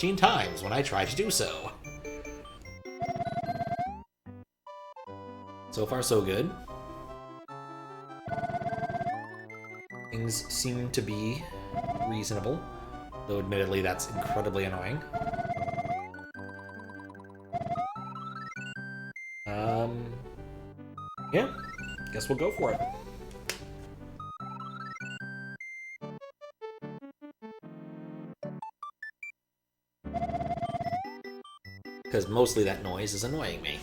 15 times when I try to do so. So far, so good. Things seem to be reasonable, though admittedly that's incredibly annoying. Yeah, guess we'll go for it. Because mostly that noise is annoying me.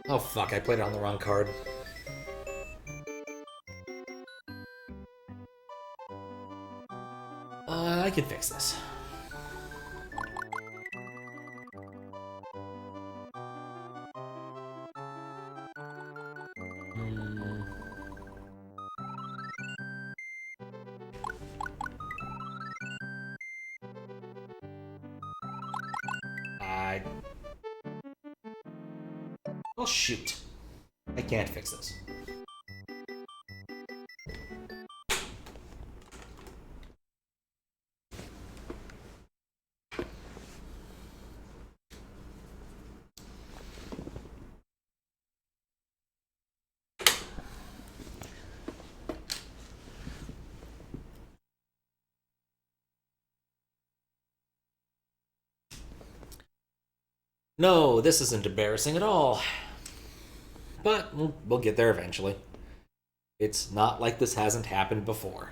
Oh fuck, I played it on the wrong card. I can fix this. Oh shoot. I can't fix this. No, this isn't embarrassing at all. But we'll get there eventually. It's not like this hasn't happened before.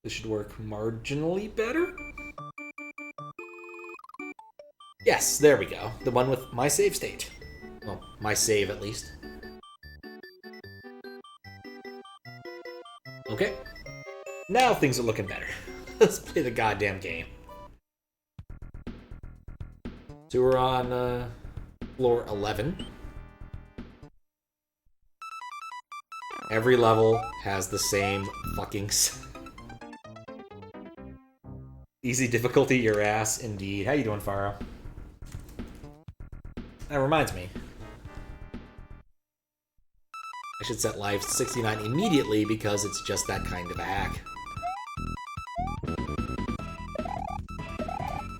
This should work marginally better? Yes, there we go. The one with my save state. Well, my save at least. Okay. Now things are looking better. Let's play the goddamn game. So we're on floor 11. Every level has the same fucking... Easy difficulty, your ass, indeed. How you doing, Faro? That reminds me. I should set life to 69 immediately because it's just that kind of a hack.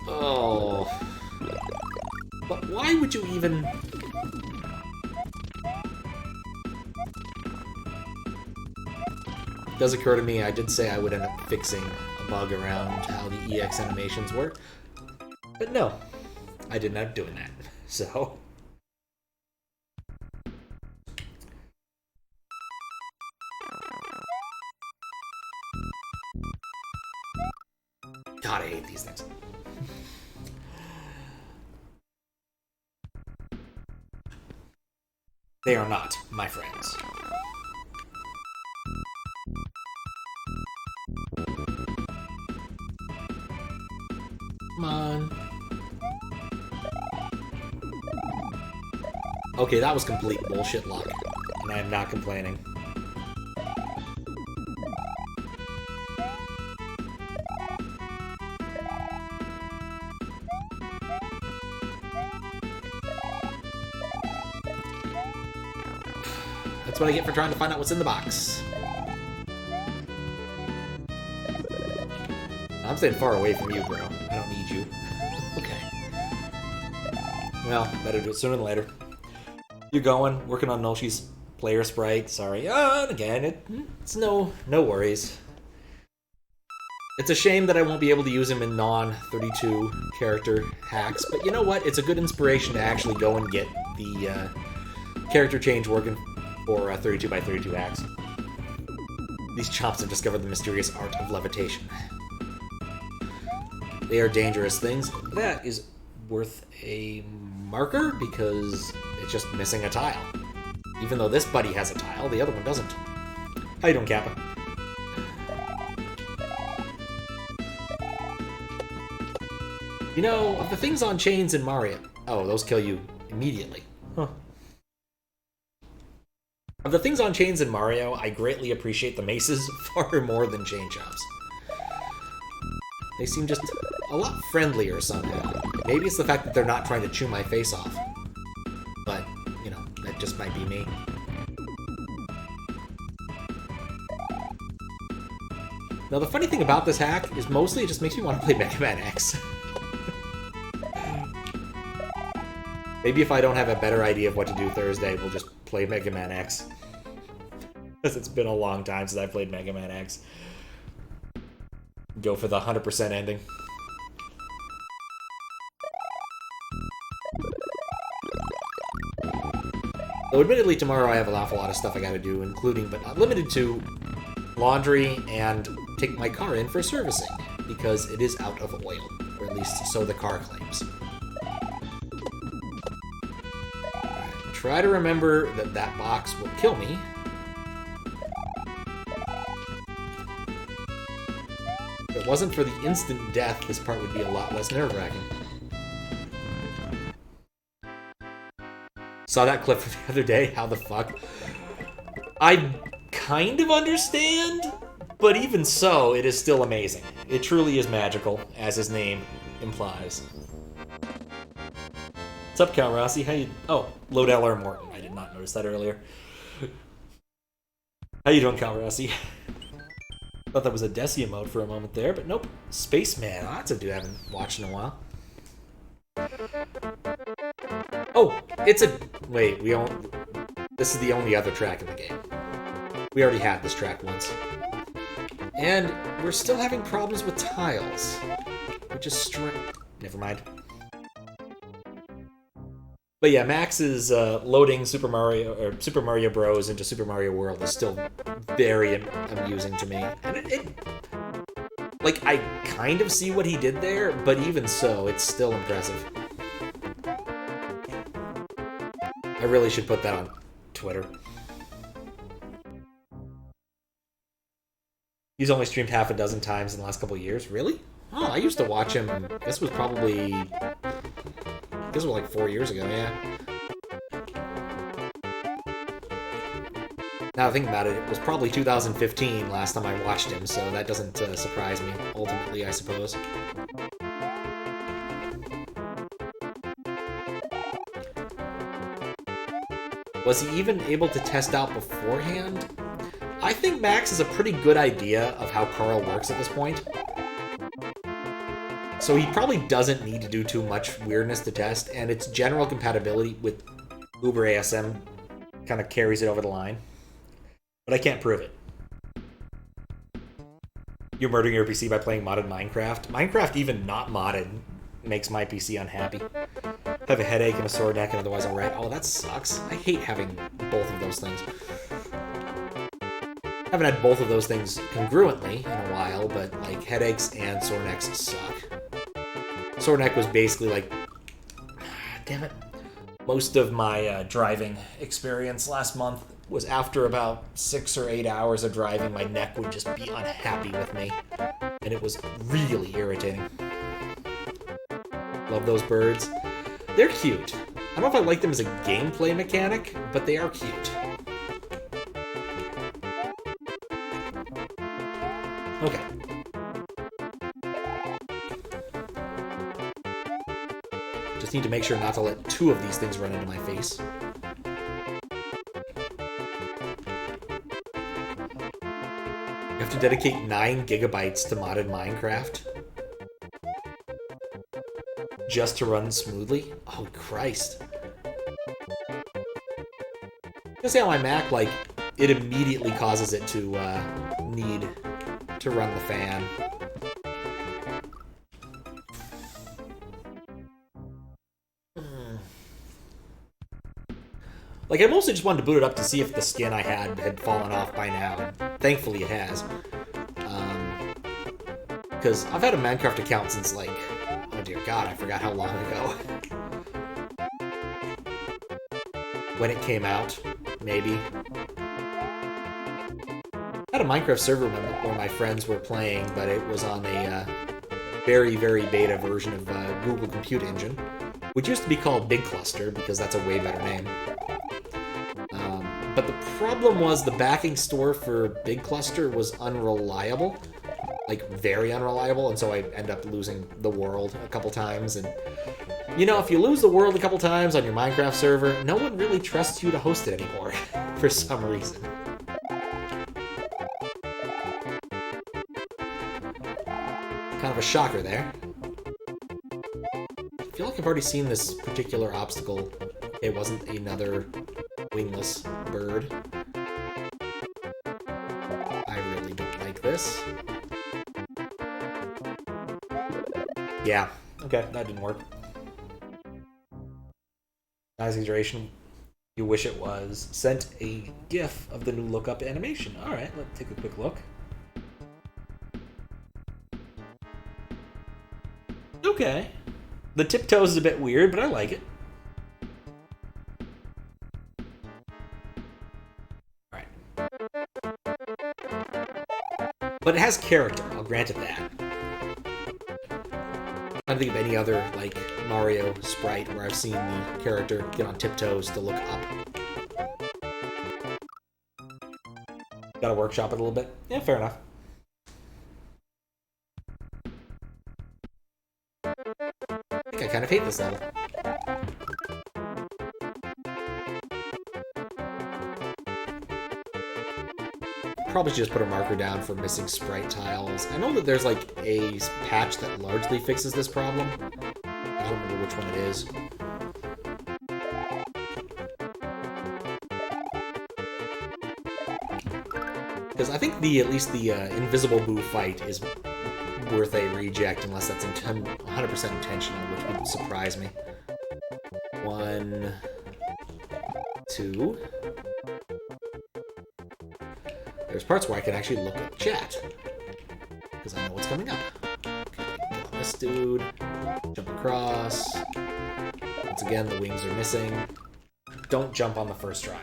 Oh... But why would you even... It does occur to me, I did say I would end up fixing a bug around how the EX animations work. But no, I didn't end up doing that. So... God, I hate these things. They are not my friends. Come on. Okay, that was complete bullshit luck, and I am not complaining. That's what I get for trying to find out what's in the box. I'm staying far away from you, bro. I don't need you. Okay. Well, better do it sooner than later. You're going, working on Nolshi's player sprite. Sorry. And again, it's no worries. It's a shame that I won't be able to use him in non-32 character hacks, but you know what? It's a good inspiration to actually go and get the character change working for 32 by 32 hacks. These chomps have discovered the mysterious art of levitation. They are dangerous things. That is worth a marker because it's just missing a tile. Even though this buddy has a tile, the other one doesn't. How you doing, Kappa? You know, of the things on chains in Mario... Oh, those kill you immediately. Huh. Of the things on chains in Mario, I greatly appreciate the maces far more than chain chomps. They seem just a lot friendlier somehow. Maybe it's the fact that they're not trying to chew my face off. But, you know, that just might be me. Now, the funny thing about this hack is mostly it just makes me want to play Mega Man X. Maybe if I don't have a better idea of what to do Thursday, we'll just play Mega Man X. Because it's been a long time since I played Mega Man X. Go for the 100% ending. Though admittedly tomorrow I have an awful lot of stuff I gotta do, including but not limited to laundry and take my car in for servicing, because it is out of oil, or at least so the car claims. Try to remember that that box will kill me. If it wasn't for the instant death, this part would be a lot less nerve-wracking. Saw that clip from the other day, how the fuck? I kind of understand, but even so, it is still amazing. It truly is magical, as his name implies. What's up, Count Rossi? How you... Oh, Load LR Morton. I did not notice that earlier. How you doing, Count Rossi? Thought that was a Desi emote for a moment there, but nope. Spaceman. Oh, that's a dude I haven't watched in a while. Oh, it's a... Wait, we don't... This is the only other track in the game. We already had this track once. And we're still having problems with tiles. Which is strange. Never mind. But yeah, Max's loading Super Mario Bros. Into Super Mario World is still very amusing to me. And like, I kind of see what he did there, but even so, it's still impressive. I really should put that on Twitter. He's only streamed half a dozen times in the last couple of years. Really? Oh, I used to watch him. This was probably... This was like 4 years ago, yeah. Now I think about it, it was probably 2015 last time I watched him, so that doesn't surprise me, ultimately, I suppose. Was he even able to test out beforehand? I think Max has a pretty good idea of how Carl works at this point. So he probably doesn't need to do too much weirdness to test, and its general compatibility with Uber ASM kind of carries it over the line. But I can't prove it. You're murdering your PC by playing modded Minecraft? Minecraft, even not modded, makes my PC unhappy. I have a headache and a sore neck and otherwise I'm right. Oh, that sucks. I hate having both of those things. I haven't had both of those things congruently in a while, but like headaches and sore necks suck. Sore neck was basically like, damn it. Most of my driving experience last month was after about 6 or 8 hours of driving, my neck would just be unhappy with me. And it was really irritating. Love those birds. They're cute. I don't know if I like them as a gameplay mechanic, but they are cute. Okay. Just need to make sure not to let 2 of these things run into my face. You have to dedicate 9 gigabytes to modded Minecraft just to run smoothly? Oh, Christ. You see how my Mac, like, it immediately causes it to need to run the fan. Like, I mostly just wanted to boot it up to see if the skin I had fallen off by now, and thankfully it has. Because I've had a Minecraft account since, like, oh dear God, I forgot how long ago. When it came out, maybe. I had a Minecraft server where my friends were playing, but it was on a very, very beta version of Google Compute Engine, which used to be called Big Cluster, because that's a way better name. But the problem was the backing store for Big Cluster was unreliable, like very unreliable, and so I end up losing the world a couple times. And you know, if you lose the world a couple times on your Minecraft server, no one really trusts you to host it anymore for some reason. Kind of a shocker there. I feel like I've already seen this particular obstacle. It wasn't another wingless bird. I really don't like this. Yeah, okay, that didn't work. Nice exaggeration. You wish it was. Sent a GIF of the new lookup animation. Alright, let's take a quick look. Okay. The tiptoes is a bit weird, but I like it. Alright. But it has character, I'll grant it that. I don't think of any other, like, Mario sprite where I've seen the character get on tiptoes to look up. Gotta workshop it a little bit. Yeah, fair enough. I think I kind of hate this level. Probably should just put a marker down for missing sprite tiles. I know that there's like a patch that largely fixes this problem. I don't remember which one it is. Because I think at least the Invisible Boo fight is worth a reject unless that's 100% intentional, which wouldn't surprise me. 1, 2. There's parts where I can actually look at chat, because I know what's coming up. Okay, get on this dude, jump across. Once again, the wings are missing. Don't jump on the first try.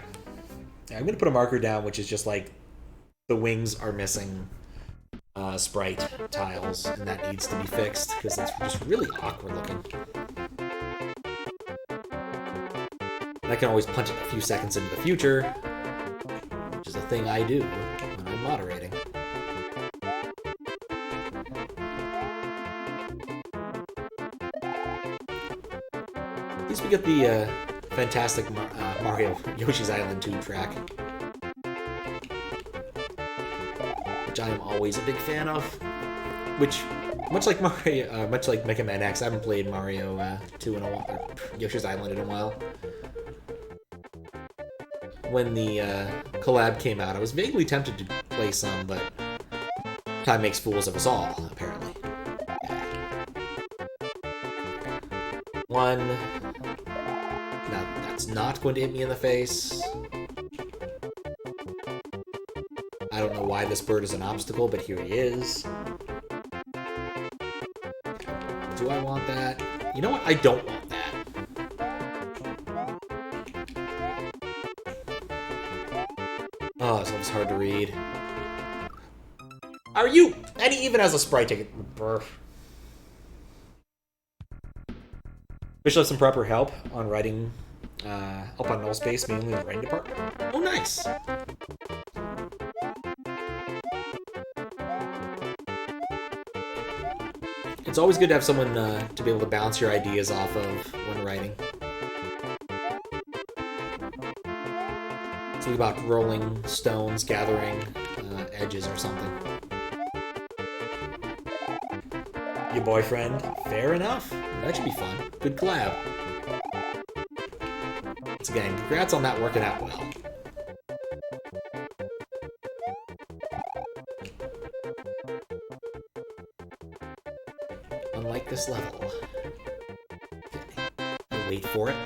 Yeah, I'm going to put a marker down, which is just like, the wings are missing sprite tiles, and that needs to be fixed, because it's just really awkward looking. And I can always punch it a few seconds into the future, which is a thing I do when I'm moderating. At least we get the fantastic Mario Yoshi's Island 2 track, which I am always a big fan of. Which, much like Mario, much like Mega Man X, I haven't played Mario 2 in a while, or Yoshi's Island in a while. When the collab came out, I was vaguely tempted to play some, but time makes fools of us all, apparently. One. Now, that's not going to hit me in the face. I don't know why this bird is an obstacle, but here he is. Do I want that? You know what? I don't want that. Oh, this one's hard to read. Are you? And he even has a sprite ticket. Brr. Wish I had some proper help on writing, help on null space, mainly in the writing department. Oh, nice! It's always good to have someone to be able to bounce your ideas off of when writing. Think about rolling stones, gathering edges or something. Your boyfriend? Fair enough. That should be fun. Good collab. Once again, congrats on that working out well. Unlike this level. I'll wait for it.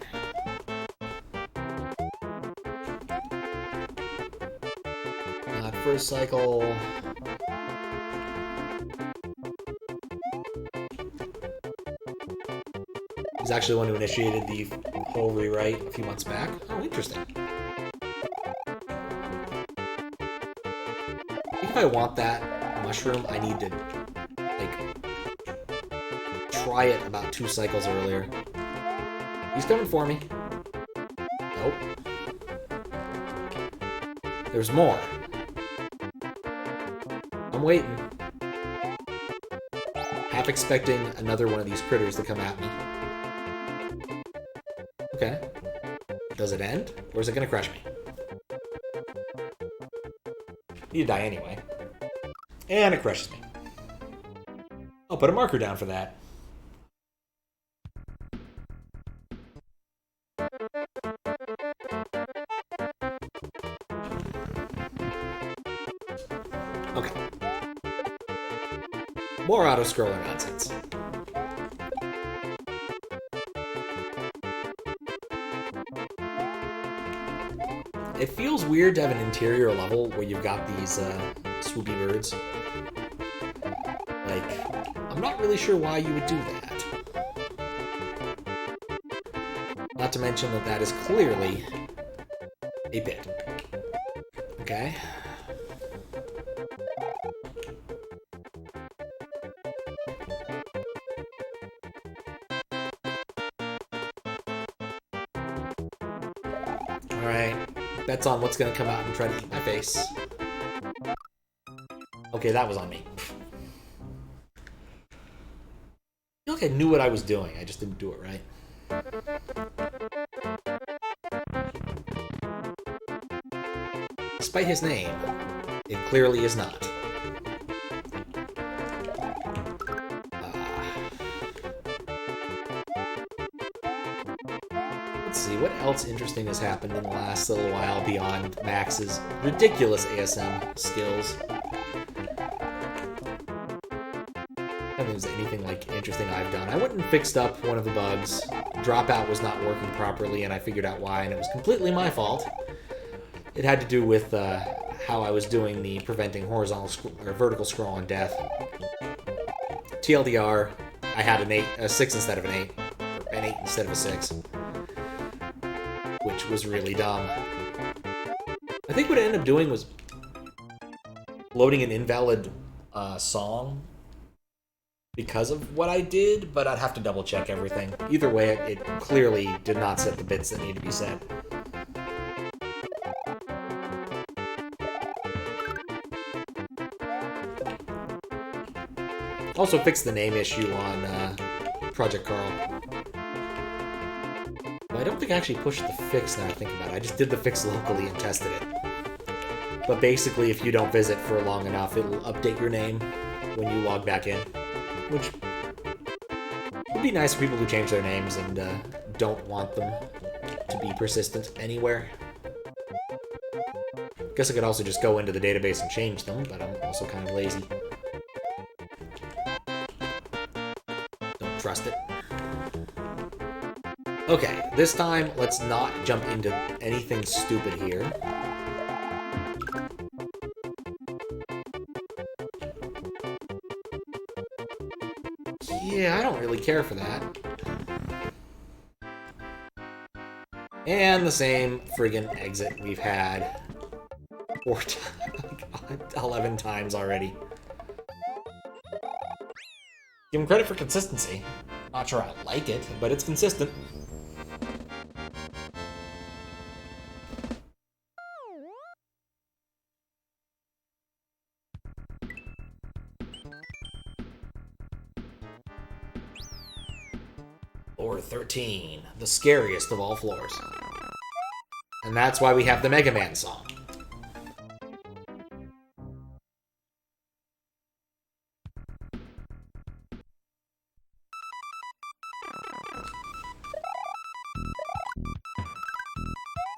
First cycle. He's actually the one who initiated the whole rewrite a few months back. Oh, interesting. I think if I want that mushroom, I need to, like, try it about 2 cycles earlier. He's coming for me. Nope. There's more. I'm waiting. Half expecting another one of these critters to come at me. Okay. Does it end? Or is it gonna crush me? Need to die anyway. And it crushes me. I'll put a marker down for that. Okay. More auto-scroller nonsense. It feels weird to have an interior level where you've got these swoopy birds. Like, I'm not really sure why you would do that. Not to mention that that is clearly a pit. Okay. Alright. Bets on what's gonna come out and try to eat my face. Okay, that was on me. I feel like I knew what I was doing, I just didn't do it right. Despite his name, it clearly is not. Let's see, what else interesting has happened in the last little while beyond Max's ridiculous ASM skills? I don't think there's anything like interesting I've done. I went and fixed up one of the bugs. Dropout was not working properly, and I figured out why, and it was completely my fault. It had to do with how I was doing the preventing horizontal or vertical scroll on death. TLDR, I had a 6 instead of an 8, or an 8 instead of a 6, which was really dumb. I think what I ended up doing was loading an invalid song because of what I did, but I'd have to double check everything. Either way, it clearly did not set the bits that need to be set. Also fixed the name issue on Project Carl. Well, I don't think I actually pushed the fix now I think about it. I just did the fix locally and tested it. But basically, if you don't visit for long enough, it'll update your name when you log back in. Which would be nice for people who change their names and don't want them to be persistent anywhere. Guess I could also just go into the database and change them, but I'm also kind of lazy. Don't trust it. Okay, this time, let's not jump into anything stupid here. Yeah, I don't really care for that. And the same friggin' exit we've had 11 times already. Give him credit for consistency. Not sure I like it, but it's consistent. Floor 13, the scariest of all floors. And that's why we have the Mega Man song.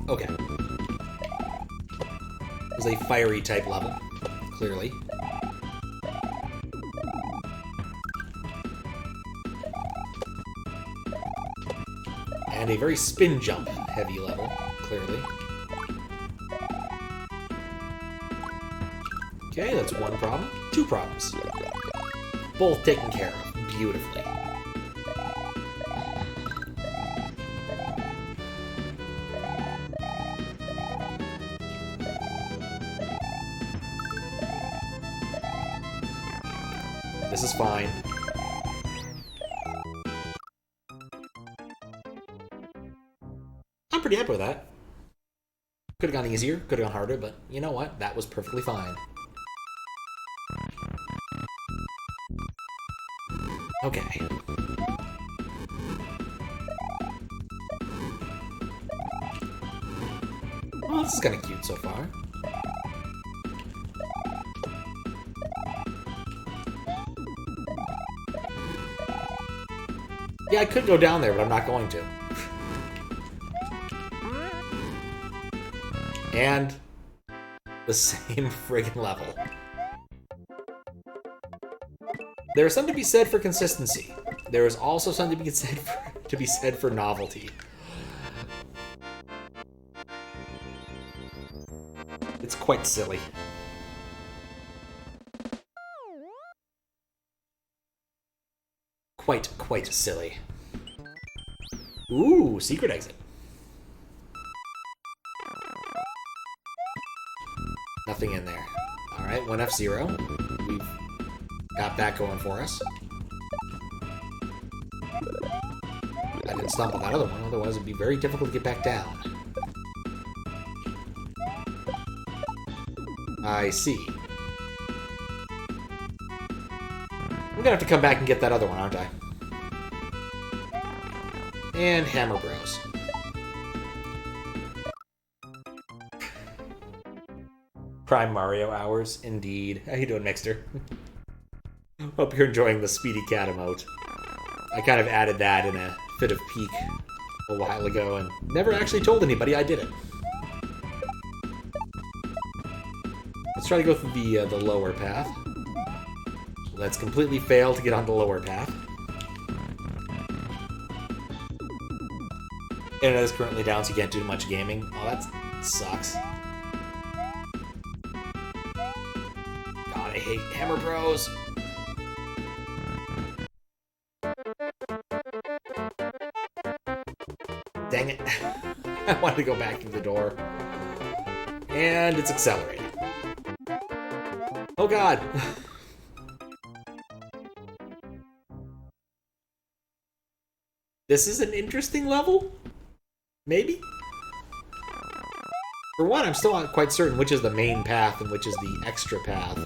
Okay. It was a fiery type level, clearly. And a very spin jump heavy level, clearly. Okay, that's one problem. Two problems. Both taken care of beautifully. This is fine. I'm pretty happy with that. Could have gone easier, could have gone harder, but you know what? That was perfectly fine. Okay. Well, this is kind of cute so far. Yeah, I could go down there, but I'm not going to. And the same friggin' level. There is something to be said for consistency. There is also something to be said for novelty. It's quite silly. Quite silly. Ooh, secret exit. Nothing in there. Alright, 1 F-Zero. We've got that going for us. I didn't stump on that other one, otherwise it'd be very difficult to get back down. I see. I'm gonna have to come back and get that other one, aren't I? And Hammer Bros. Prime Mario hours, indeed. How you doing, Mixter? Hope you're enjoying the Speedy Cat emote. I kind of added that in a fit of pique a while ago and never actually told anybody I did it. Let's try to go through the lower path. Let's completely fail to get on the lower path. Internet is currently down, so you can't do much gaming. Oh, that sucks. God, I hate Hammer Bros. Dang it. I wanted to go back through the door. And it's accelerating. Oh god. This is an interesting level? Maybe? For one, I'm still not quite certain which is the main path and which is the extra path.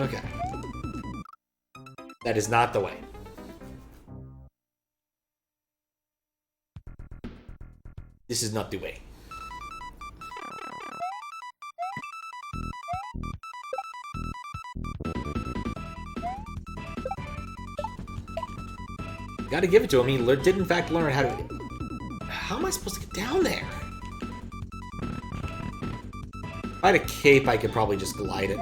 Okay. That is not the way. This is not the way. Gotta give it to him. He did in fact learn how to... How am I supposed to get down there? If I had a cape, I could probably just glide it.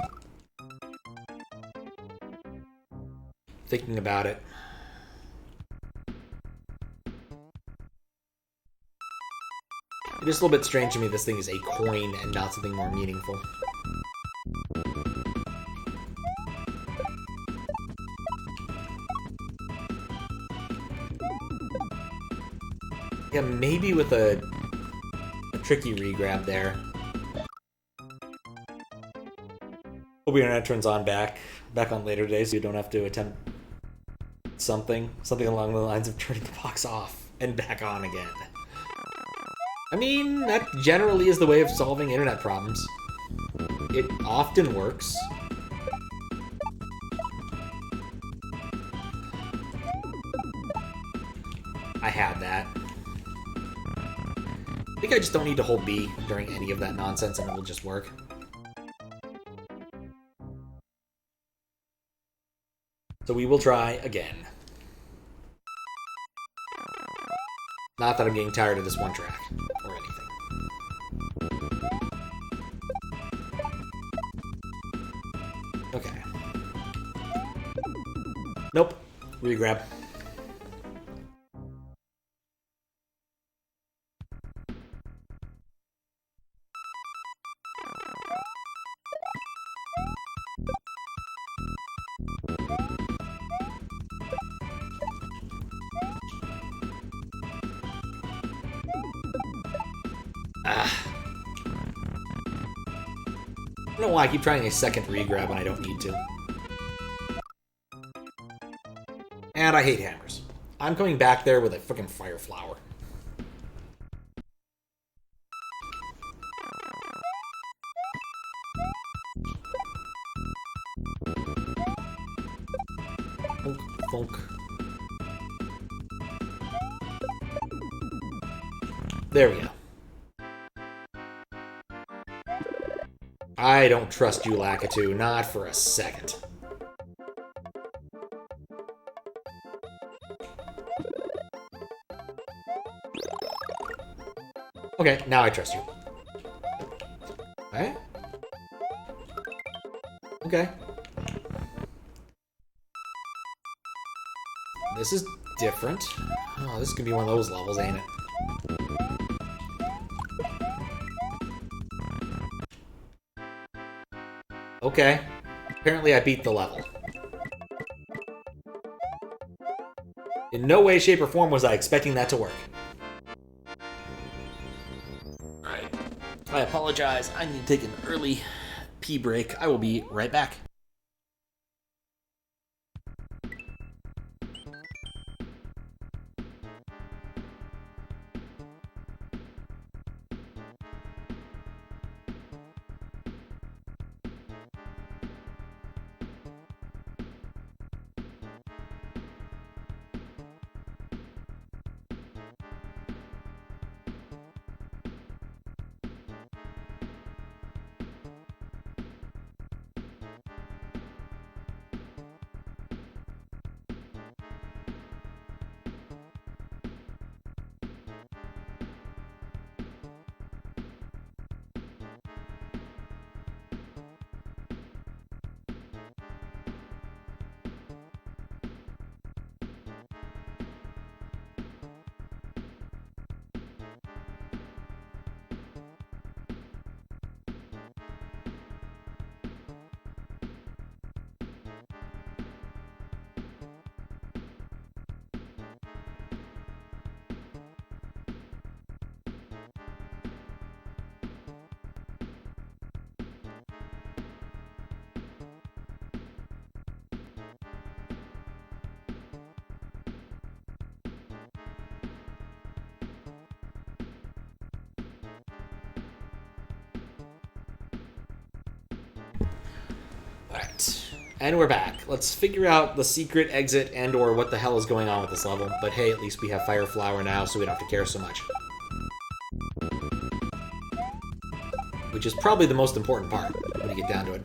Thinking about it. It is a little bit strange to me this thing is a coin and not something more meaningful. Yeah, maybe with a tricky regrab there. Hope your internet turns on back on later days so you don't have to attempt something along the lines of turning the box off and back on again. I mean, that generally is the way of solving internet problems. It often works. I had that. I think I just don't need to hold B during any of that nonsense and it will just work. So we will try again. Not that I'm getting tired of this one track, or anything. Okay. Nope. Regrab. I don't know why I keep trying a second regrab when I don't need to. And I hate hammers. I'm coming back there with a frickin' fire flower. Funk, funk. There we go. I don't trust you, Lakitu. Not for a second. Okay, now I trust you. Alright. Okay. This is different. Oh, this could be one of those levels, ain't it? Okay. Apparently I beat the level. In no way, shape, or form was I expecting that to work. Alright. I apologize. I need to take an early pee break. I will be right back. Alright. And we're back. Let's figure out the secret exit and or what the hell is going on with this level. But hey, at least we have Fire Flower now, so we don't have to care so much. Which is probably the most important part when you get down to it.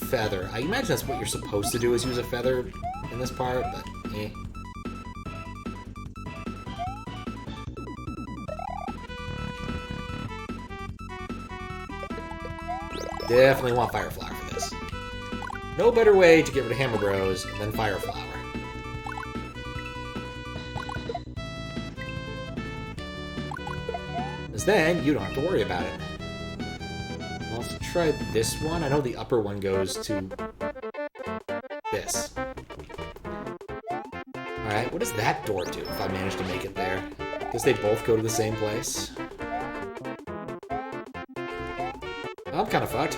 Feather. I imagine that's what you're supposed to do, is use a feather in this part, but eh. Definitely want Fire Flower for this. No better way to get rid of Hammer Bros than Fire Flower. Because then you don't have to worry about it. Let's try this one. I know the upper one goes to this. Alright, what does that door do if I manage to make it there? Because they both go to the same place. Well, I'm kind of fucked.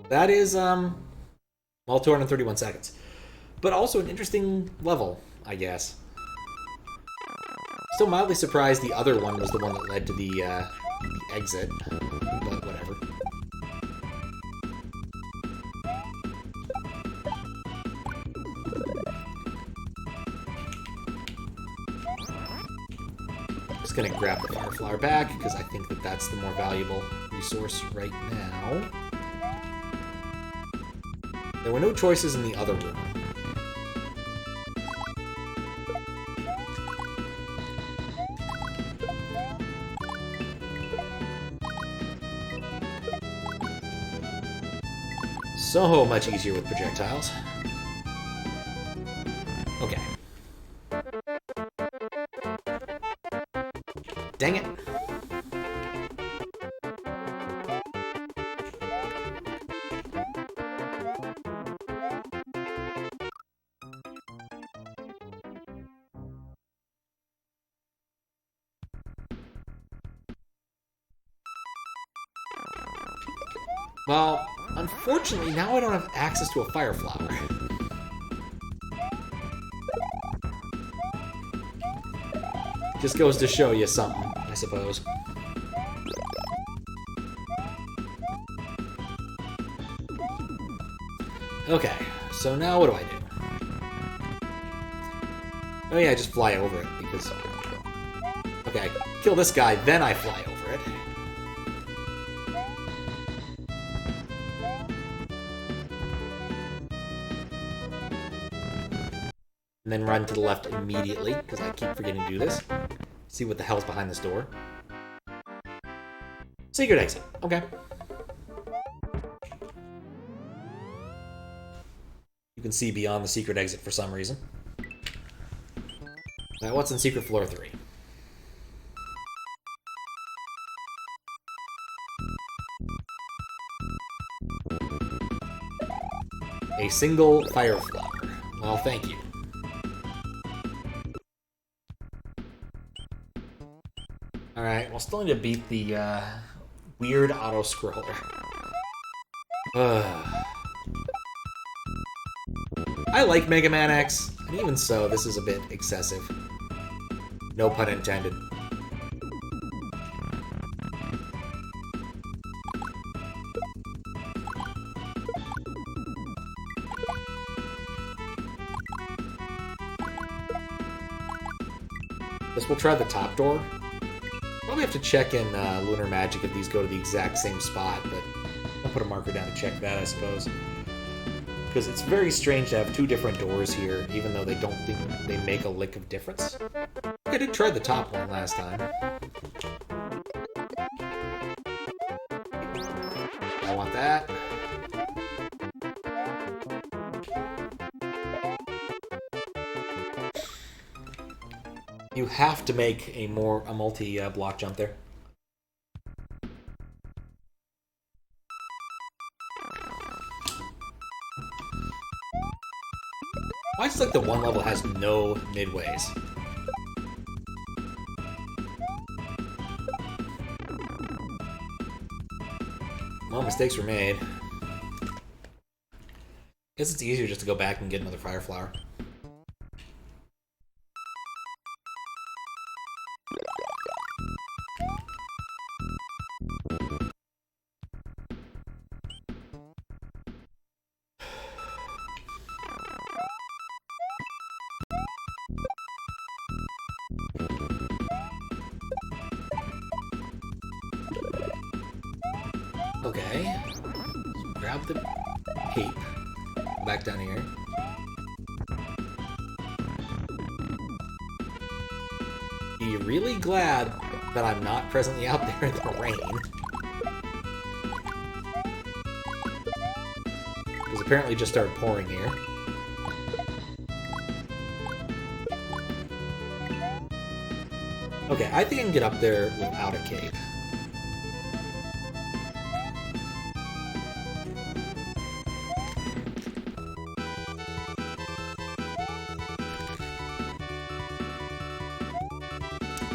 That is, well, 231 seconds. But also an interesting level, I guess. Still mildly surprised the other one was the one that led to the exit, but whatever. Just gonna grab the Fire Flower back, because I think that that's the more valuable resource right now. There were no choices in the other room. So much easier with projectiles. Okay. Dang it. Well, unfortunately, now I don't have access to a Fire Flower. Just goes to show you something, I suppose. Okay, so now what do I do? Oh yeah, I just fly over it, because... Okay, I kill this guy, then I fly over it. And then run to the left immediately, because I keep forgetting to do this. See what the hell's behind this door. Secret exit. Okay. You can see beyond the secret exit for some reason. Now, what's in secret floor 3? A single fire flower. Well, thank you. Alright, we'll still need to beat the weird auto-scroller. I like Mega Man X, and even so, this is a bit excessive. No pun intended. Guess we'll try the top door. Probably have to check in Lunar Magic if these go to the exact same spot, but I'll put a marker down to check that, I suppose. Because it's very strange to have two different doors here, even though they don't think they make a lick of difference. I did try the top one last time. I want that. You have to make a multi-block jump there. Why is it like the one level has no midways? Well, mistakes were made. Guess it's easier just to go back and get another fire flower. Okay, so grab the cape, back down here. Be really glad that I'm not presently out there in the rain. Because apparently it just started pouring here. Okay, I think I can get up there without a cape.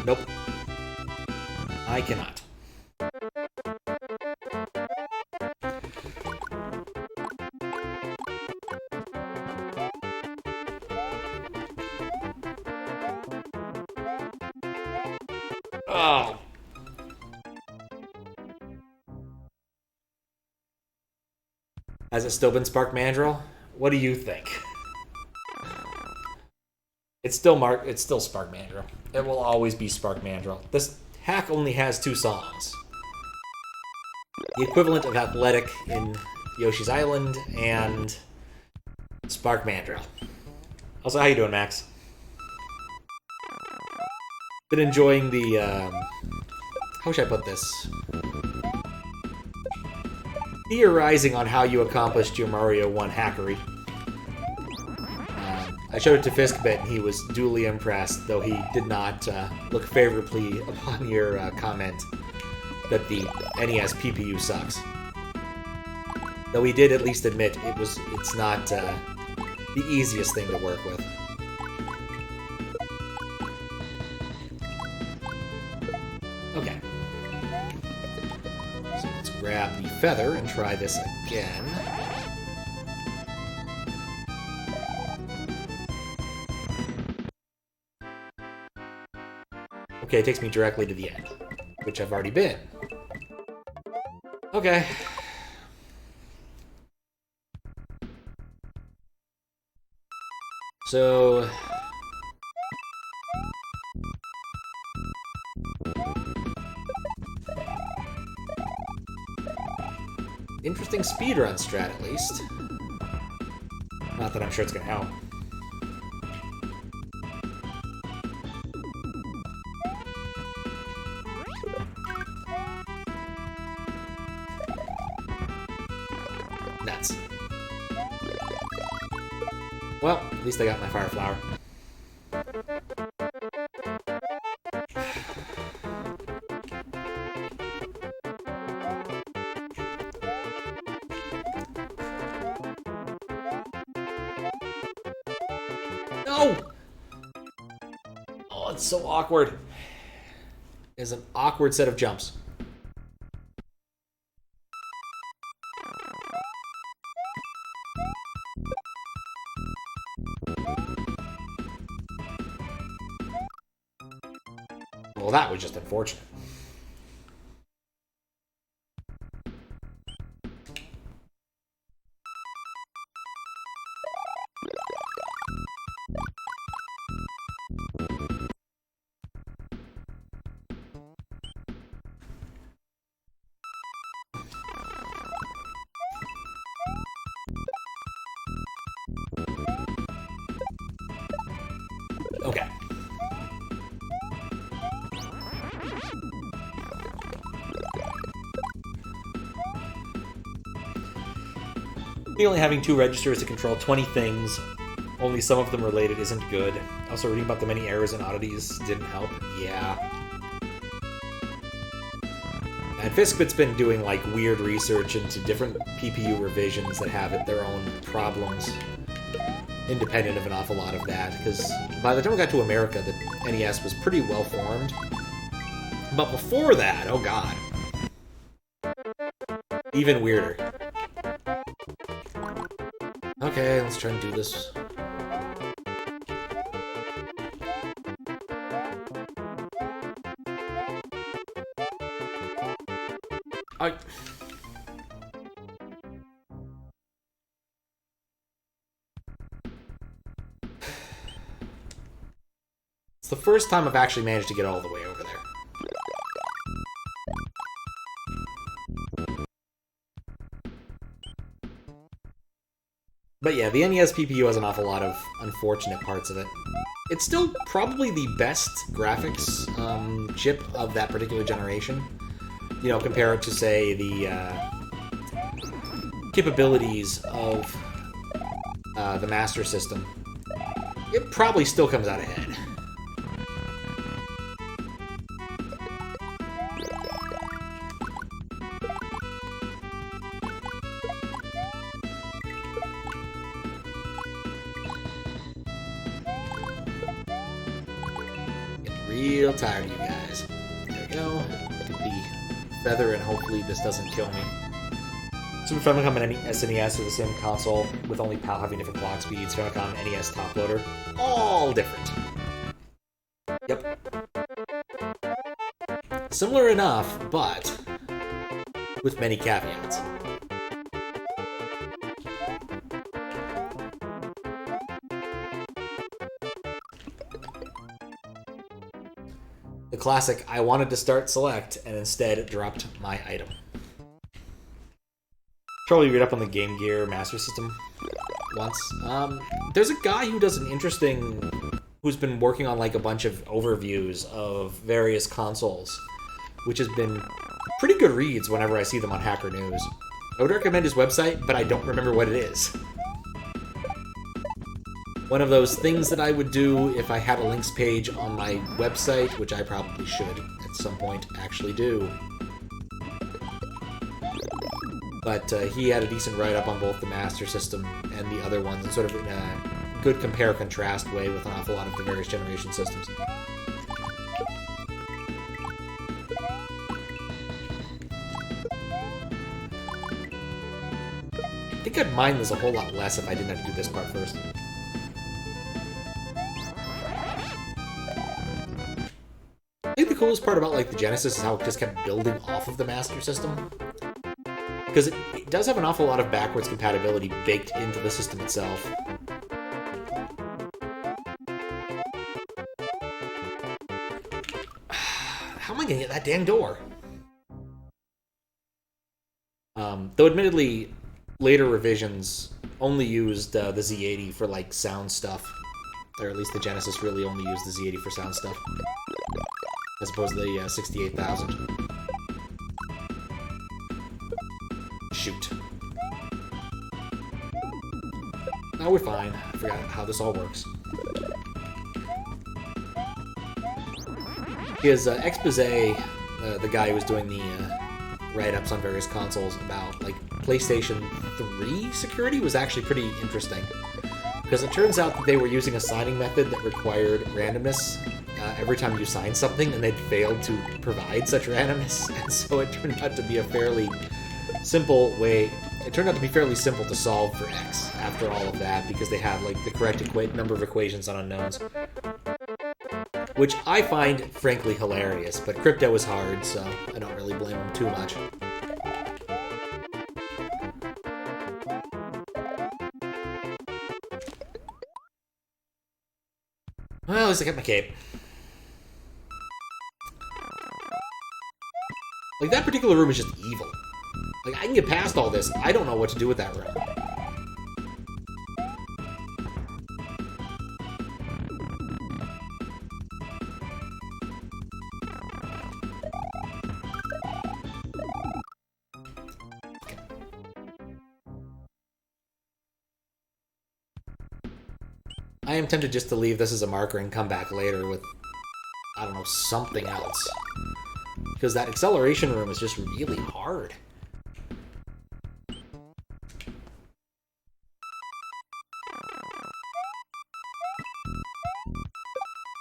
Nope. I cannot. Oh. Has it still been Spark Mandrill? What do you think? It's still Spark Mandrill. It will always be Spark Mandrill. This hack only has 2 songs. The equivalent of Athletic in Yoshi's Island and Spark Mandrill. Also, how you doing, Max? Been enjoying the, how should I put this? Theorizing on how you accomplished your Mario 1 hackery. I showed it to Fiskbit, and he was duly impressed, though he did not look favorably upon your comment that the NES PPU sucks. Though he did at least admit it's not the easiest thing to work with. Okay. So let's grab the feather and try this again. Okay, it takes me directly to the end, which I've already been. Okay. So... interesting speedrun strat, at least. Not that I'm sure it's gonna help. Well, at least I got my fire flower. No! Oh, it's so awkward. It's an awkward set of jumps. Well, that was just unfortunate. Okay. Only having 2 registers to control 20 things, only some of them related, isn't good. Also, reading about the many errors and oddities didn't help. Yeah. And Fiskbit's been doing, like, weird research into different PPU revisions that have their own problems, independent of an awful lot of that, because by the time we got to America, the NES was pretty well formed. But before that, oh god. Even weirder. Okay, let's try and do this. It's the first time I've actually managed to get all the way over there. But yeah, the NES PPU has an awful lot of unfortunate parts of it. It's still probably the best graphics chip of that particular generation. You know, compare it to, say, the capabilities of the Master System. It probably still comes out ahead. Real tired of you guys. There we go. Get the feather, and hopefully this doesn't kill me. Super Famicom and SNES are the same console, with only PAL having different clock speeds. Famicom, NES, top loader, all different. Yep. Similar enough, but with many caveats. The classic, I wanted to start select, and instead dropped my item. Probably read up on the Game Gear Master System once. There's a guy who does an interesting... who's been working on like a bunch of overviews of various consoles, which has been pretty good reads whenever I see them on Hacker News. I would recommend his website, but I don't remember what it is. One of those things that I would do if I had a links page on my website, which I probably should at some point actually do. But he had a decent write-up on both the Master System and the other ones, sort of in a good compare-contrast way with an awful lot of the various generation systems. I think I'd mind this a whole lot less if I didn't have to do this part first. I think the coolest part about like the Genesis is how it just kept building off of the Master System. Because it does have an awful lot of backwards compatibility baked into the system itself. How am I gonna get that dang door? Though admittedly, later revisions only used the Z80 for like sound stuff. Or at least the Genesis really only used the Z80 for sound stuff. As opposed to the 68,000. Shoot. Oh, we're fine. I forgot how this all works. His expose, the guy who was doing the write-ups on various consoles about like PlayStation 3 security was actually pretty interesting. Because it turns out that they were using a signing method that required randomness every time you signed something, and they'd failed to provide such randomness. And so it turned out to be a fairly simple way. It turned out to be fairly simple to solve for X after all of that, because they have like the correct number of equations on unknowns. Which I find, frankly, hilarious, but crypto is hard, so I don't really blame them too much. Well, at least I got my cape. Like, that particular room is just evil. Like, I can get past all this. I don't know what to do with that room. I am tempted just to leave this as a marker and come back later with, I don't know, something else. Because that acceleration room is just really hard.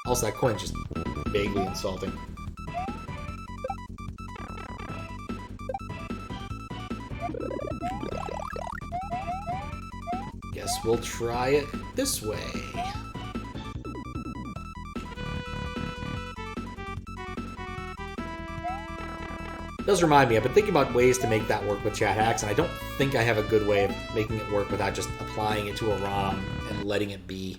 Also, that coin's just vaguely insulting. Guess we'll try it this way. It does remind me, I've been thinking about ways to make that work with chat hacks, and I don't think I have a good way of making it work without just applying it to a ROM and letting it be.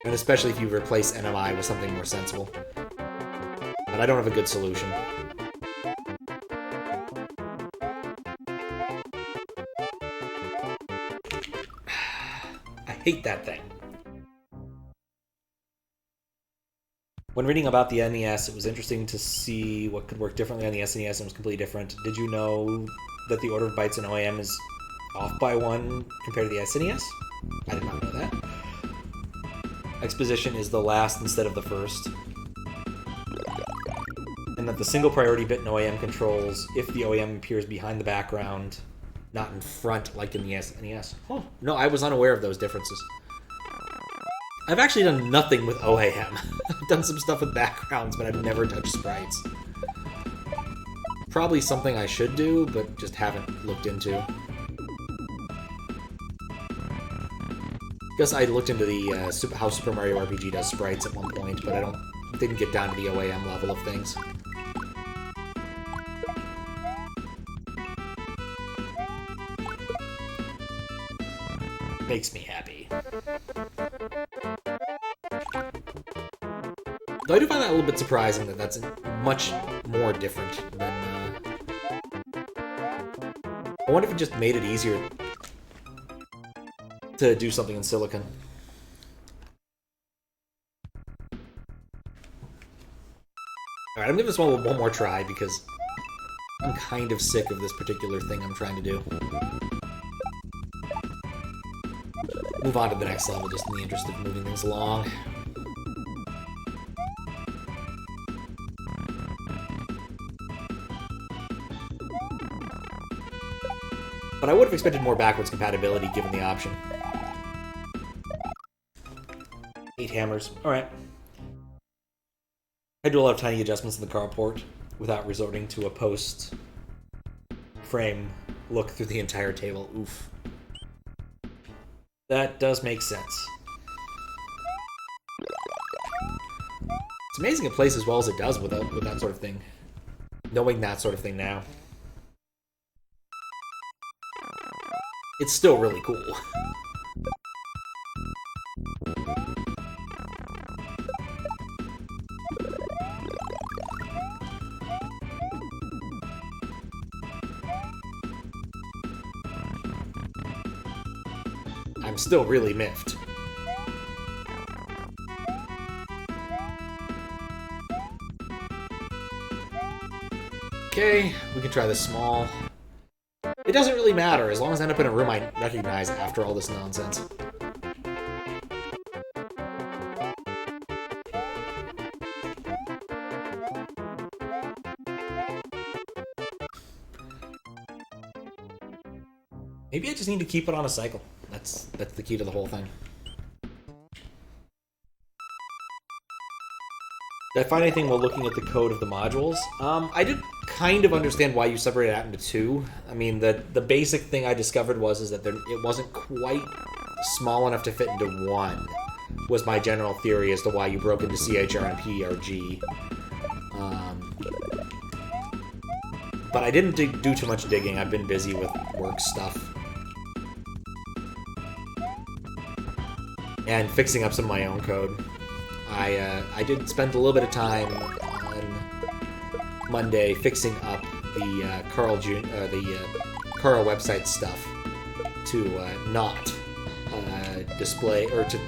And especially if you replace NMI with something more sensible. But I don't have a good solution. I hate that thing. When reading about the NES, it was interesting to see what could work differently on the SNES and was completely different. Did you know that the order of bytes in OAM is off by 1 compared to the SNES? I did not know that. Exposition is the last instead of the first. And that the single priority bit in OAM controls if the OAM appears behind the background, not in front like in the SNES. Oh, no, I was unaware of those differences. I've actually done nothing with OAM. I've done some stuff with backgrounds, but I've never touched sprites. Probably something I should do, but just haven't looked into. Guess I looked into the how Super Mario RPG does sprites at one point, but I didn't get down to the OAM level of things. Makes me happy. Though I do find that a little bit surprising that that's much more different than... I wonder if it just made it easier to do something in Silicon. Alright, I'm giving this one more try because I'm kind of sick of this particular thing I'm trying to do. Move on to the next level just in the interest of moving things along. But I would have expected more backwards compatibility given the option. 8 hammers. Alright. I do a lot of tiny adjustments in the carport without resorting to a post-frame look through the entire table. Oof. That does make sense. It's amazing it plays as well as it does with that sort of thing. Knowing that sort of thing now. It's still really cool. I'm still really miffed. Okay, we can try this small. It doesn't really matter, as long as I end up in a room I recognize after all this nonsense. Maybe I just need to keep it on a cycle. That's the key to the whole thing. Did I find anything while looking at the code of the modules? I did kind of understand why you separated it out into two. I mean, the basic thing I discovered is that it wasn't quite small enough to fit into one, was my general theory as to why you broke into CHR and PRG. But I didn't do too much digging. I've been busy with work stuff. And fixing up some of my own code. I did spend a little bit of time on Monday fixing up the Carl website stuff to not display, or to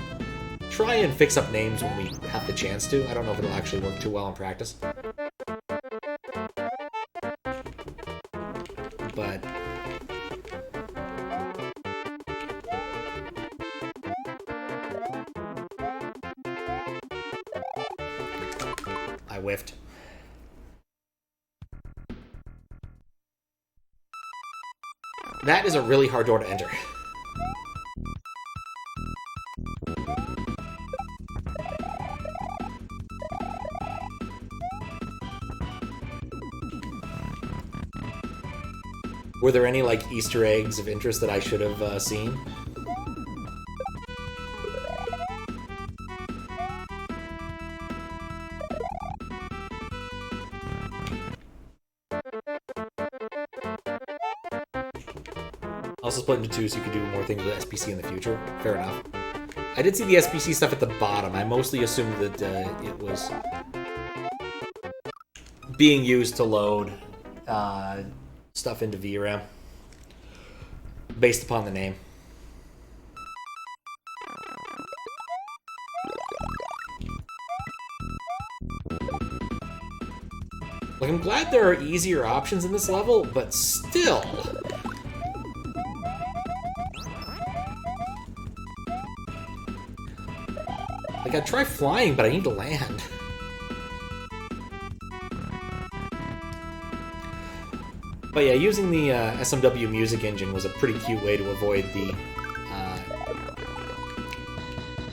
try and fix up names when we have the chance to. I don't know if it'll actually work too well in practice. But I whiffed. That is a really hard door to enter. Were there any, like, Easter eggs of interest that I should have seen? Also split into two so you could do more things with SPC in the future. Fair enough. I did see the SPC stuff at the bottom. I mostly assumed that it was being used to load stuff into VRAM based upon the name. Like, I'm glad there are easier options in this level, but still. Like, I'd try flying, but I need to land. But yeah, using the SMW music engine was a pretty cute way to avoid the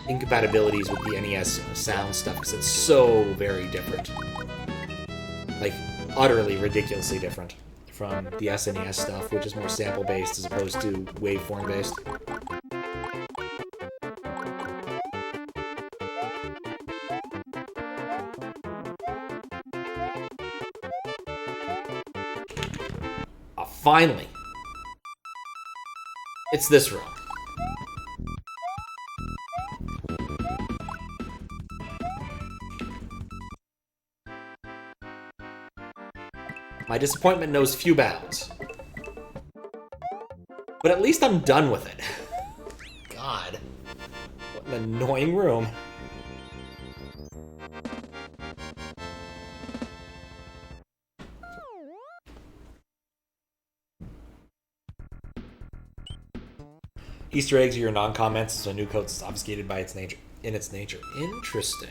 incompatibilities with the NES sound stuff, because it's so very different. Like, utterly ridiculously different from the SNES stuff, which is more sample-based as opposed to waveform-based. Finally! It's this room. My disappointment knows few bounds. But at least I'm done with it. God. What an annoying room. Easter eggs are your non-comments, so new code is obfuscated by its nature. Interesting.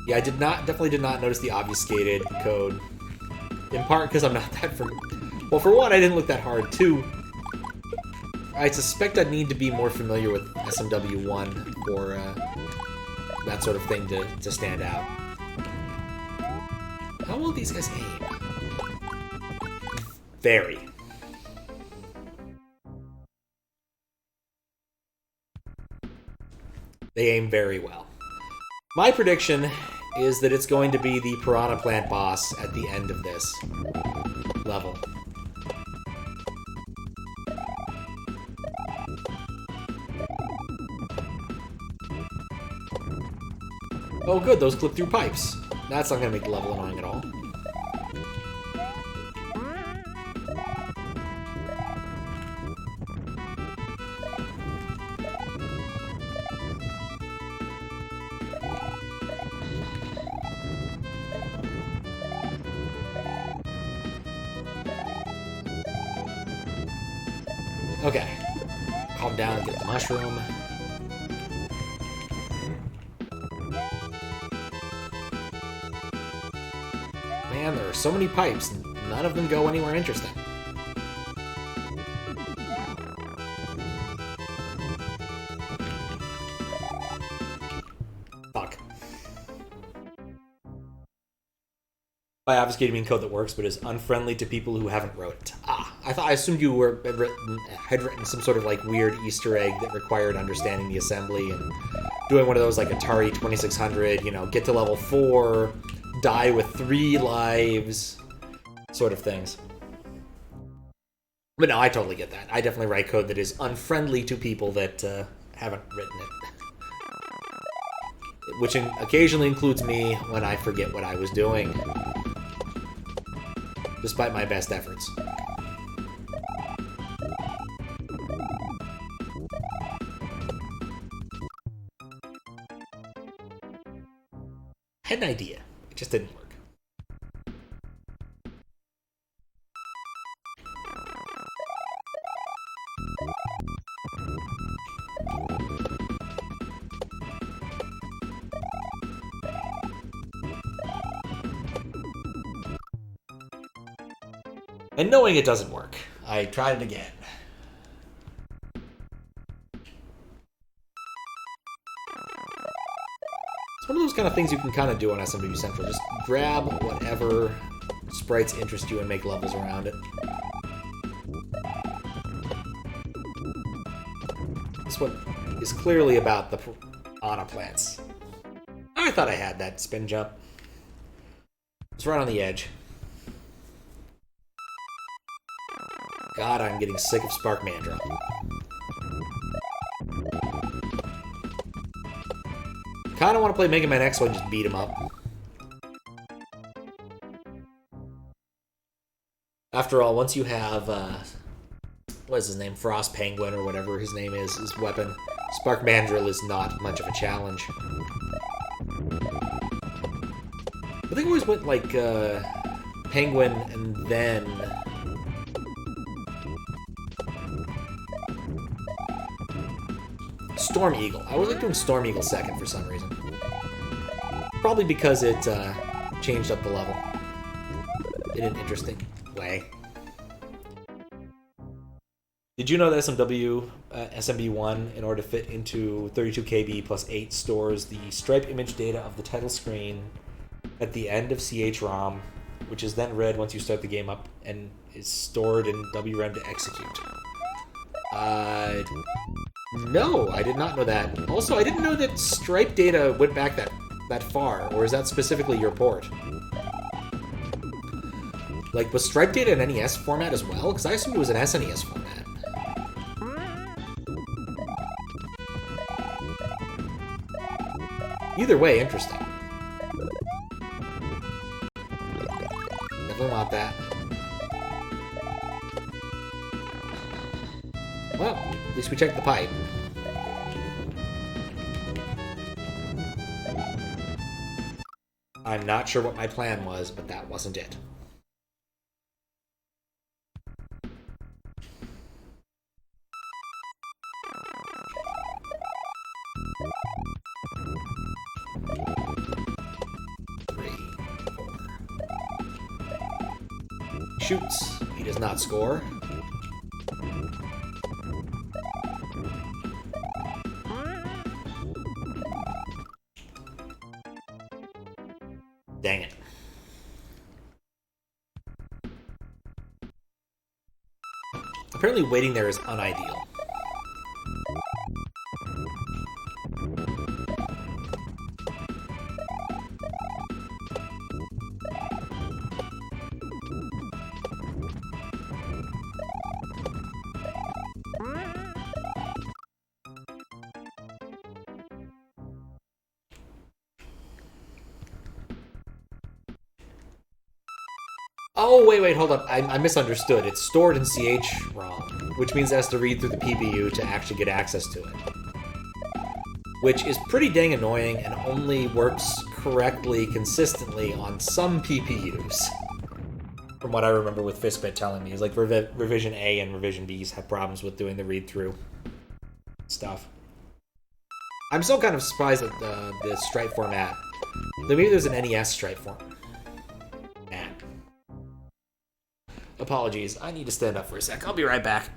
Yeah, I definitely did not notice the obfuscated code. In part because I'm not that well, for one, I didn't look that hard. Two, I suspect I'd need to be more familiar with SMW1 for that sort of thing to stand out. How will these guys aim? Very. They aim very well. My prediction is that it's going to be the Piranha Plant boss at the end of this level. Oh good, those clip through pipes. That's not going to make the level annoying at all. Okay. Calm down and get the mushroom. Man, there are so many pipes, and none of them go anywhere interesting. Fuck. By obfuscating mean code that works, but is unfriendly to people who haven't wrote it. Ah, I assumed you had written some sort of like weird Easter egg that required understanding the assembly and doing one of those like Atari 2600, you know, get to level 4, die with 3 lives, sort of things. But no, I totally get that. I definitely write code that is unfriendly to people that haven't written it. Which occasionally includes me when I forget what I was doing. Despite my best efforts. I had an idea. It just didn't work. And knowing it doesn't work, I tried it again. It's one of those kind of things you can kind of do on SMW Central. Just grab whatever sprites interest you and make levels around it. This one is clearly about the piranha plants. I thought I had that spin jump. It's right on the edge. God, I'm getting sick of Spark Mandrill. Kinda want to play Mega Man X1 and just beat him up. After all, once you have, what is his name? Frost Penguin or whatever his name is, his weapon, Spark Mandrill is not much of a challenge. I think I always went like, Penguin and then... Storm Eagle. I was like doing Storm Eagle second for some reason. Probably because it changed up the level in an interesting way. Did you know that SMW, SMB1, in order to fit into 32 KB plus 8, stores the stripe image data of the title screen at the end of CH-ROM, which is then read once you start the game up and is stored in WRAM to execute? No, I did not know that. Also, I didn't know that stripe data went back that far, or is that specifically your port? Like, was stripe data an NES format as well? Because I assumed it was an SNES format. Either way, interesting. Definitely want that. Well, at least we checked the pipe. I'm not sure what my plan was, but that wasn't it. Shoots. He does not score. Dang it. Apparently waiting there is unideal. Oh, wait, hold up. I misunderstood. It's stored in CH-ROM, which means it has to read through the PPU to actually get access to it. Which is pretty dang annoying and only works correctly, consistently on some PPUs. From what I remember with Fistbit telling me, is like Revision A and Revision B's have problems with doing the read-through stuff. I'm still kind of surprised at the stripe format. Maybe there's an NES stripe format. Apologies, I need to stand up for a sec. I'll be right back.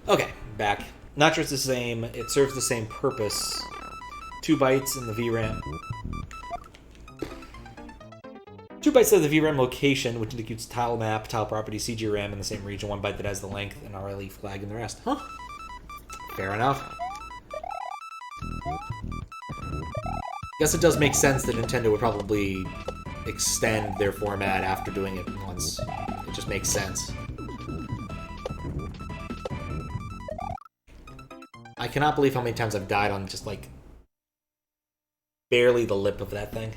Okay, back. Not just the same, it serves the same purpose. 2 bytes in the VRAM. 2 bytes of the VRAM location, which indicates tile map, tile property, CG RAM in the same region, 1 byte that has the length, and RLE flag in the rest. Huh. Fair enough. Guess it does make sense that Nintendo would probably extend their format after doing it once. It just makes sense. I cannot believe how many times I've died on just, like, barely the lip of that thing.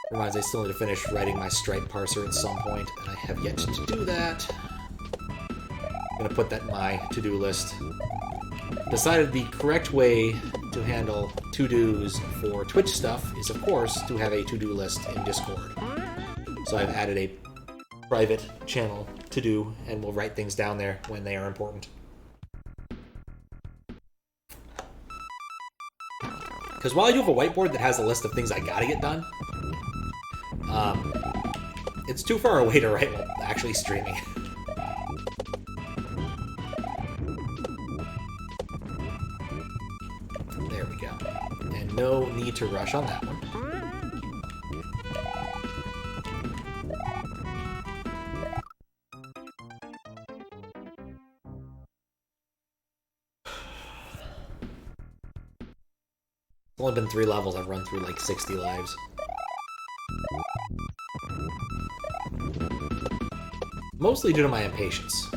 Reminds me, I still need to finish writing my stripe parser at some point, and I have yet to do that. I'm going to put that in my to-do list. Decided the correct way to handle to-dos for Twitch stuff is, of course, to have a to-do list in Discord. So I've added a private channel to do, and we'll write things down there when they are important. Because while I do have a whiteboard that has a list of things I gotta get done, it's too far away to write while actually streaming. There we go. And no need to rush on that one. It's only been 3 levels, I've run through like 60 lives. Mostly due to my impatience.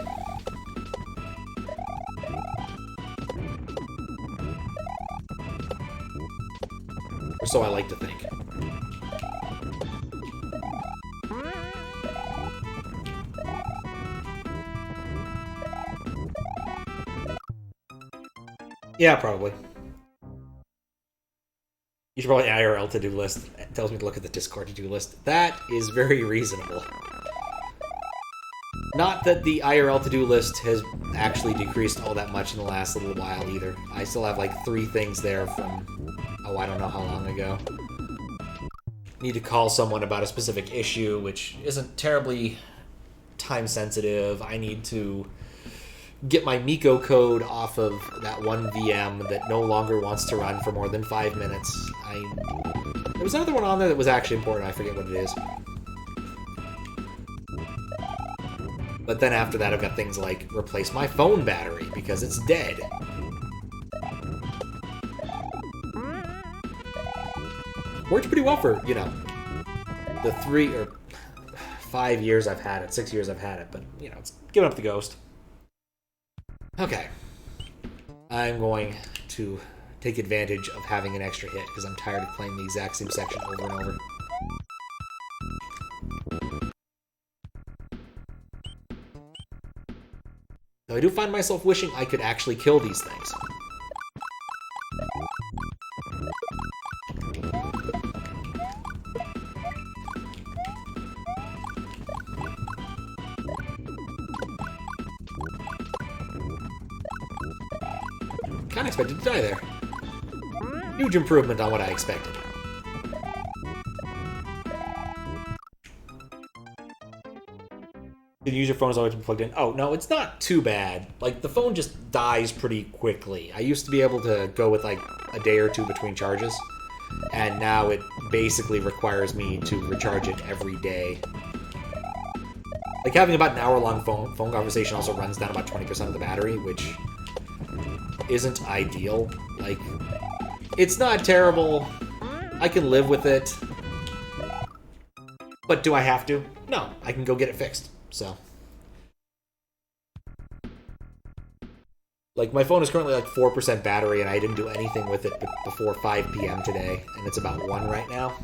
Or so I like to think. Yeah, probably. You should probably IRL to-do list. It tells me to look at the Discord to-do list. That is very reasonable. Not that the IRL to-do list has actually decreased all that much in the last little while either. I still have like 3 things there from, I don't know how long ago. Need to call someone about a specific issue, which isn't terribly time sensitive. I need to get my Miko code off of that one VM that no longer wants to run for more than 5 minutes. There was another one on there that was actually important. I forget what it is. But then after that, I've got things like replace my phone battery because it's dead. Worked pretty well for, you know, the 3 or 5 years I've had it, 6 years I've had it, but, you know, it's giving up the ghost. Okay. I'm going to take advantage of having an extra hit because I'm tired of playing the exact same section over and over. Though I do find myself wishing I could actually kill these things. Kinda expected to die there. Huge improvement on what I expected. You can use your phone as always been plugged in. Oh, no, it's not too bad. Like, the phone just dies pretty quickly. I used to be able to go with, like, a day or two between charges. And now it basically requires me to recharge it every day. Like, having about an hour-long phone conversation also runs down about 20% of the battery, which isn't ideal. Like, it's not terrible. I can live with it. But do I have to? No, I can go get it fixed. So. Like, my phone is currently like 4% battery, and I didn't do anything with it before 5 p.m. today, and it's about 1 right now.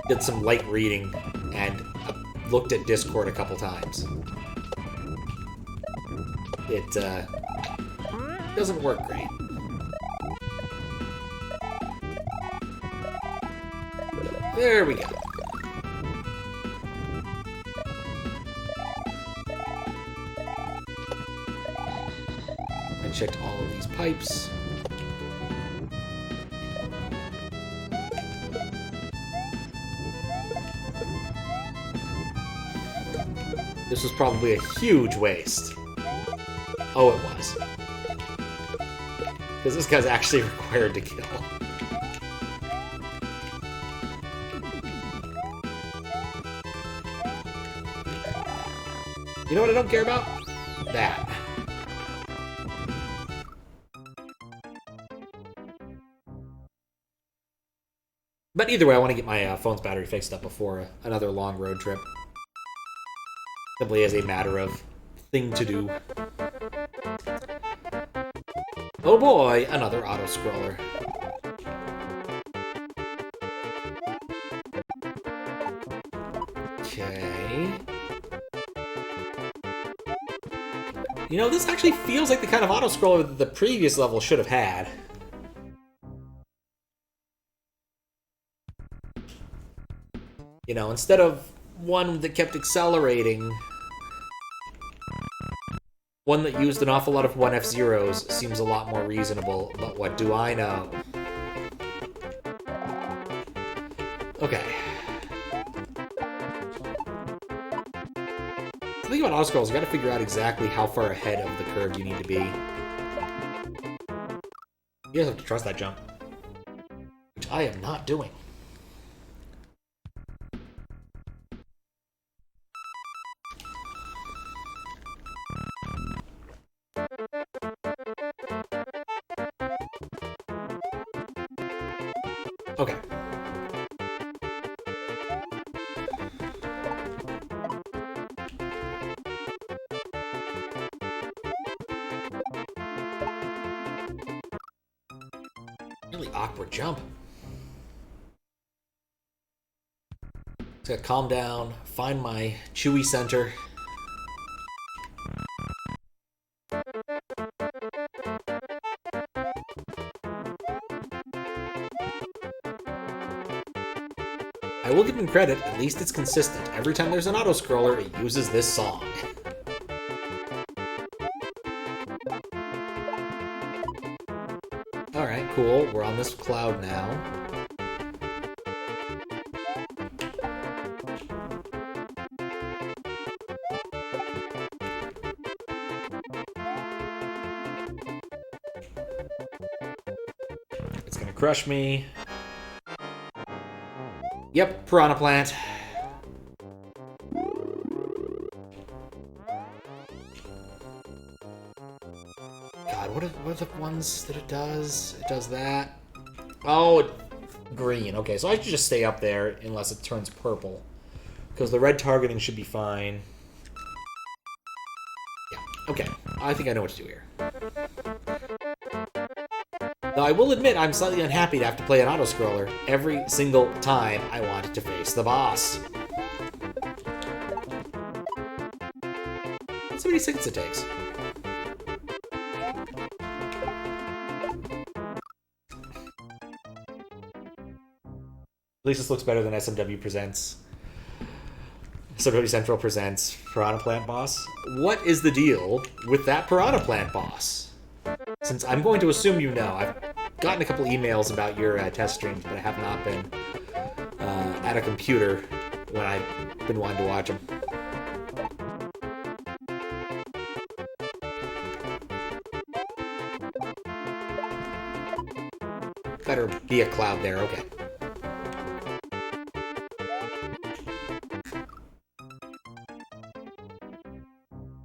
Did some light reading, and looked at Discord a couple times. It, doesn't work great. There we go. I checked all of these pipes. This was probably a huge waste. Oh, it was. Because this guy's actually required to kill. You know what I don't care about? That. But either way, I want to get my phone's battery fixed up before another long road trip. Simply as a matter of thing to do. Oh boy, another auto-scroller. Okay. You know, this actually feels like the kind of auto-scroller that the previous level should have had. You know, instead of one that kept accelerating, one that used an awful lot of 1F-zeros seems a lot more reasonable, but what do I know? Okay. The thing about auto-scrolls, you gotta figure out exactly how far ahead of the curve you need to be. You guys have to trust that jump. Which I am not doing. Okay. Really awkward jump. Just gotta calm down, find my chewy center. I will give him credit, at least it's consistent. Every time there's an auto-scroller, it uses this song. Alright, cool. We're on this cloud now. It's gonna crush me. Yep, piranha plant. God, what are the ones that it does? It does that. Oh, green. Okay, so I should just stay up there unless it turns purple. Because the red targeting should be fine. Yeah, okay. I think I know what to do here. Now, I will admit I'm slightly unhappy to have to play an auto-scroller every single time I want to face the boss. What's how many seconds it takes? At least this looks better than SMW Presents. SMW Central Presents Piranha Plant Boss. What is the deal with that Piranha Plant Boss? Since I'm going to assume you know. I've gotten a couple emails about your test streams, but I have not been at a computer when I've been wanting to watch them. Better be a cloud there, okay.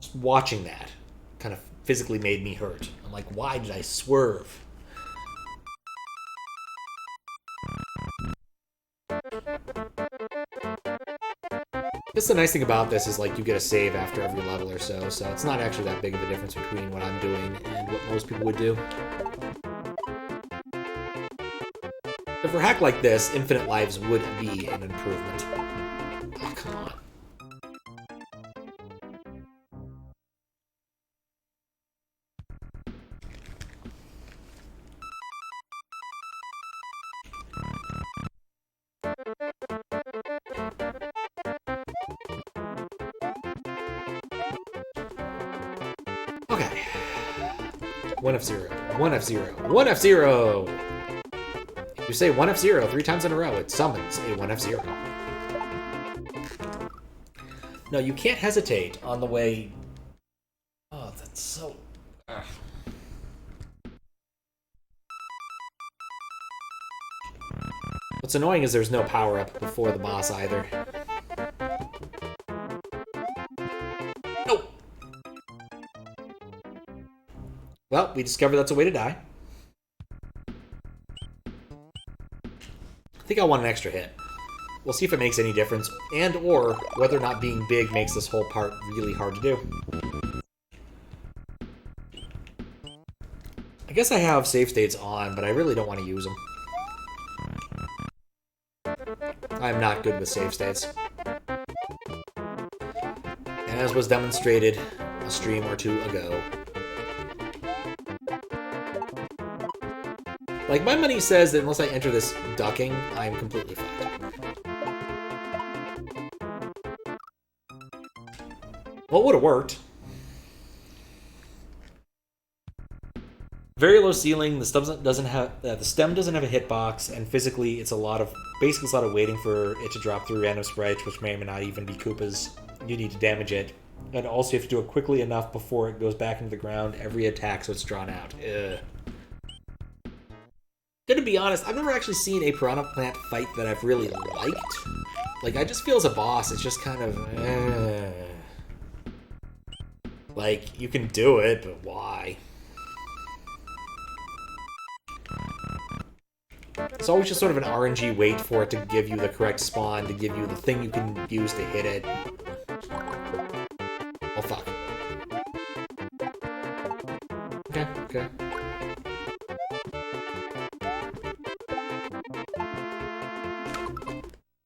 Just watching that kind of physically made me hurt. I'm like, why did I swerve? Just the nice thing about this is, like, you get a save after every level or so it's not actually that big of a difference between what I'm doing and what most people would do. But for a hack like this, infinite lives would be an improvement. Oh, come on. Okay. 1F0. 1F0. 1F0! You say 1F0 3 times in a row, it summons a 1F0. No, you can't hesitate on the way... Oh, that's so... Ugh. What's annoying is there's no power-up before the boss either. Nope! Well, we discovered that's a way to die. I think I want an extra hit. We'll see if it makes any difference, and or whether or not being big makes this whole part really hard to do. I guess I have save states on, but I really don't want to use them. I'm not good with save states. As was demonstrated a stream or two ago. Like, my money says that unless I enter this ducking, I'm completely fucked. Well, it would have worked. Very low ceiling. The stem doesn't have a hitbox, and physically, it's a lot of waiting for it to drop through random sprites, which may or may not even be Koopas. You need to damage it, and also you have to do it quickly enough before it goes back into the ground. Every attack, so it's drawn out. Ugh. Gonna be honest, I've never actually seen a Piranha Plant fight that I've really liked. Like, I just feel as a boss, it's just kind of... Like, you can do it, but why? It's always just sort of an RNG wait for it to give you the correct spawn, to give you the thing you can use to hit it. Oh, fuck. Okay.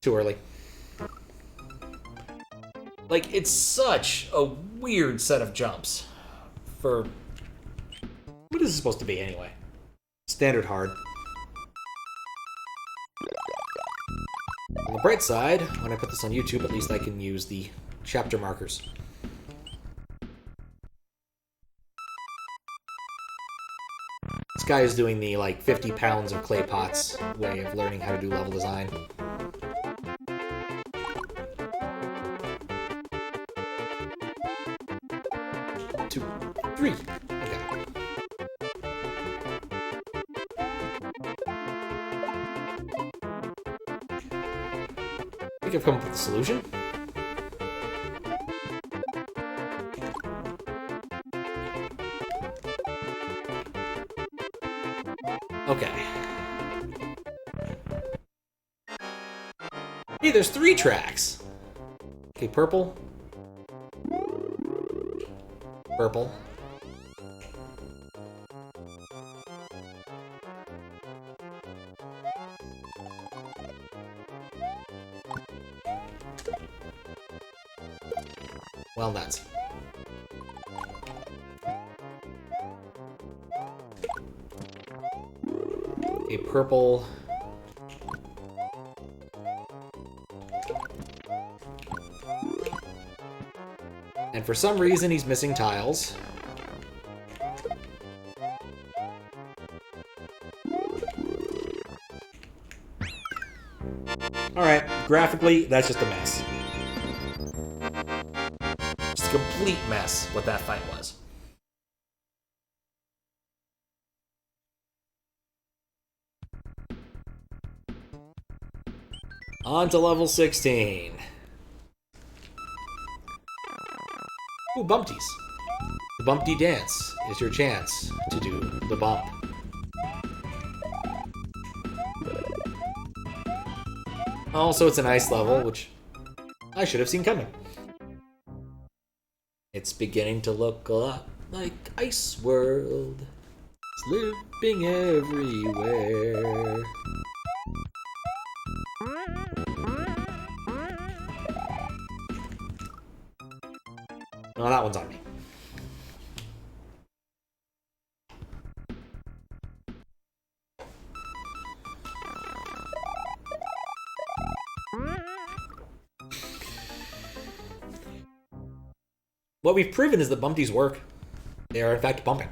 Too early. Like, it's such a weird set of jumps for... What is this supposed to be, anyway? Standard hard. On the bright side, when I put this on YouTube, at least I can use the chapter markers. This guy is doing the, like, 50 pounds of clay pots way of learning how to do level design. 2, 3. Okay. I think I've come up with a solution. Okay. Hey, there's 3 tracks. Okay, purple. Purple. Well, that's... a purple... And for some reason, he's missing tiles. Alright, graphically, that's just a mess. Just a complete mess what that fight was. On to level 16. Ooh, bumpties. The bumpty dance is your chance to do the bump. Also, it's an ice level, which I should have seen coming. It's beginning to look a lot like Ice World. It's living everywhere. Oh, that one's on me. What we've proven is that bumpties work. They are, in fact, bumping.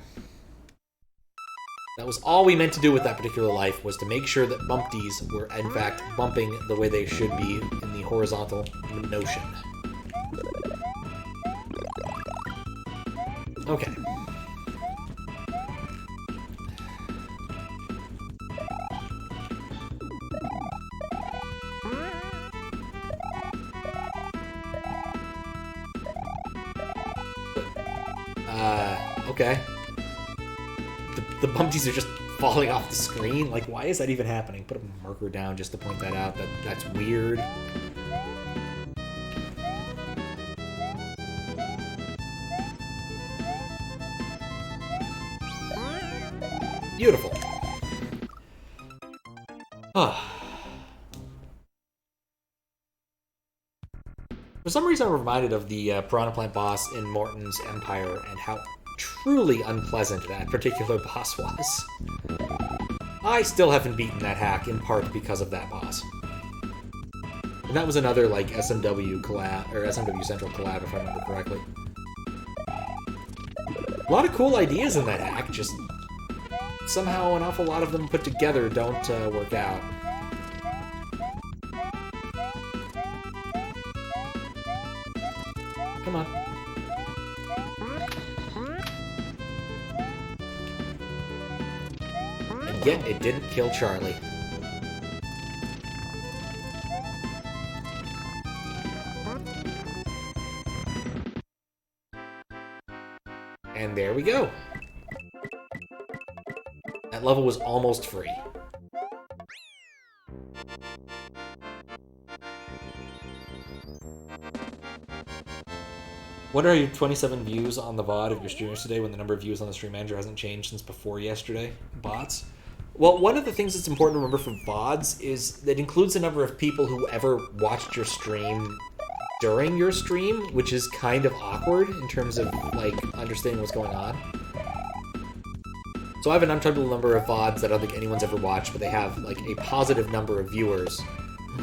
That was all we meant to do with that particular life, was to make sure that bumpties were, in fact, bumping the way they should be in the horizontal notion. Okay. Okay. The bumpties are just falling off the screen? Like, why is that even happening? Put a marker down just to point that out. That's weird. Beautiful. Ah. For some reason, I'm reminded of the Piranha Plant boss in Morton's Empire and how truly unpleasant that particular boss was. I still haven't beaten that hack, in part because of that boss. And that was another, like, SMW collab, or SMW Central collab, if I remember correctly. A lot of cool ideas in that hack, just somehow an awful lot of them put together don't work out. Come on. And yet, it didn't kill Charlie. And there we go. That level was almost free. What are your 27 views on the VOD of your streamers today when the number of views on the stream manager hasn't changed since before yesterday? Bots? Well, one of the things that's important to remember for VODs is that it includes the number of people who ever watched your stream during your stream, which is kind of awkward in terms of, like, understanding what's going on. So I have an untouchable number of VODs that I don't think anyone's ever watched, but they have, like, a positive number of viewers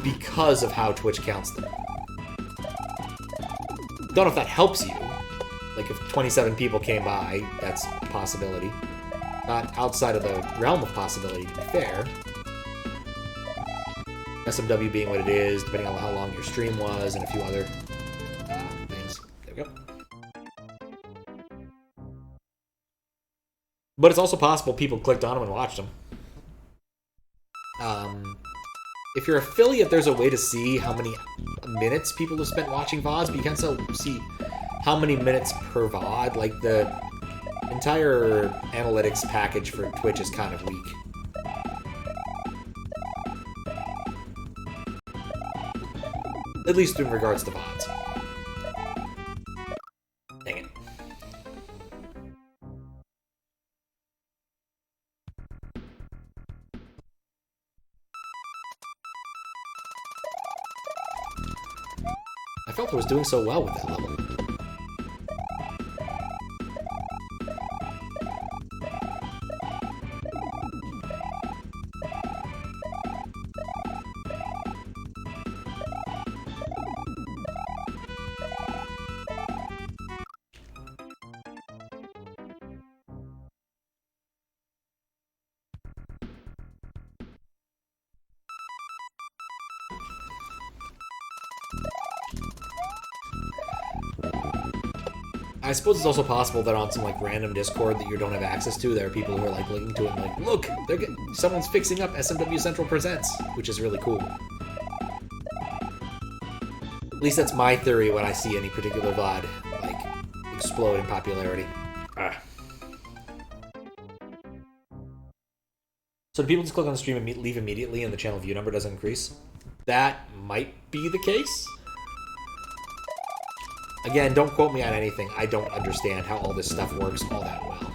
because of how Twitch counts them. Don't know if that helps you. Like, if 27 people came by, that's a possibility. Not outside of the realm of possibility, to be fair. SMW being what it is, depending on how long your stream was, and a few other things. There we go. But it's also possible people clicked on them and watched them. If you're affiliate, there's a way to see how many minutes people have spent watching VODs, but you can't still see how many minutes per VOD. Like, the entire analytics package for Twitch is kind of weak. At least in regards to VODs. Dang it. I felt I was doing so well with that level. I suppose it's also possible that on some like random Discord that you don't have access to, there are people who are like linking to it and like, look, someone's fixing up SMW Central Presents, which is really cool. At least that's my theory when I see any particular VOD like explode in popularity. So do people just click on the stream and leave immediately and the channel view number doesn't increase? That might be the case. Again, don't quote me on anything. I don't understand how all this stuff works all that well.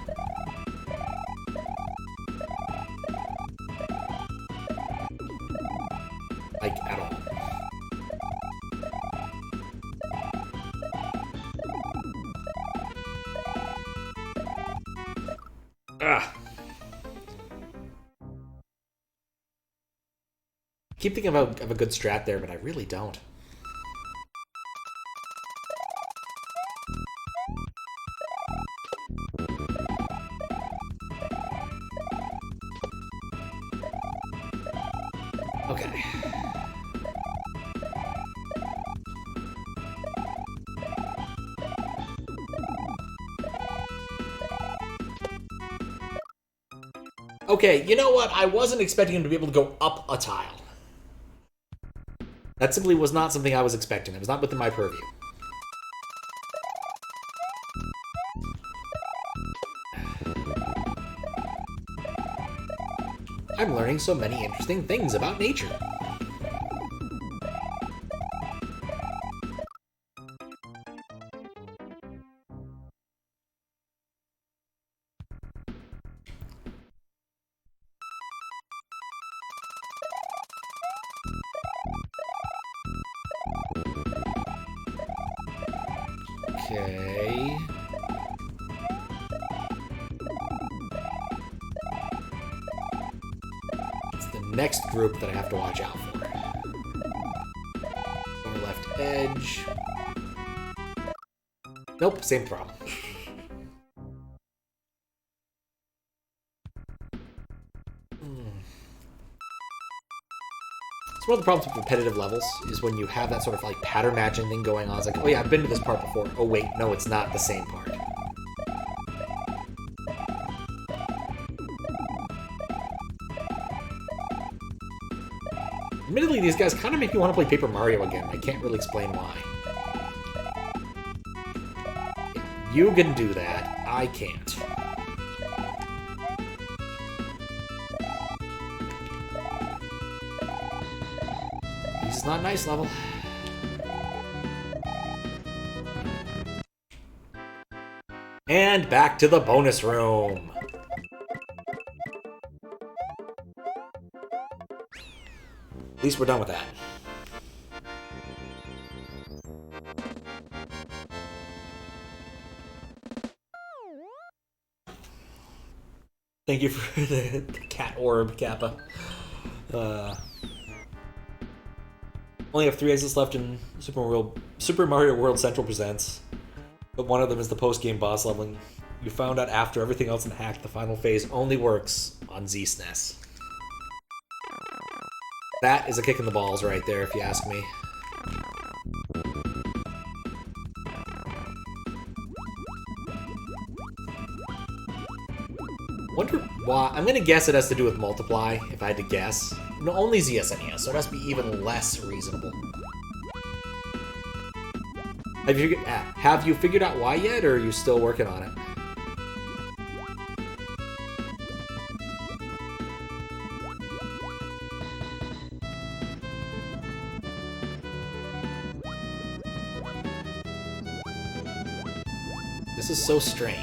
Like, at all. Ugh. Keep thinking of a good strat there, but I really don't. Okay. Okay, you know what? I wasn't expecting him to be able to go up a tile. That simply was not something I was expecting. It was not within my purview. I'm learning so many interesting things about nature. Okay. It's the next group that I have to watch out for. Lower left edge. Nope, same problem. One of the problems with repetitive levels is when you have that sort of like pattern matching thing going on. It's like, oh yeah, I've been to this part before. Oh wait, no, it's not the same part. Admittedly, these guys kind of make me want to play Paper Mario again. I can't really explain why. You can do that. I can't. It's not a nice level. And back to the bonus room. At least we're done with that. Thank you for the cat orb, Kappa. Only have 3 exits left in Super Mario World Central Presents, but one of them is the post-game boss leveling. You found out after everything else in Hack, the final phase only works on Z-SNES. That is a kick in the balls right there, if you ask me. Wonder why. I'm gonna guess it has to do with multiply, if I had to guess. No, only ZSNES, so it has to be even less reasonable. Have you figured out why yet, or are you still working on it? This is so strange.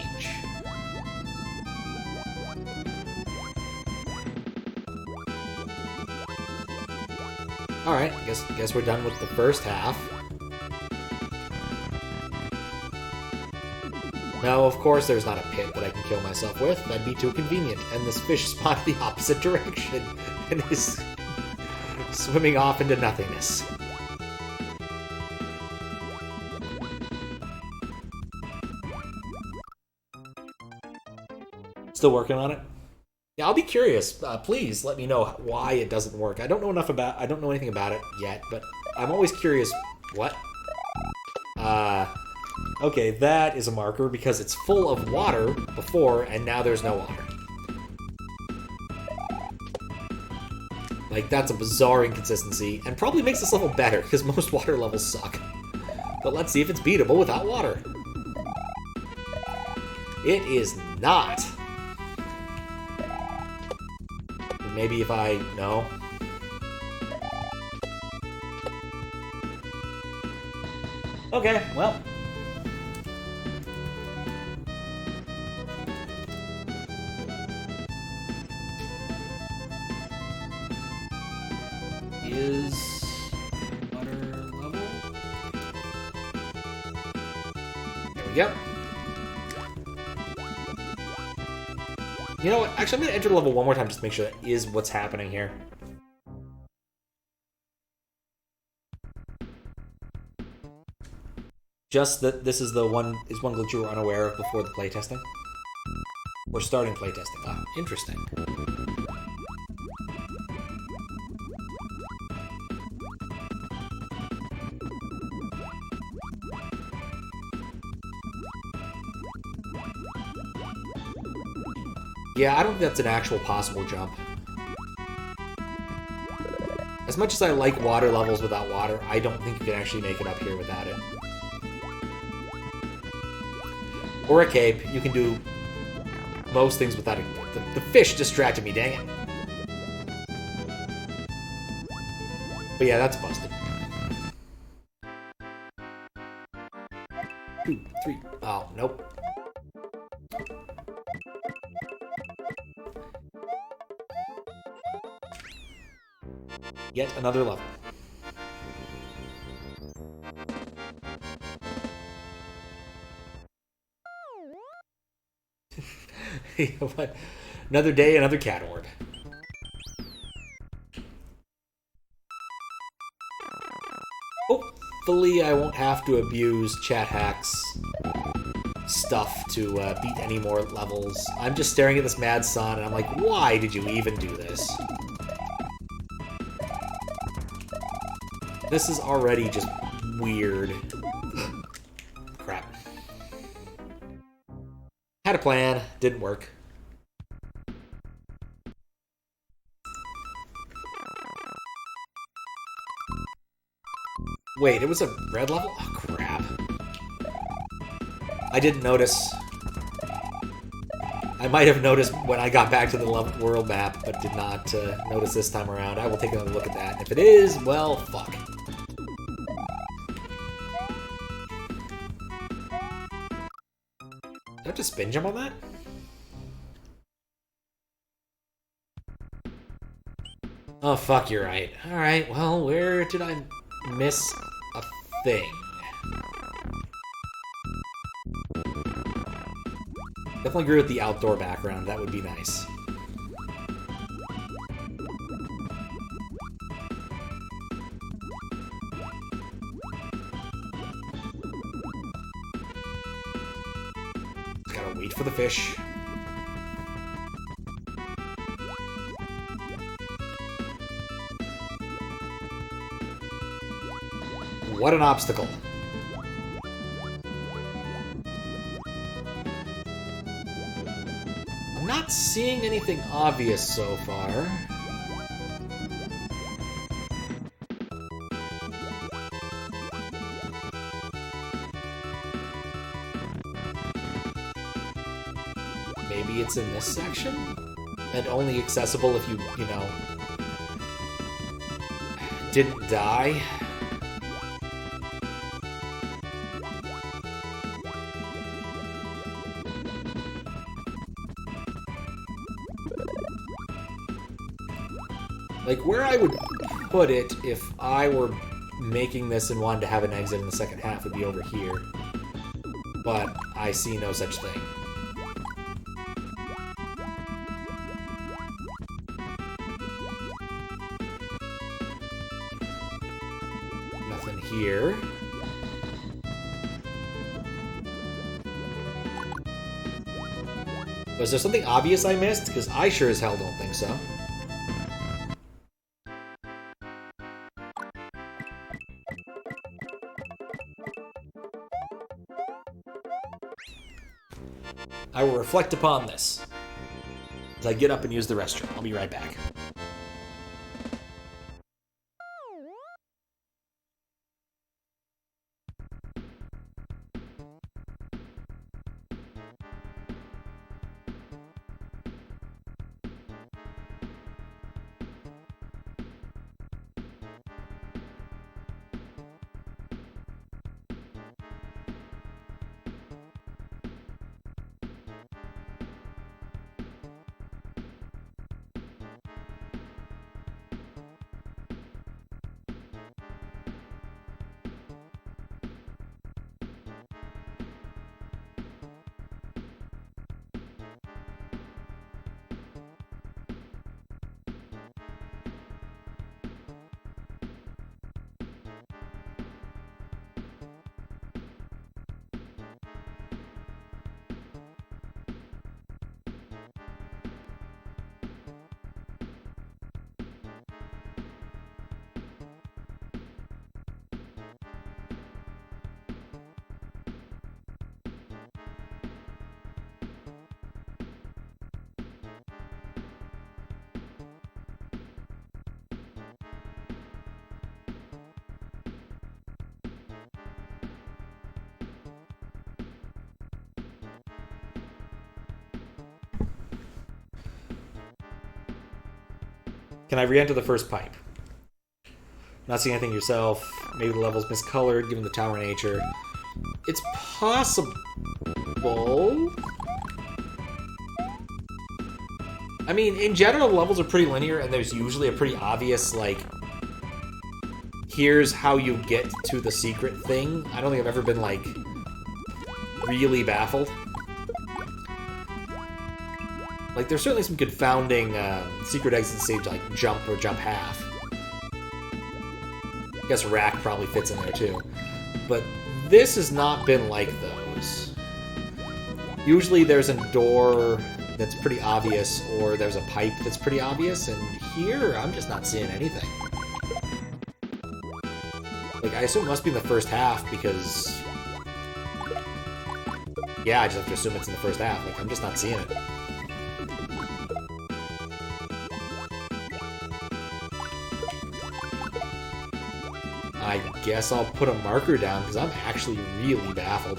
Alright, guess we're done with the first half. Now, of course, there's not a pit that I can kill myself with. That'd be too convenient. And this fish spawned the opposite direction and is swimming off into nothingness. Still working on it? Yeah, I'll be curious. Please let me know why it doesn't work. I don't know anything about it yet, but I'm always curious. What? Okay, that is a marker because it's full of water before, and now there's no water. Like, that's a bizarre inconsistency, and probably makes this level better, because most water levels suck. But let's see if it's beatable without water. It is not. Maybe if I... no. Okay, well... Is water level? There we go. You know what? Actually, I'm going to enter level one more time just to make sure that is what's happening here. Just that this is the one glitch you were unaware of before the playtesting? We're starting playtesting. Ah, interesting. Yeah, I don't think that's an actual possible jump. As much as I like water levels without water, I don't think you can actually make it up here without it. Or a cape. You can do most things without it. The fish distracted me, dang it. But yeah, that's busted. 2, 3. Oh, nope. Yet another level. You know what? Another day, another cat orb. Hopefully I won't have to abuse chat hacks stuff to beat any more levels. I'm just staring at this mad sun and I'm like, why did you even do this? This is already just weird. Crap. Had a plan, didn't work. Wait, it was a red level? Oh, crap. I didn't notice. I might have noticed when I got back to the world map, but did not notice this time around. I will take another look at that. And if it is, well, fuck. Do I have to spin jump on that? Oh, fuck, you're right. Alright, well, where did I miss a thing? Definitely agree with the outdoor background. That would be nice. Just gotta wait for the fish. What an obstacle. I'm not seeing anything obvious so far. Maybe it's in this section? And only accessible if you know, didn't die? Like, where I would put it if I were making this and wanted to have an exit in the second half would be over here. But I see no such thing. Nothing here. Was there something obvious I missed? Because I sure as hell don't think so. I will reflect upon this as I get up and use the restroom. I'll be right back. Can I re-enter the first pipe? Not seeing anything yourself. Maybe the level's miscolored, given the tower nature. It's possible. I mean, in general, the levels are pretty linear, and there's usually a pretty obvious, like, here's how you get to the secret thing. I don't think I've ever been, like, really baffled. Like, there's certainly some confounding secret exit stage, like jump or jump half. I guess rack probably fits in there too. But this has not been like those. Usually there's a door that's pretty obvious, or there's a pipe that's pretty obvious, and here I'm just not seeing anything. Like, I assume it must be in the first half because... yeah, I just have to assume it's in the first half. Like, I'm just not seeing it. I guess I'll put a marker down, because I'm actually really baffled.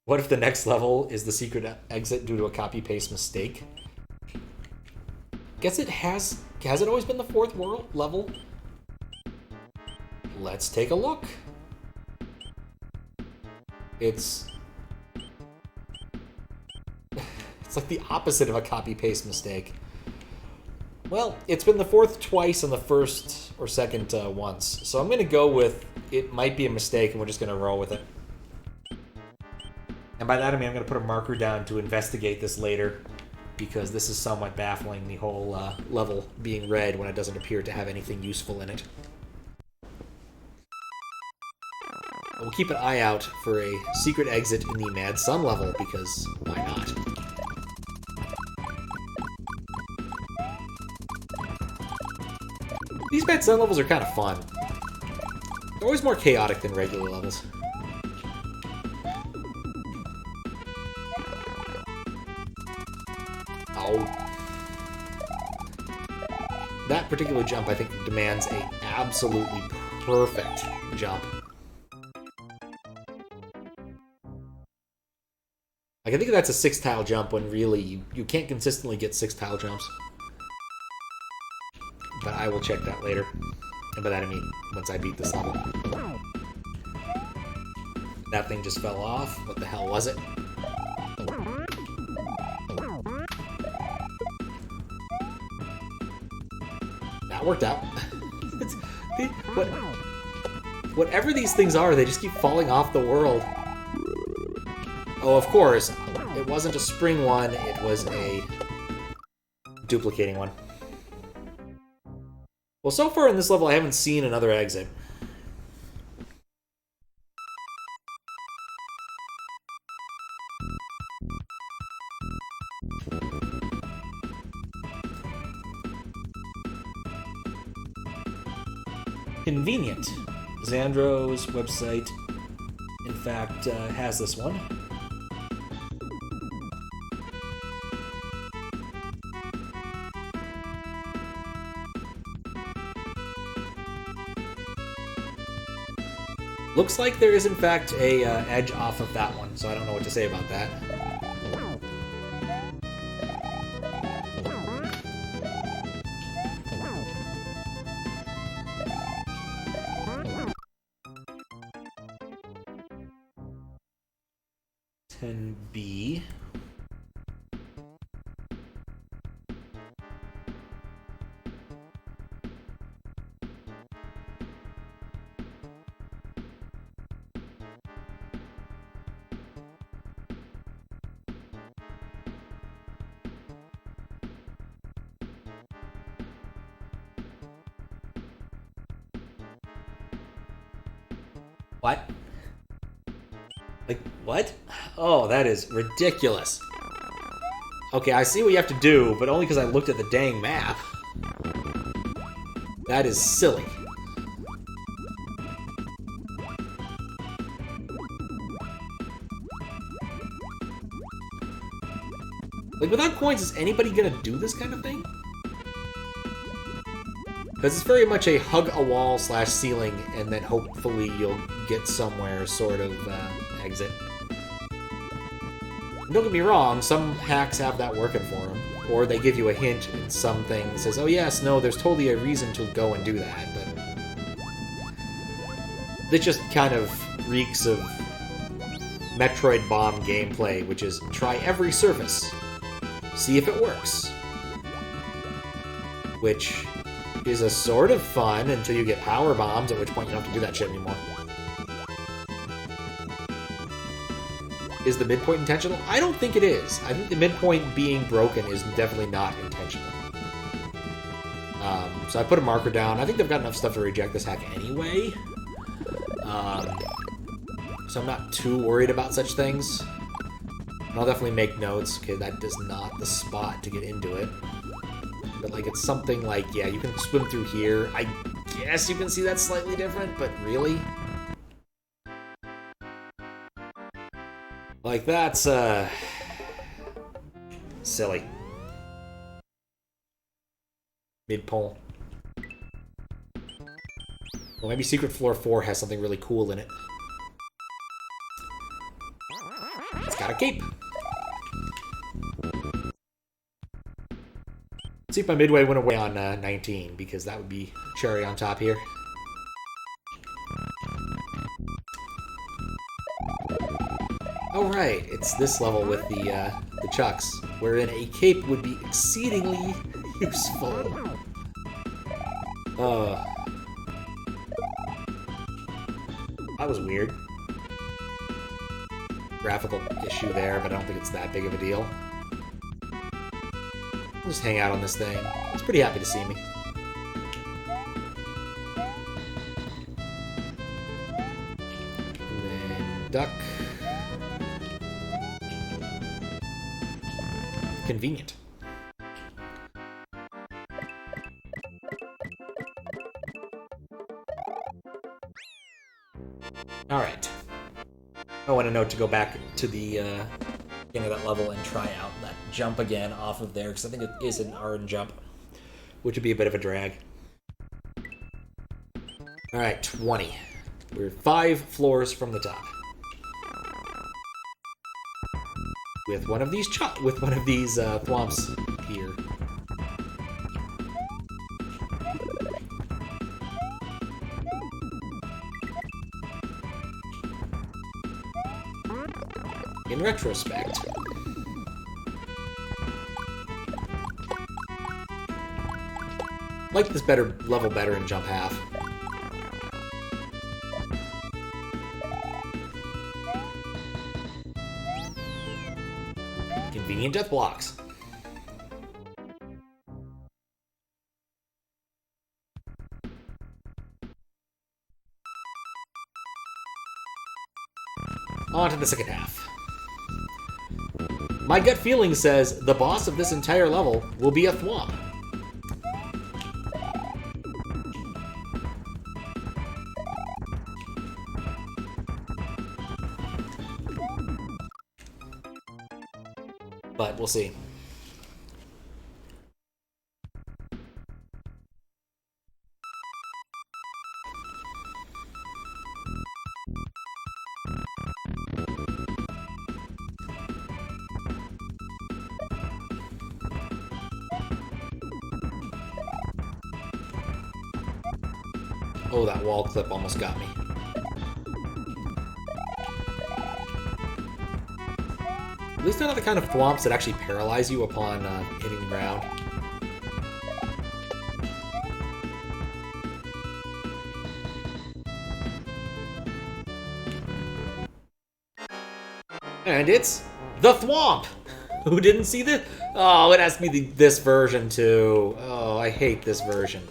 What if the next level is the secret exit due to a copy-paste mistake? Guess it has... has it always been the fourth world level? Let's take a look. It's like the opposite of a copy-paste mistake. Well, it's been the fourth twice and the first or second once. So I'm going to go with it might be a mistake, and we're just going to roll with it. And by that I mean I'm going to put a marker down to investigate this later, because this is somewhat baffling, the whole level being red when it doesn't appear to have anything useful in it. We'll keep an eye out for a secret exit in the Mad Sun level, because why not? These Mad Sun levels are kind of fun. They're always more chaotic than regular levels. Oh. That particular jump, I think, demands a absolutely perfect jump. Like, I think that's a 6-tile jump when really you can't consistently get 6-tile jumps. But I will check that later. And by that I mean once I beat this level. That thing just fell off. What the hell was it? That worked out. Whatever these things are, they just keep falling off the world. Oh, of course, it wasn't a spring one, it was a duplicating one. Well, so far in this level, I haven't seen another exit. Convenient. Xandro's website in fact, has this one. Looks like there is, in fact, a edge off of that one, so I don't know what to say about that. B. What? Like, what? Oh, that is ridiculous. Okay, I see what you have to do, but only because I looked at the dang map. That is silly. Like, without coins, is anybody gonna do this kind of thing? Because it's very much a hug a wall / ceiling, and then hopefully you'll get somewhere sort of exit. Don't get me wrong, some hacks have that working for them. Or they give you a hint in some things, says, oh yes, no, there's totally a reason to go and do that, but... It just kind of reeks of Metroid Bomb gameplay, which is try every surface, see if it works. Which is a sort of fun until you get power bombs, at which point you don't have to do that shit anymore. Is the midpoint intentional? I don't think it is. I think the midpoint being broken is definitely not intentional. So I put a marker down. I think they've got enough stuff to reject this hack anyway. So I'm not too worried about such things. And I'll definitely make notes. Okay, that is not the spot to get into it. But like, it's something like, yeah, you can swim through here. I guess you can see that's slightly different, but really? Like, that's, silly. Mid-pole. Well, maybe Secret Floor 4 has something really cool in it. It's got a cape. Let's see if my midway went away on 19, because that would be cherry on top here. Oh right, it's this level with the chucks, wherein a cape would be exceedingly useful. That was weird. Graphical issue there, but I don't think it's that big of a deal. I'll just hang out on this thing. It's pretty happy to see me. And then duck. Convenient. Alright. I want to note to go back to the beginning of that level and try out that jump again off of there, because I think it is an RN jump, which would be a bit of a drag. Alright, 20. We're 5 floors from the top. With one of these thwomps here. In retrospect, like this level better in jump half. Convenient death blocks. On to the second half. My gut feeling says the boss of this entire level will be a thwomp. But we'll see. Oh, that wall clip almost got me. At least they're not the kind of thwomps that actually paralyze you upon hitting the ground. And it's the thwomp! Who didn't see this? Oh, it has to be this version too. Oh, I hate this version.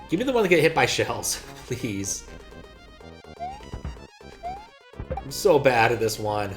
Give me the one that get hit by shells, please. I'm so bad at this one.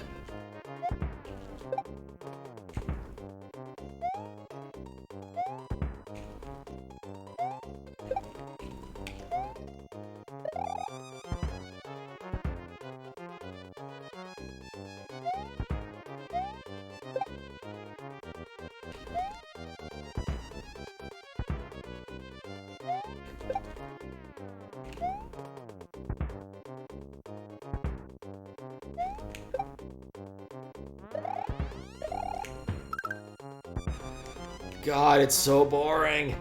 God, it's so boring.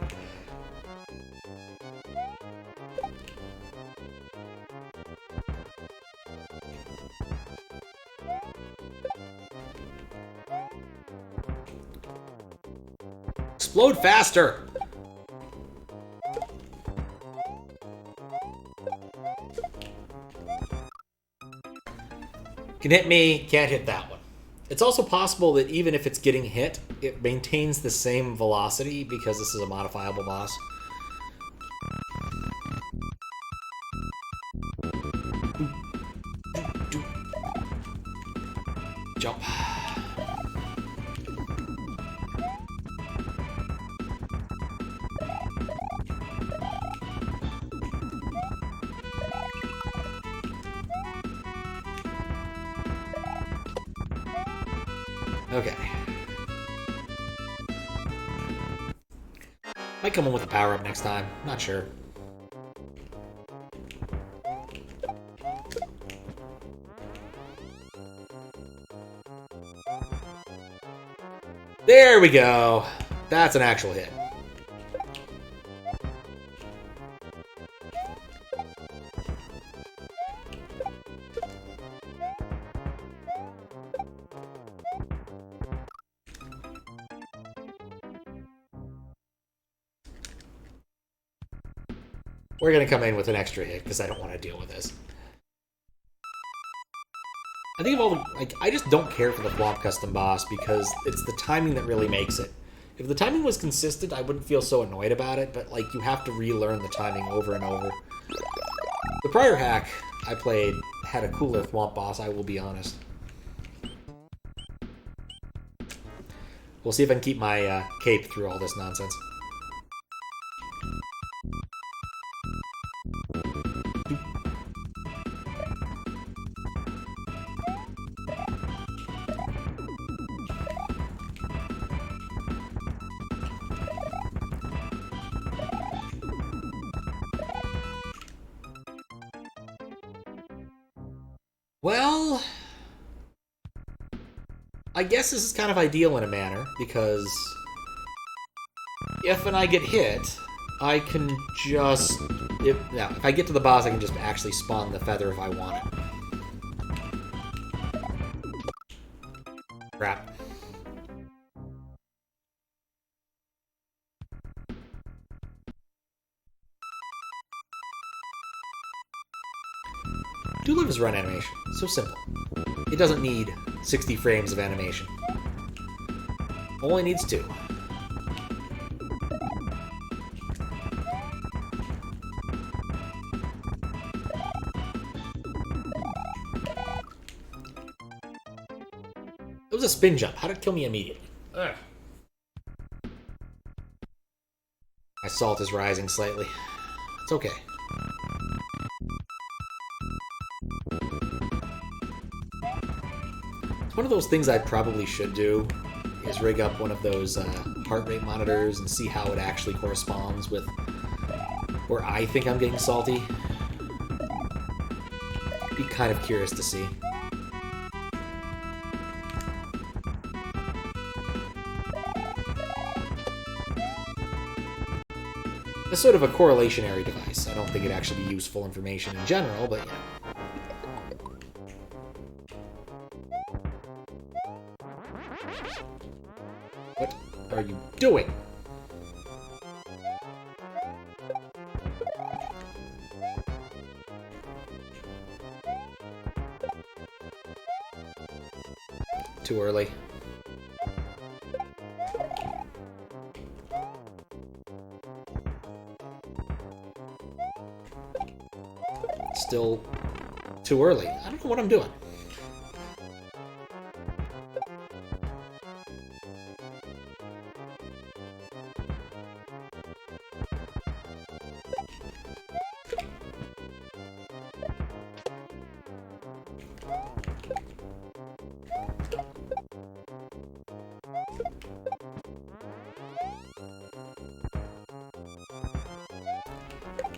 Explode faster! Can hit me, can't hit that one. It's also possible that even if it's getting hit, it maintains the same velocity because this is a modifiable boss. Jump. Okay. Might come in with a power-up next time. Not sure. There we go. That's an actual hit. We're going to come in with an extra hit because I don't want to deal with this. I think of all the... Like, I just don't care for the flop custom boss because it's the timing that really makes it. If the timing was consistent, I wouldn't feel so annoyed about it, but, like, you have to relearn the timing over and over. The prior hack I played had a cooler thwomp boss, I will be honest. We'll see if I can keep my cape through all this nonsense. Well, I guess this is kind of ideal in a manner, because if and I get hit, I can just... If I get to the boss, I can just actually spawn the feather if I want it. Crap. Do love his run animation. So simple. It doesn't need 60 frames of animation. Only needs 2. It was a spin jump. How did it kill me immediately? Ugh. My salt is rising slightly. It's okay. One of those things I probably should do is rig up one of those heart rate monitors and see how it actually corresponds with where I think I'm getting salty. Be kind of curious to see. It's sort of a correlationary device. I don't think it actually be useful information in general, but yeah. What are you doing? Too early. Still too early. I don't know what I'm doing.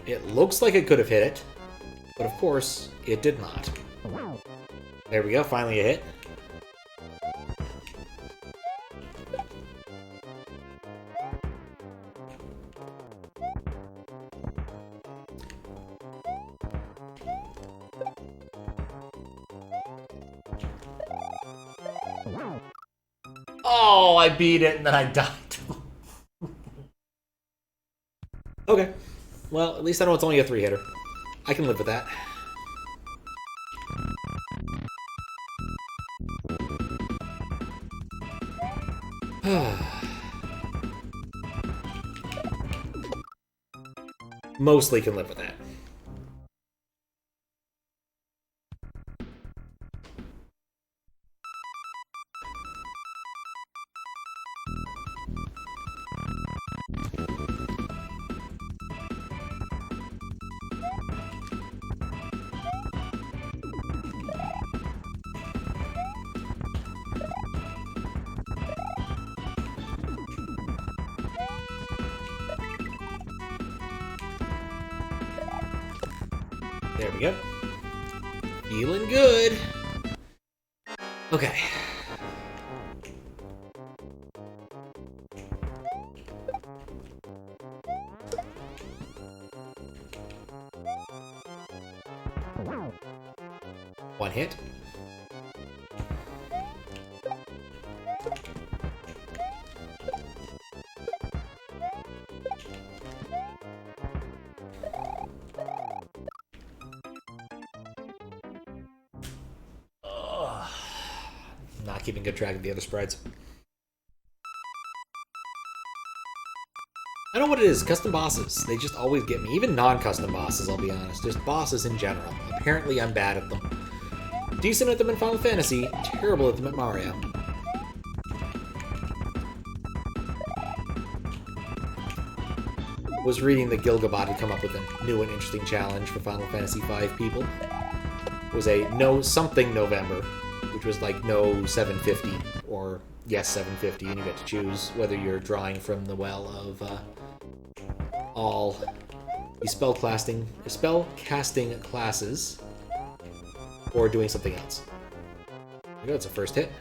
It looks like it could have hit it, but of course, it did not. There we go, finally a hit. Oh, I beat it and then I died. Okay. Well, at least I know it's only a 3-hitter. I can live with that. Mostly can live with that. There we go. Feeling good. Okay. One hit. Not keeping good track of the other sprites. I know what it is, custom bosses. They just always get me. Even non-custom bosses, I'll be honest. Just bosses in general. Apparently I'm bad at them. Decent at them in Final Fantasy, terrible at them at Mario. Was reading that Gilgabot had come up with a new and interesting challenge for Final Fantasy V people. It was a no something November, which was like no 750 or yes 750, and you get to choose whether you're drawing from the well of all the spell casting classes or doing something else. There we go, it's a first hit.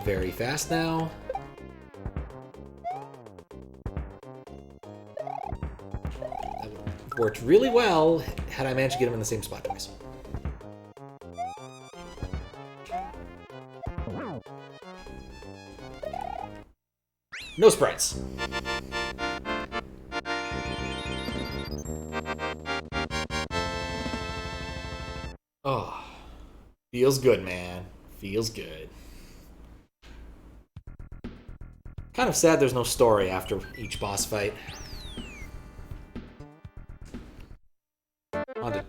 Very fast now. That worked really well had I managed to get him in the same spot twice. No sprites. Oh, feels good, man. Feels good. Kind of sad there's no story after each boss fight. On to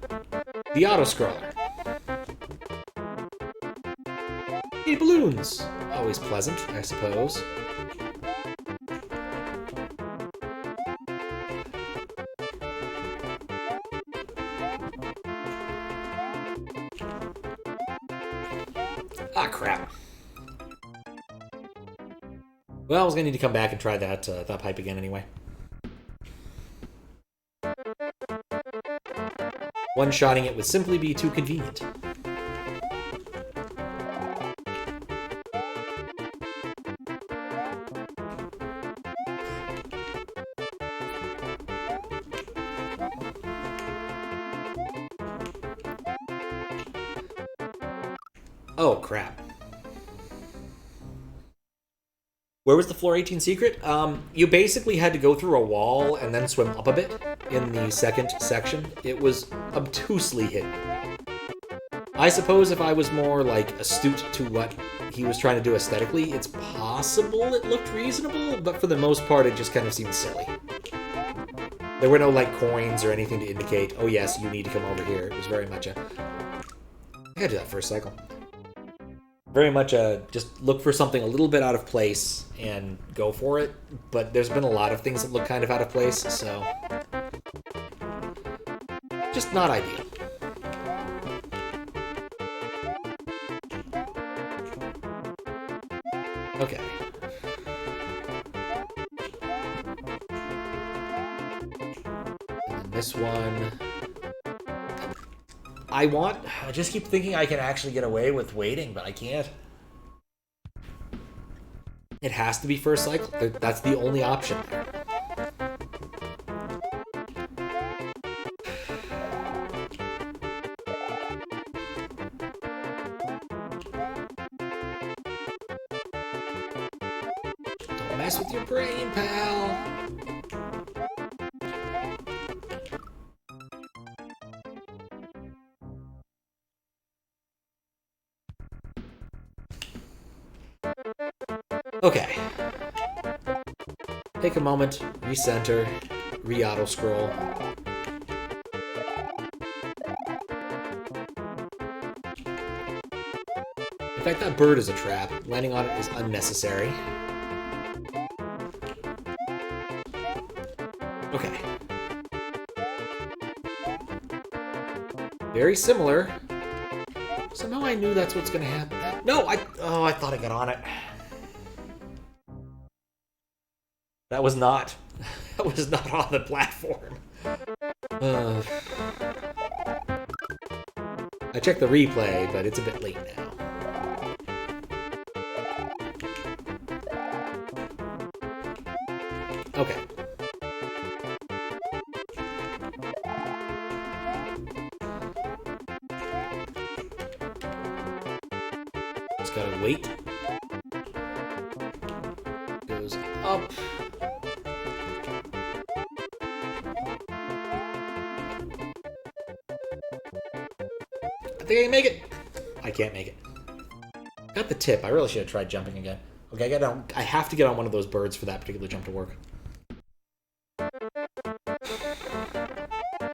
the auto-scroller. Hey, balloons! Always pleasant, I suppose. Ah, crap. Well, I was gonna need to come back and try that pipe again anyway. One-shotting it would simply be too convenient. Oh, crap. Where was the floor 18 secret? You basically had to go through a wall and then swim up a bit in the second section. It was obtusely hidden. I suppose if I was more, like, astute to what he was trying to do aesthetically, it's possible it looked reasonable, but for the most part, it just kind of seemed silly. There were no, like, coins or anything to indicate, oh yes, you need to come over here. It was very much a... I gotta do that first cycle. Very much a just look for something a little bit out of place and go for it, but there's been a lot of things that look kind of out of place, so... just not ideal. Okay. And then this one... I just keep thinking I can actually get away with waiting, but I can't. It has to be first cycle. That's the only option there. Don't mess with your brain, pal. Okay. Take a moment, recenter, re-auto scroll. In fact, that bird is a trap. Landing on it is unnecessary. Okay. Very similar. Somehow I knew that's what's gonna happen. No, I thought I got on it. That was not on the platform. I checked the replay, but it's a bit late now. Okay. Just gotta wait. Goes up. I think I can make it. I can't make it. Got the tip. I really should have tried jumping again. Okay, I have to get on one of those birds for that particular jump to work.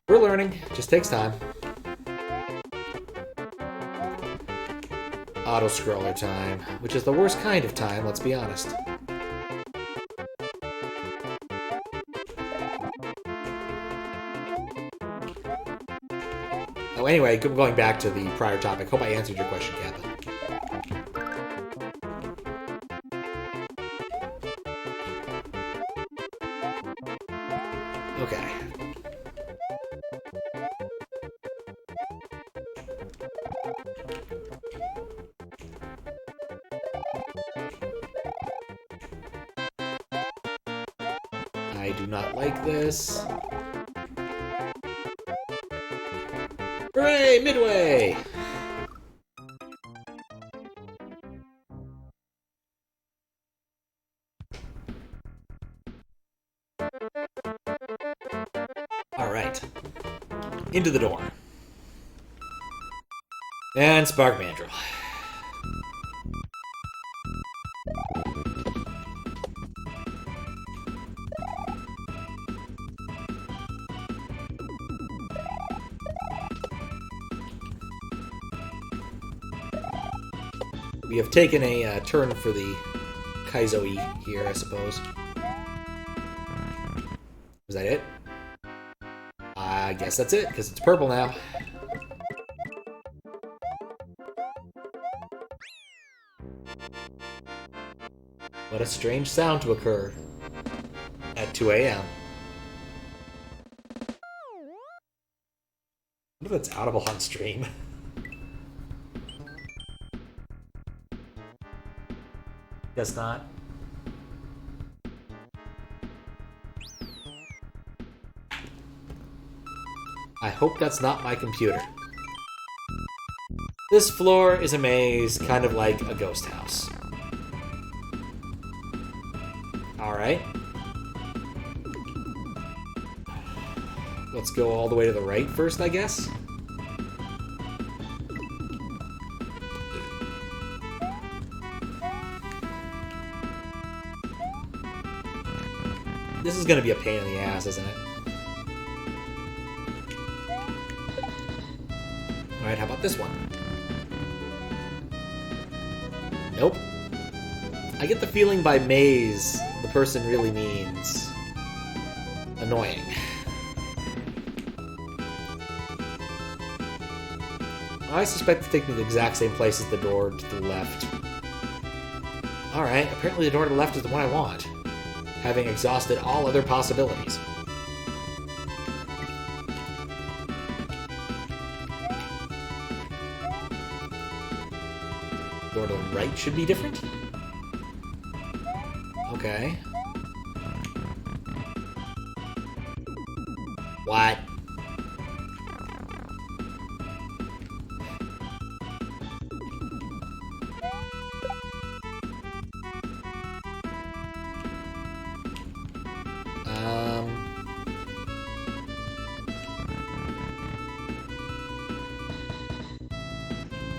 We're learning. Just takes time. Auto-scroller time, which is the worst kind of time, let's be honest. Oh, anyway, going back to the prior topic, hope I answered your question, Kappa. Okay. I do not like this. Hooray! Midway! Alright. Into the door. And spark Mandrill. We have taken a turn for the Kaizoi here, I suppose. Was that it? I guess that's it, because it's purple now. What a strange sound to occur at 2 a.m. What if it's audible on stream? Guess not. I hope that's not my computer. This floor is a maze, kind of like a ghost house. Alright. Let's go all the way to the right first, I guess. This is gonna be a pain in the ass, isn't it? Alright, how about this one? Nope. I get the feeling by maze, the person really means annoying. I suspect to take me to the exact same place as the door to the left. Alright, apparently the door to the left is the one I want, having exhausted all other possibilities. Door to the right should be different? Okay. What?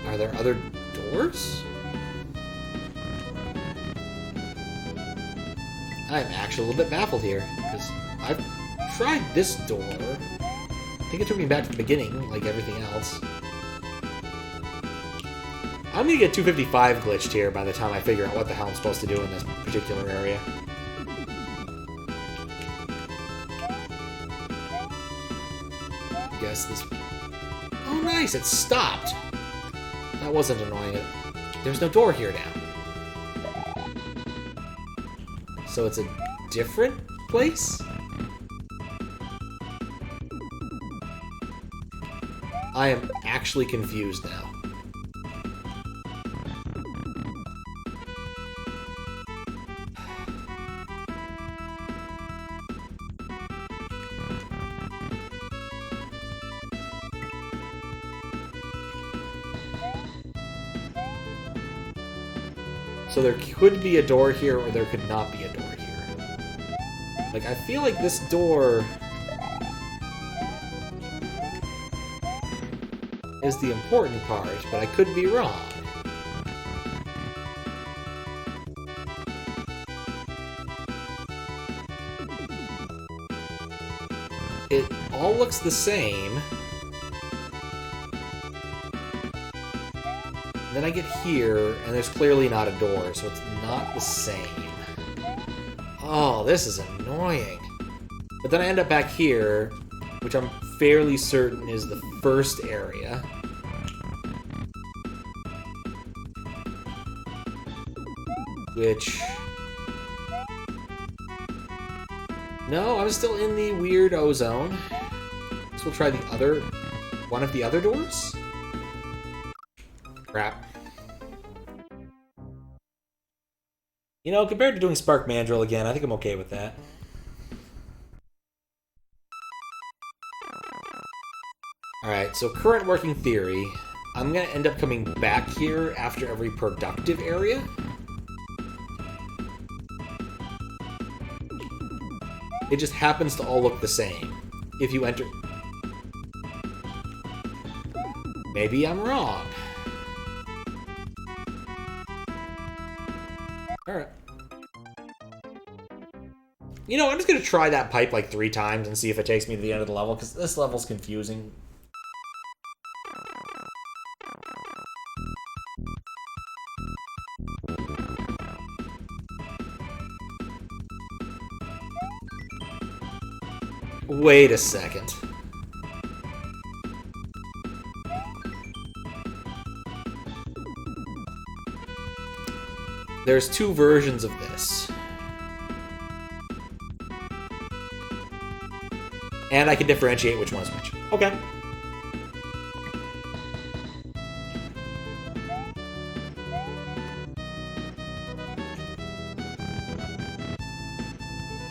Are there other doors? I'm actually a little bit baffled here, because I've tried this door. I think it took me back to the beginning, like everything else. I'm gonna get 255 glitched here by the time I figure out what the hell I'm supposed to do in this particular area. Guess this... Oh, nice! It stopped! That wasn't annoying. There's no door here now. So it's a different place? I am actually confused now. So there could be a door here, or there could not be a door here. Like, I feel like this door is the important part, but I could be wrong. It all looks the same. Then I get here, and there's clearly not a door, so it's not the same. Oh, this is annoying. But then I end up back here, which I'm fairly certain is the first area. Which... No, I'm still in the weird O-zone. So we'll try the other... one of the other doors? Crap. You know, compared to doing Spark Mandrill again, I think I'm okay with that. Alright, so current working theory, I'm gonna end up coming back here after every productive area. It just happens to all look the same. If you enter... Maybe I'm wrong. Alright. You know, I'm just gonna try that pipe like 3 times and see if it takes me to the end of the level, because this level's confusing. Wait a second. There's two versions of this. And I can differentiate which one's which. Okay.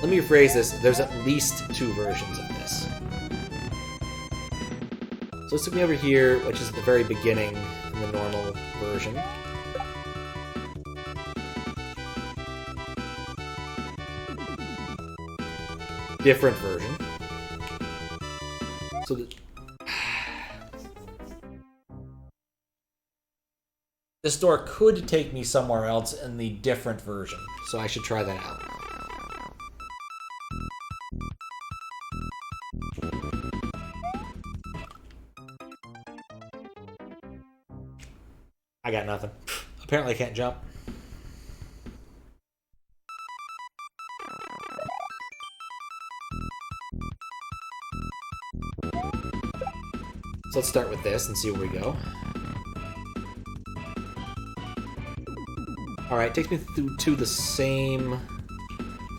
Let me rephrase this. There's at least two versions of this. So this took me over here, which is at the very beginning in the normal version. Different version. So this door could take me somewhere else in the different version, so I should try that out. I got nothing. Apparently I can't jump. So let's start with this and see where we go. Alright, takes me through to the same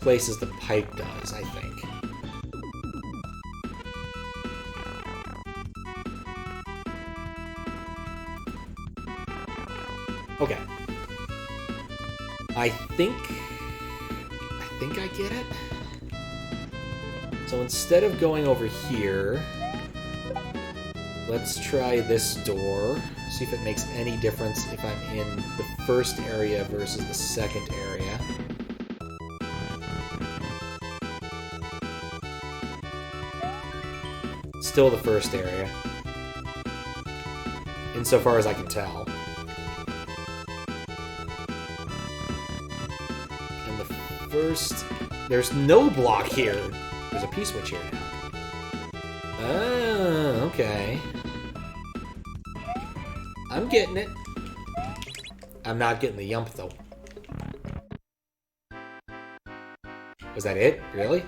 place as the pipe does, I think. Okay. I think I get it. So instead of going over here, let's try this door. See if it makes any difference if I'm in the first area versus the second area. Still the first area. Insofar as I can tell. And the first... There's no block here. There's a P-switch here now. Oh, okay. I'm getting it. I'm not getting the yump, though. Was that it? Really?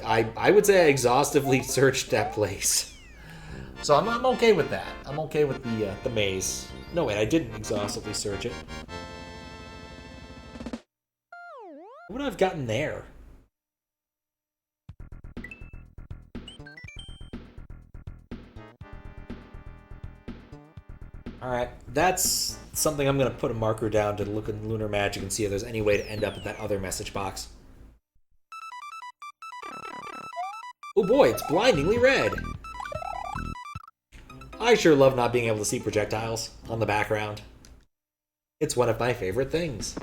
I would say I exhaustively searched that place. So I'm okay with that. I'm okay with the maze. No, wait, I didn't exhaustively search it. What would I have gotten there? Alright, that's something I'm going to put a marker down to look in Lunar Magic and see if there's any way to end up at that other message box. Oh boy, it's blindingly red! I sure love not being able to see projectiles on the background. It's one of my favorite things.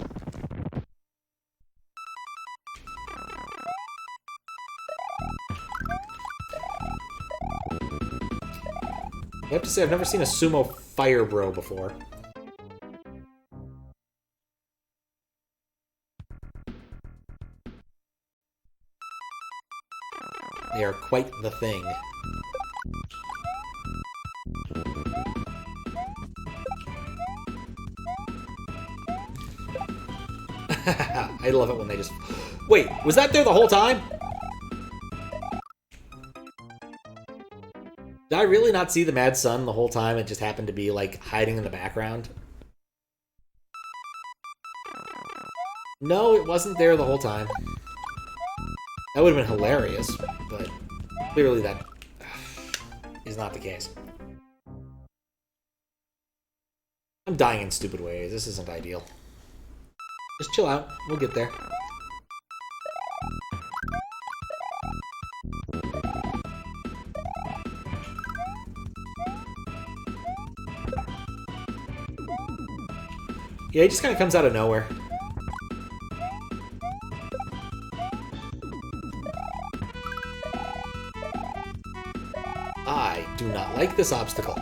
I have to say, I've never seen a sumo fire bro before. They are quite the thing. I love it when they just... Wait, was that there the whole time? Did I really not see the Mad Sun the whole time? It just happened to be, like, hiding in the background? No, it wasn't there the whole time. That would have been hilarious, but clearly that is not the case. I'm dying in stupid ways. This isn't ideal. Just chill out. We'll get there. Yeah, he just kind of comes out of nowhere. I do not like this obstacle.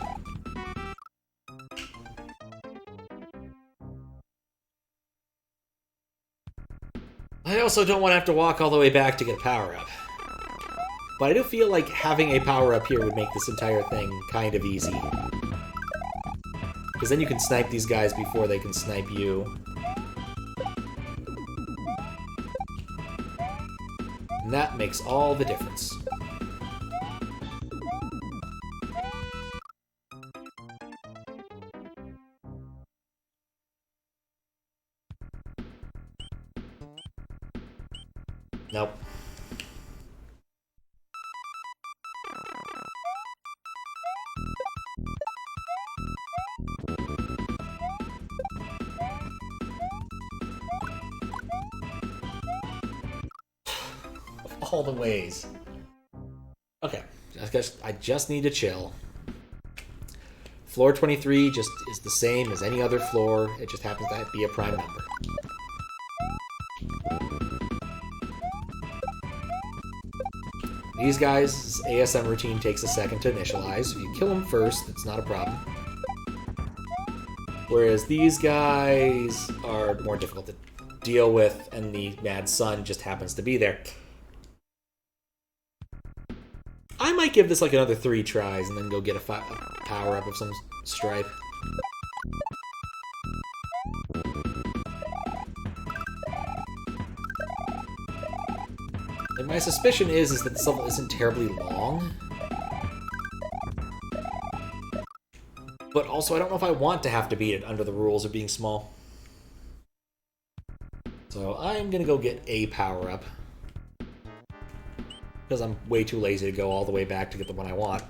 I also don't want to have to walk all the way back to get a power-up. But I do feel like having a power-up here would make this entire thing kind of easy. Because then you can snipe these guys before they can snipe you. And that makes all the difference. Nope. All the ways. Okay, I just need to chill. Floor 23 just is the same as any other floor. It just happens to be a prime number. These guys' ASM routine takes a second to initialize. If you kill them first, it's not a problem. Whereas these guys are more difficult to deal with, and the Mad Sun just happens to be there. I might give this like another 3 tries and then go get a power-up of some stripe. And my suspicion is that this level isn't terribly long. But also, I don't know if I want to have to beat it under the rules of being small. So I'm gonna go get a power-up. Because I'm way too lazy to go all the way back to get the one I want.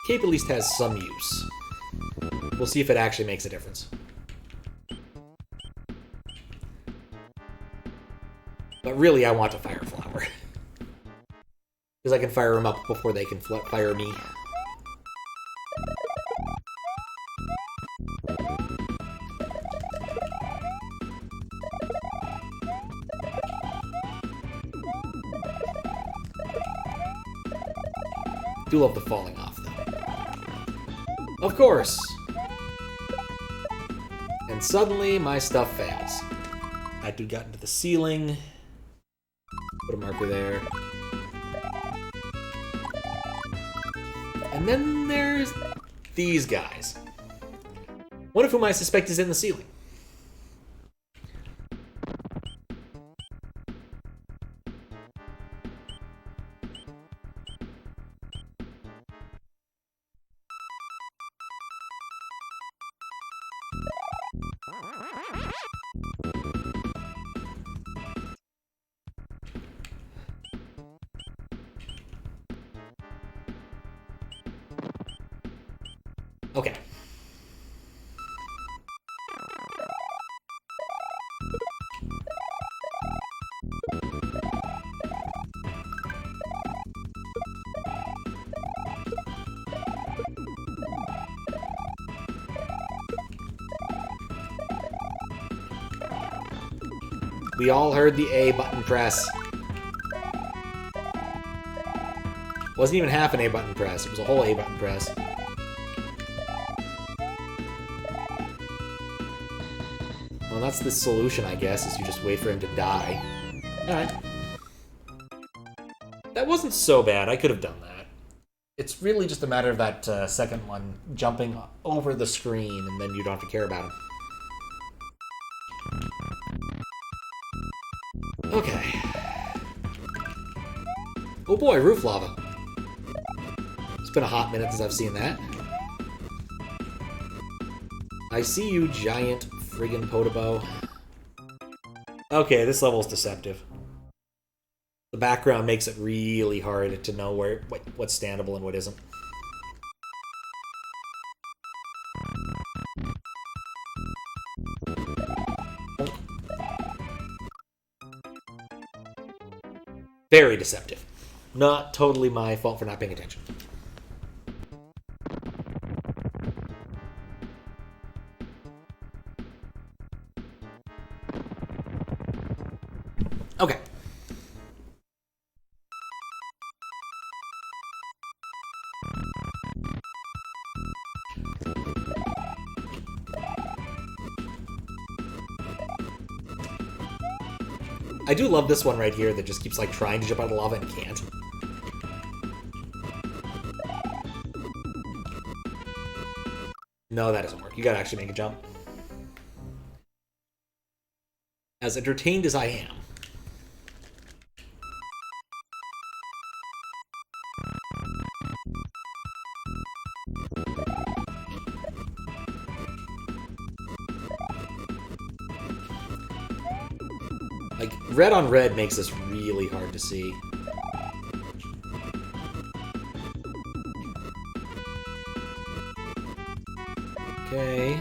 Cape at least has some use. We'll see if it actually makes a difference. But really, I want a Fire Flower. Because I can fire them up before they can fire me. Do love the falling off, though. Of course! And suddenly, my stuff fails. That dude got into the ceiling. Put a marker there. And then there's these guys. One of whom I suspect is in the ceiling. Okay. We all heard the A button press. Wasn't even half an A button press, it was a whole A button press. Well, that's the solution, I guess, is you just wait for him to die. Alright. That wasn't so bad, I could have done that. It's really just a matter of that second one jumping over the screen, and then you don't have to care about him. Okay. Oh boy, roof lava. It's been a hot minute since I've seen that. I see you, giant friggin' Podobo. Okay, this level's deceptive. The background makes it really hard to know what's standable and what isn't. Very deceptive. Not totally my fault for not paying attention. Okay. I do love this one right here that just keeps like trying to jump out of lava and can't. No, that doesn't work. You gotta actually make a jump. As entertained as I am. Like, red on red makes this really hard to see. Okay.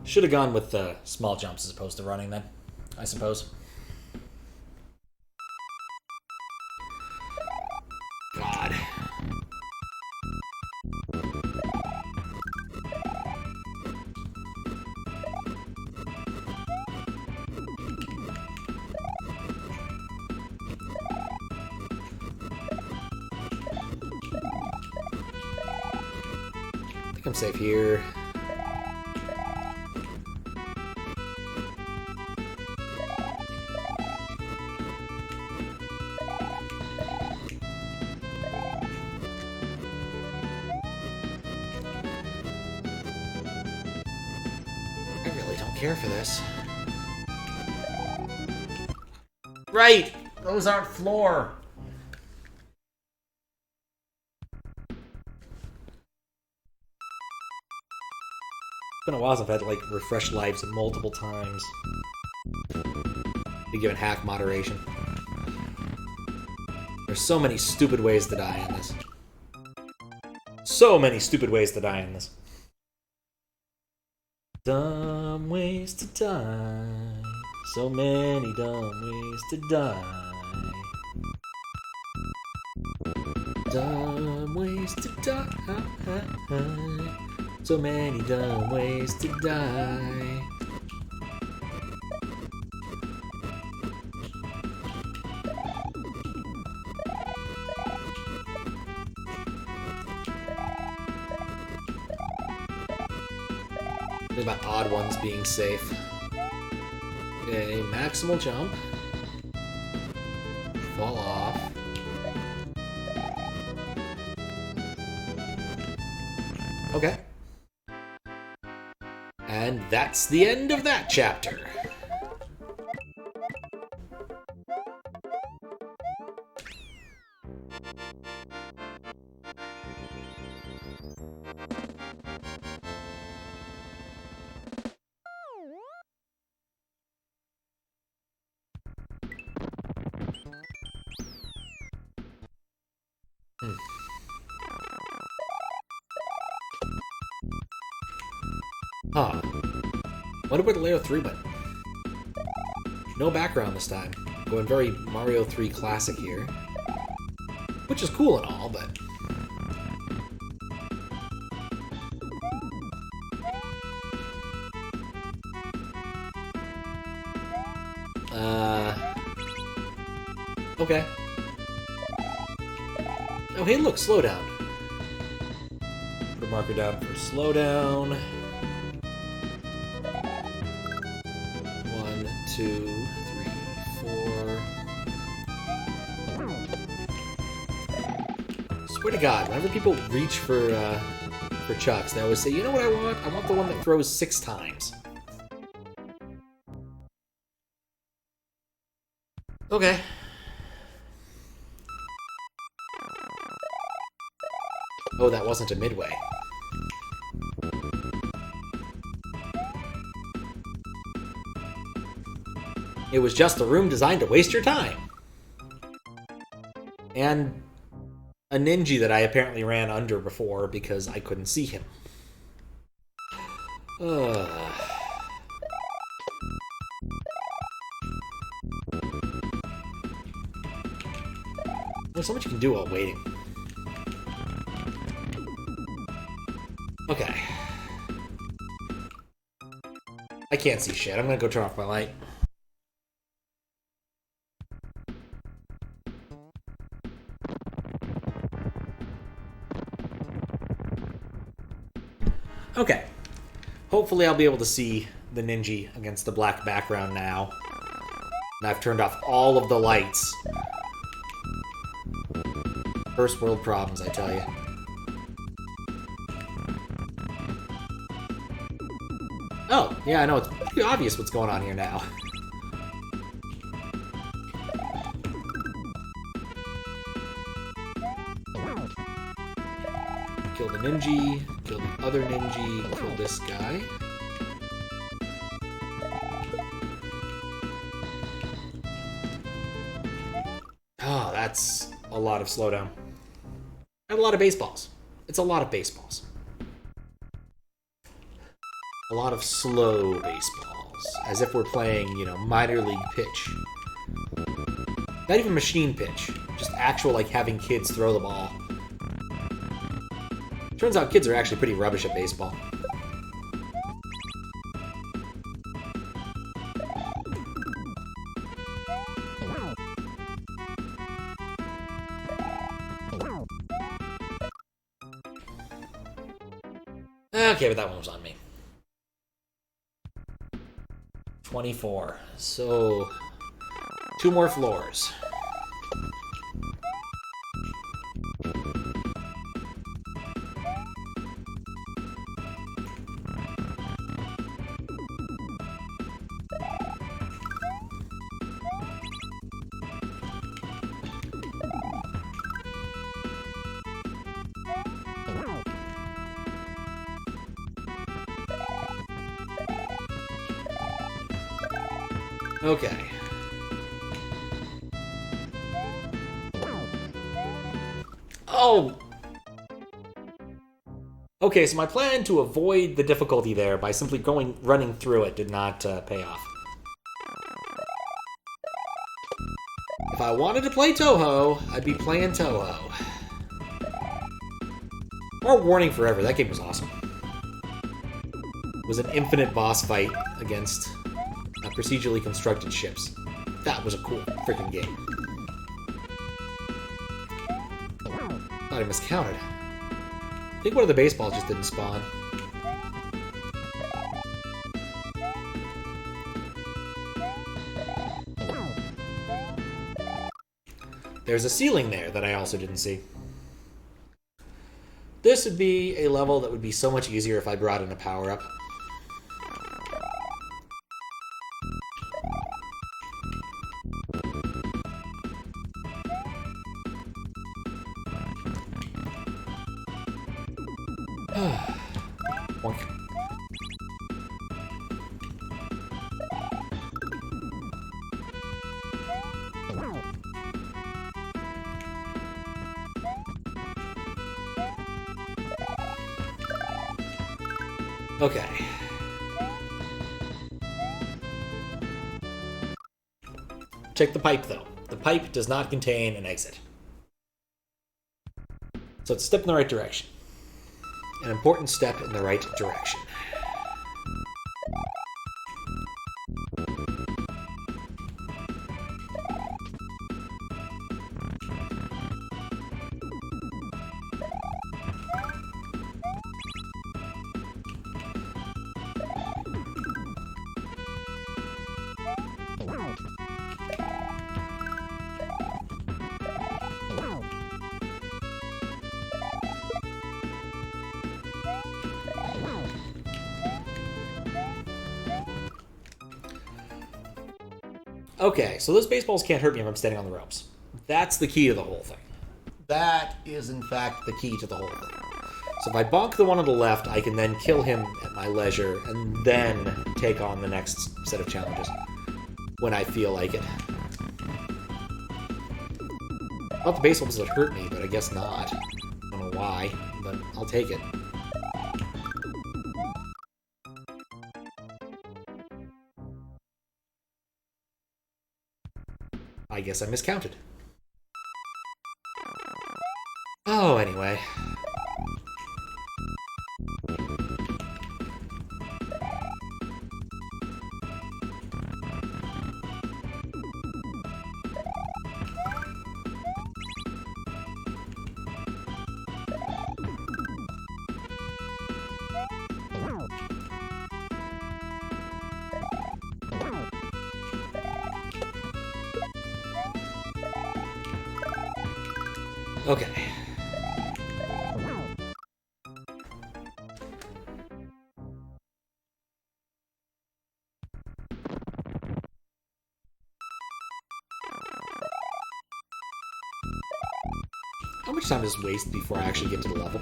Should have gone with the small jumps as opposed to running then, I suppose. God. I think I'm safe here. Care for this. Right! Those aren't floor! It's been a while since I've had to, like, refresh lives multiple times. Be given hack moderation. There's so many stupid ways to die in this. So many stupid ways to die in this. Dumb ways to die. So many dumb ways to die. Dumb ways to die. So many dumb ways to die. About odd ones being safe. Okay, maximal jump. Fall off. Okay. And that's the end of that chapter. Huh. What about the layer 3 button? No background this time. Going very Mario 3 classic here. Which is cool and all, but... Okay. Oh, hey, look, slowdown. Put a marker down for slowdown. 1, 2, 3, 4. Swear to God, whenever people reach for chucks, they always say, "You know what I want? I want the one that throws 6 times." Okay. Oh, that wasn't a midway. It was just a room designed to waste your time. And a ninja that I apparently ran under before because I couldn't see him. There's so much you can do while waiting. Okay. I can't see shit. I'm gonna go turn off my light. Okay. Hopefully I'll be able to see the ninja against the black background now. And I've turned off all of the lights. First world problems, I tell you. Oh, yeah, I know. It's pretty obvious what's going on here now. Kill the ninja, kill the other ninja, kill this guy. Oh, that's a lot of slowdown. And a lot of baseballs. It's a lot of baseballs. A lot of slow baseballs. As if we're playing, you know, minor league pitch. Not even machine pitch. Just actual, like, having kids throw the ball. Turns out kids are actually pretty rubbish at baseball. Okay, but that one was on me. 24. So, 2 more floors. Okay. Oh! Okay, so my plan to avoid the difficulty there by simply running through it did not pay off. If I wanted to play Toho, I'd be playing Toho. Or Warning Forever, that game was awesome. It was an infinite boss fight against procedurally constructed ships. That was a cool freaking game. Thought I miscounted. I think one of the baseballs just didn't spawn. There's a ceiling there that I also didn't see. This would be a level that would be so much easier if I brought in a power-up. Okay. Check the pipe, though. The pipe does not contain an exit. So it's a step in the right direction. An important step in the right direction. Okay, so those baseballs can't hurt me if I'm standing on the ropes. That's the key to the whole thing. That is, in fact, the key to the whole thing. So if I bonk the one on the left, I can then kill him at my leisure, and then take on the next set of challenges when I feel like it. I thought the baseballs would hurt me, but I guess not. I don't know why, but I'll take it. I guess I miscounted. Oh, anyway. Okay. How much time does this waste before I actually get to the level?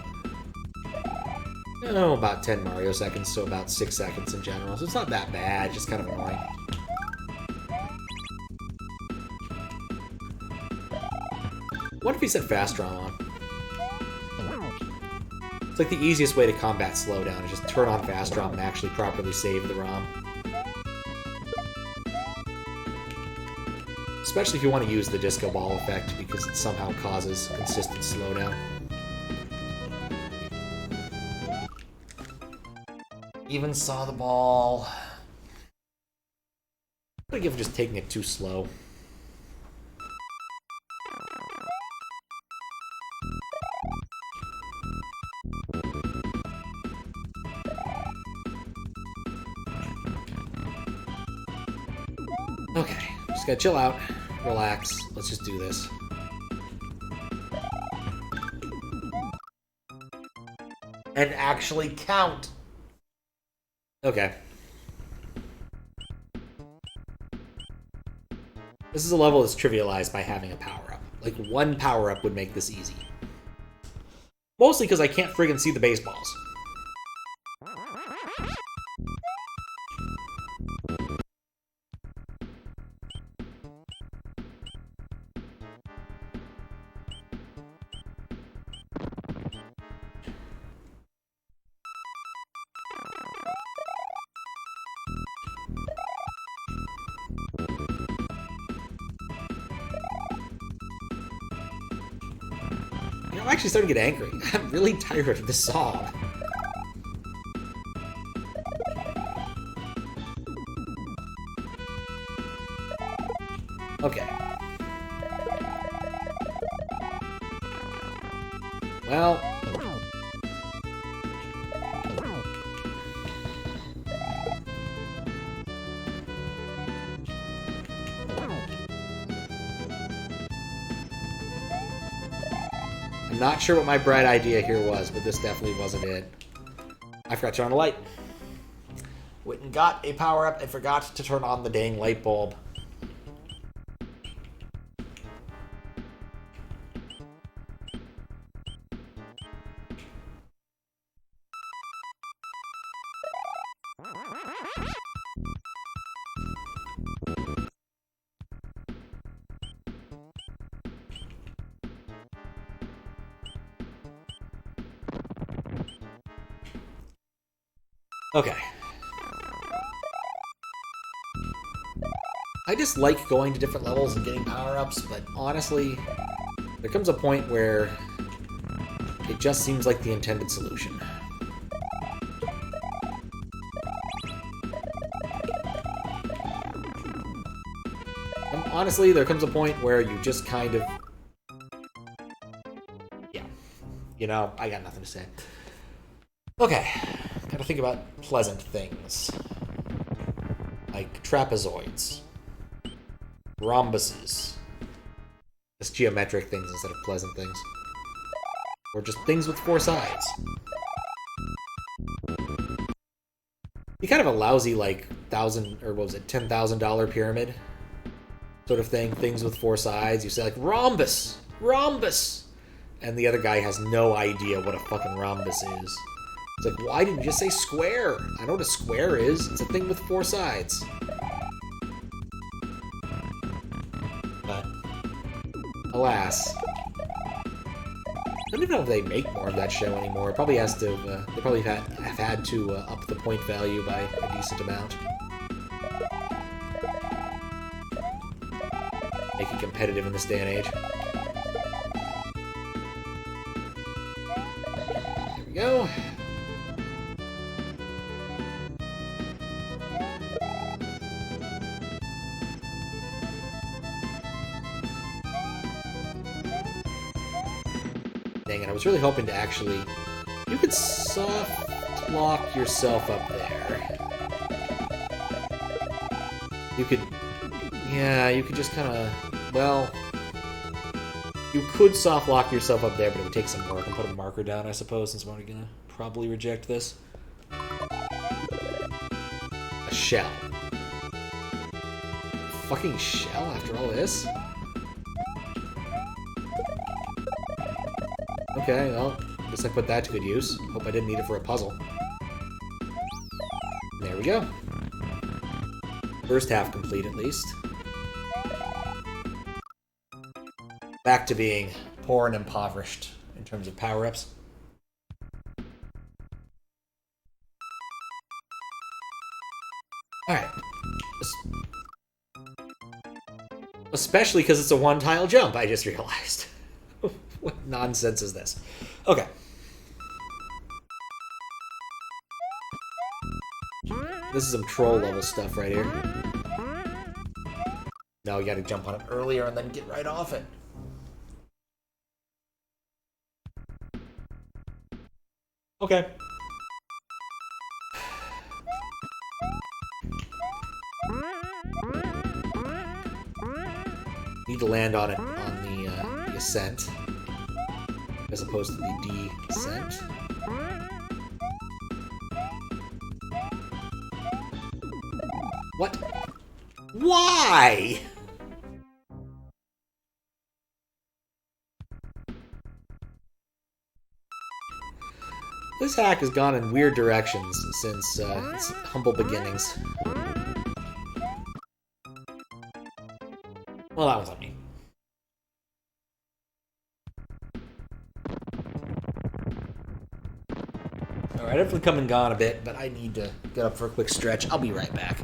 Oh, about 10 Mario seconds, so about 6 seconds in general. So it's not that bad, just kind of annoying. What if he said fast draw on? It's like the easiest way to combat slowdown is just turn on fast draw and actually properly save the ROM. Especially if you want to use the disco ball effect because it somehow causes consistent slowdown. Even saw the ball. I'm gonna give him just taking it too slow. Okay, just gotta chill out, relax, let's just do this. And actually count! Okay. This is a level that's trivialized by having a power-up. Like, one power-up would make this easy. Mostly because I can't friggin' see the baseballs. I'm actually starting to get angry. I'm really tired of this song. Okay. Well... I'm not sure what my bright idea here was, but this definitely wasn't it. I forgot to turn on the light. Went and got a power-up and forgot to turn on the dang light bulb. Okay. I just like going to different levels and getting power-ups, but honestly, there comes a point where it just seems like the intended solution. And honestly, there comes a point where you just kind of... Yeah. You know, I got nothing to say. Okay. Gotta think about pleasant things. Like trapezoids. Rhombuses. Just geometric things instead of pleasant things. Or just things with 4 sides. Be kind of a lousy, like, $10,000 pyramid sort of thing. Things with 4 sides. You say, like, rhombus! Rhombus! And the other guy has no idea what a fucking rhombus is. It's like, why didn't you just say square? I know what a square is. It's a thing with 4 sides. But, alas. I don't even know if they make more of that show anymore. It probably has to, they probably have had to up the point value by a decent amount. Make it competitive in this day and age. There we go. Dang it, I was really hoping to actually... You could soft lock yourself up there. You could... Yeah, you could just kind of... Well... You could soft lock yourself up there, but it would take some work. And put a marker down, I suppose, since I'm gonna probably reject this. A shell. Fucking shell after all this? Okay, well, Guess I put that to good use. Hope I didn't need it for a puzzle. There we go. First half complete, at least. Back to being poor and impoverished in terms of power-ups. Alright. Especially because it's a one-tile jump, I just realized. What nonsense is this? Okay. This is some troll-level stuff right here. No, you gotta jump on it earlier and then get right off it. Okay. Need to land on it on the ascent, as opposed to the descent. What? Why? This hack has gone in weird directions since its humble beginnings. Well, that was on me. Alright, I've come and gone a bit, but I need to get up for a quick stretch. I'll be right back.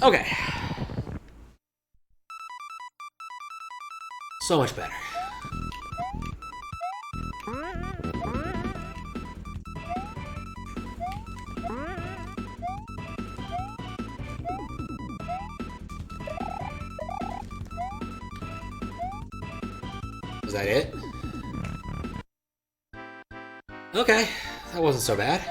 Okay. So much better. Is that it? Okay, that wasn't so bad.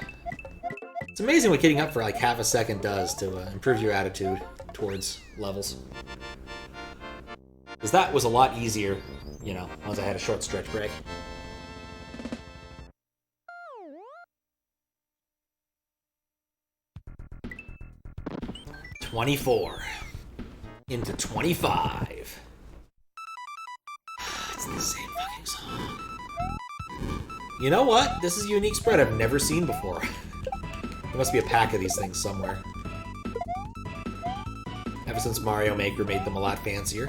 It's amazing what getting up for like half a second does to improve your attitude towards levels. Because that was a lot easier, you know, once I had a short stretch break. $24 into $25. It's the same fucking song. You know what? This is a unique spread I've never seen before. There must be a pack of these things somewhere. Ever since Mario Maker made them a lot fancier.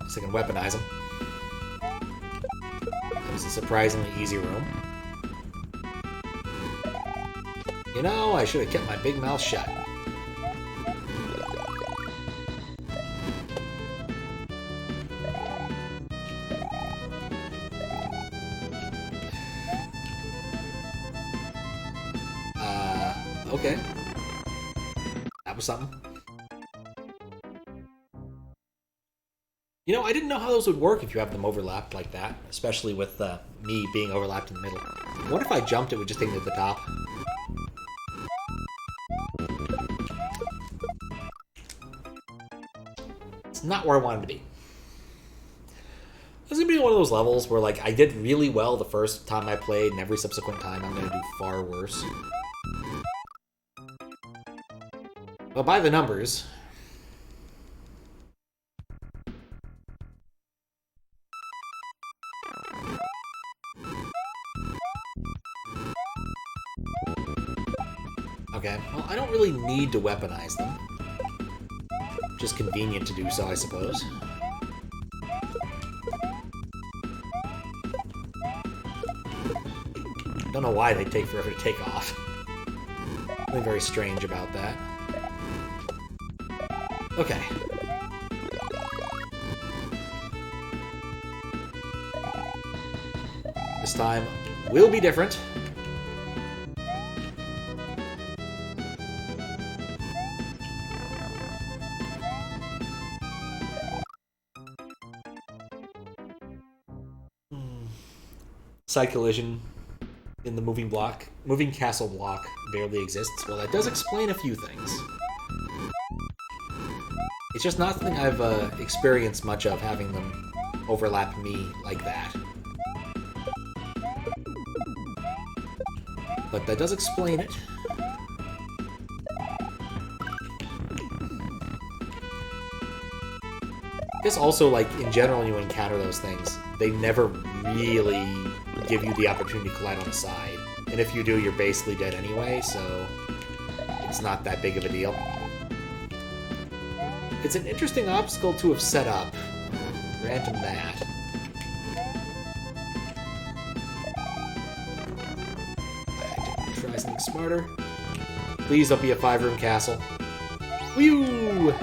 So I can weaponize them. It was a surprisingly easy room. You know, I should have kept my big mouth shut. Okay. That was something. You know, I didn't know how those would work if you have them overlapped like that, especially with me being overlapped in the middle. What if I jumped, it would just take me to the top? It's not where I wanted to be. This is gonna be one of those levels where, like, I did really well the first time I played, and every subsequent time I'm gonna do far worse. But by the numbers... Okay, well, I don't really need to weaponize them. Just convenient to do so, I suppose. Don't know why they take forever to take off. Something very strange about that. Okay. This time will be different. Side collision in the moving castle block barely exists. Well, that does explain a few things. It's just not something I've experienced much of, having them overlap me like that. But that does explain it. I guess also, like, in general, when you encounter those things, they never really give you the opportunity to collide on the side. And if you do, you're basically dead anyway, so it's not that big of a deal. It's an interesting obstacle to have set up. Grant him that. I didn't try something smarter. Please don't be a 5-room castle. Whew!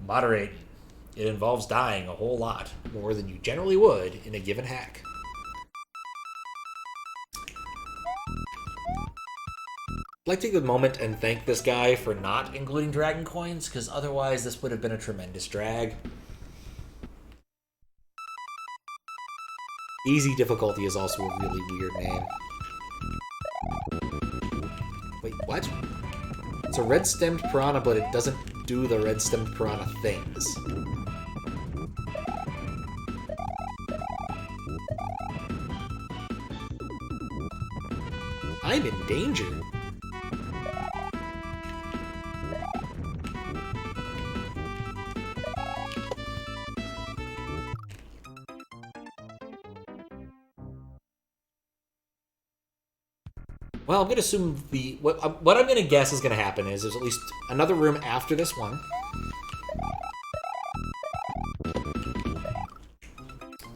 Moderate. It involves dying a whole lot, more than you generally would in a given hack. I'd like to take a moment and thank this guy for not including dragon coins, because otherwise this would have been a tremendous drag. Easy difficulty is also a really weird name. Wait, what? It's a red-stemmed piranha, but it doesn't do the red-stemmed piranha things. I'm in danger. Well, I'm going to assume what I'm going to guess is going to happen is there's at least another room after this one.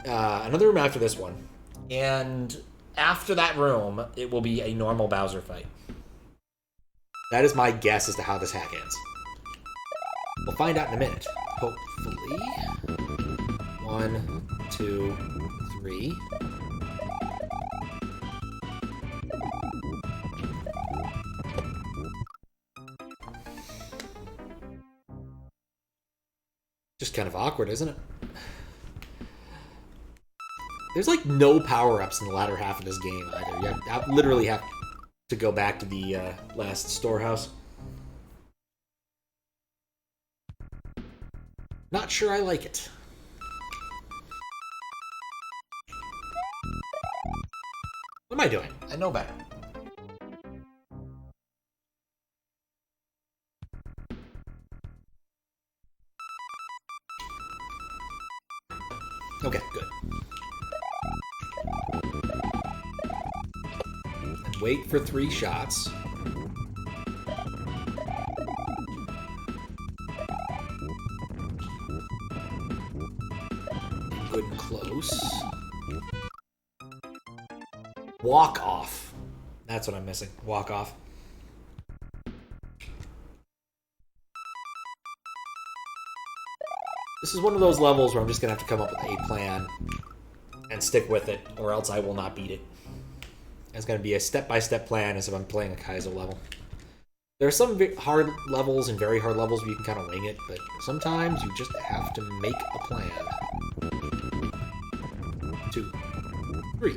Another room after this one. And after that room, it will be a normal Bowser fight. That is my guess as to how this hack ends. We'll find out in a minute. Hopefully. 1, 2, 3. Just kind of awkward, isn't it? There's like no power-ups in the latter half of this game either. You literally have to go back to the last storehouse. Not sure I like it. What am I doing? I know better. Okay, good. And wait for 3 shots. Good and close. Walk off. That's what I'm missing. Walk off. This is one of those levels where I'm just going to have to come up with a plan and stick with it, or else I will not beat it. It's going to be a step-by-step plan as if I'm playing a Kaizo level. There are some hard levels and very hard levels where you can kind of wing it, but sometimes you just have to make a plan. 2, 3.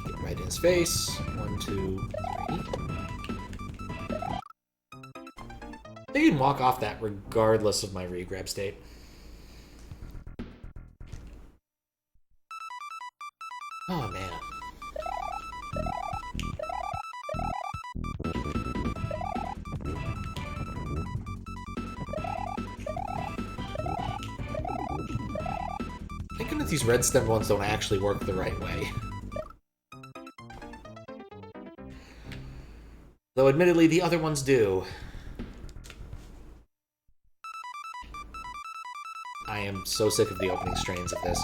Get right in his face. 1, 2, 3. They can walk off that regardless of my regrab state. Oh, man. Thinking that these red stem ones don't actually work the right way. Though admittedly, the other ones do. I am so sick of the opening strains of this.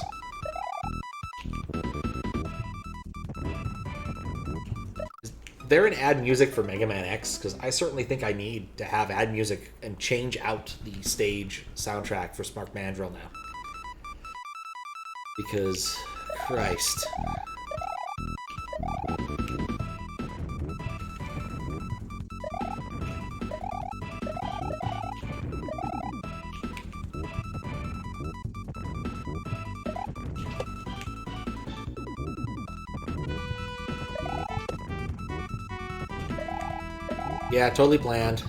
Is there an add music for Mega Man X? Because I certainly think I need to have add music and change out the stage soundtrack for Smart Mandrill now. Because, Christ. Yeah, totally planned.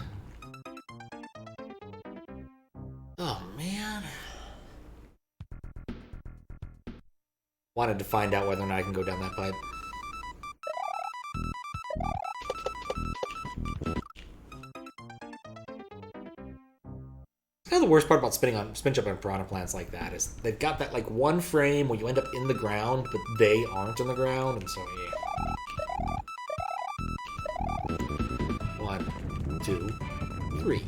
Oh, man. Wanted to find out whether or not I can go down that pipe. Kind of the worst part about spin jump on piranha plants like that is they've got that like one frame where you end up in the ground, but they aren't in the ground, and so yeah. 1, 2, 3.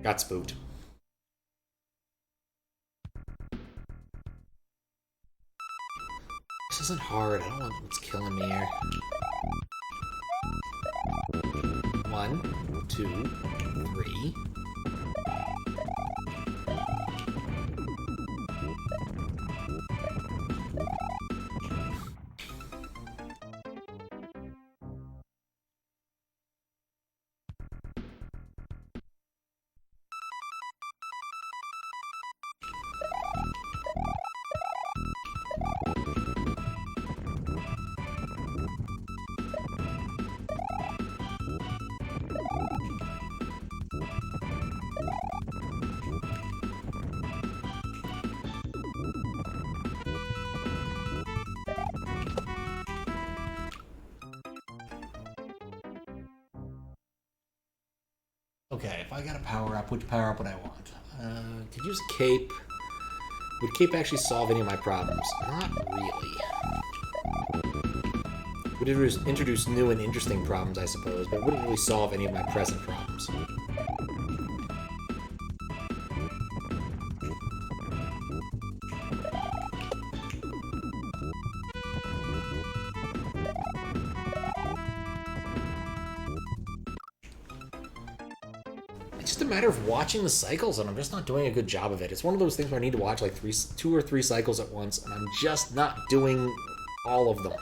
Got spooked. This isn't hard. I don't want what's killing me here. 1, 2, 3. Okay, if I got a power up, which power up would I want? Could use cape. Would cape actually solve any of my problems? Not really. Would introduce new and interesting problems, I suppose, but it wouldn't really solve any of my present problems. It's just a matter of watching the cycles, and I'm just not doing a good job of it. It's one of those things where I need to watch like 2 or 3 cycles at once, and I'm just not doing all of them.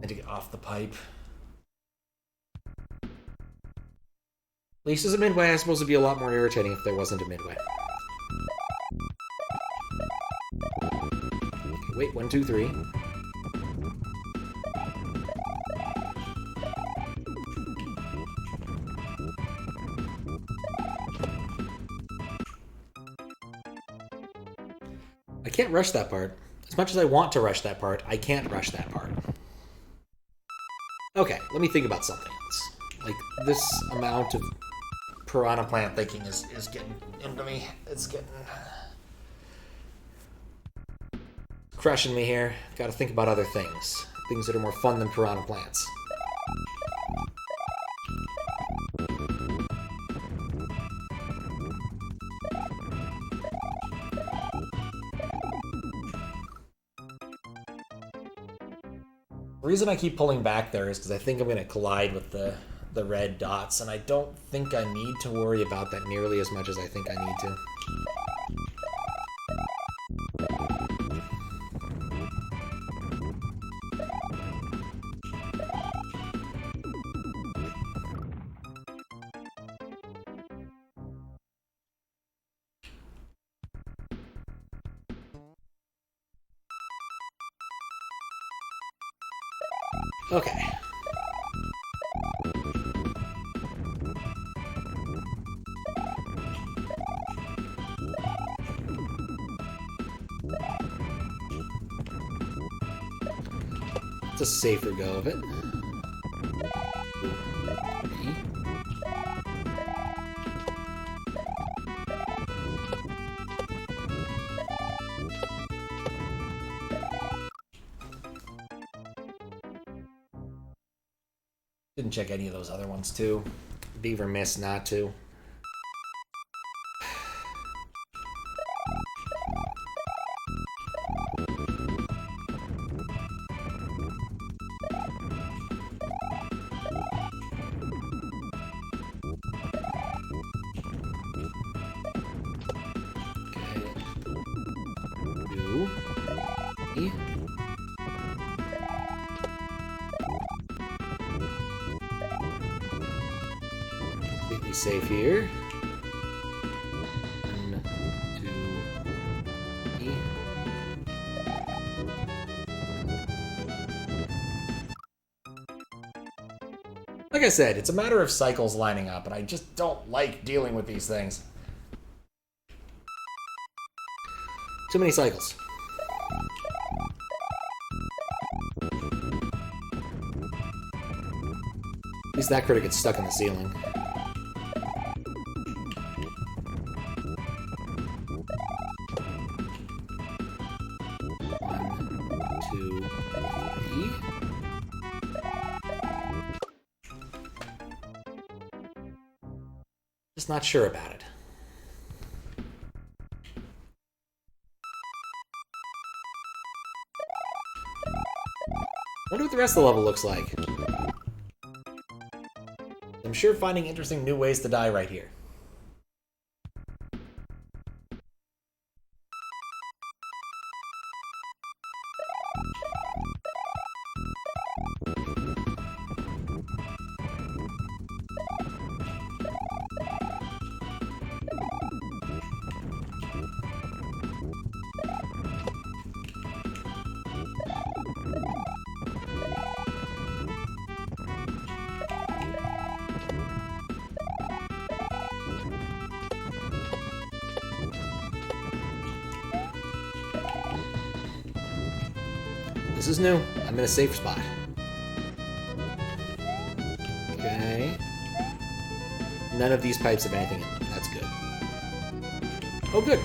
And to get off the pipe. At least as a midway, I suppose it'd be a lot more irritating if there wasn't a midway. Okay, wait, 1, 2, 3. I can't rush that part. As much as I want to rush that part, I can't rush that part. Okay, let me think about something else. Like, this amount of piranha plant thinking is getting into me. It's getting... crushing me here. Gotta think about other things. Things that are more fun than piranha plants. The reason I keep pulling back there is because I think I'm going to collide with the the red dots, and I don't think I need to worry about that nearly as much as I think I need to. Okay. It's a safer go of it. Didn't check any of those other ones, too. Beaver missed not to. Completely safe here. 1, 2, 3. Like I said, it's a matter of cycles lining up, and I just don't like dealing with these things. Too many cycles. At least that critter gets stuck in the ceiling. One, two, three. Just not sure about it. Wonder what the rest of the level looks like. I'm sure finding interesting new ways to die right here. This is new. I'm in a safe spot. Okay. None of these pipes have anything in them. That's good. Oh, good.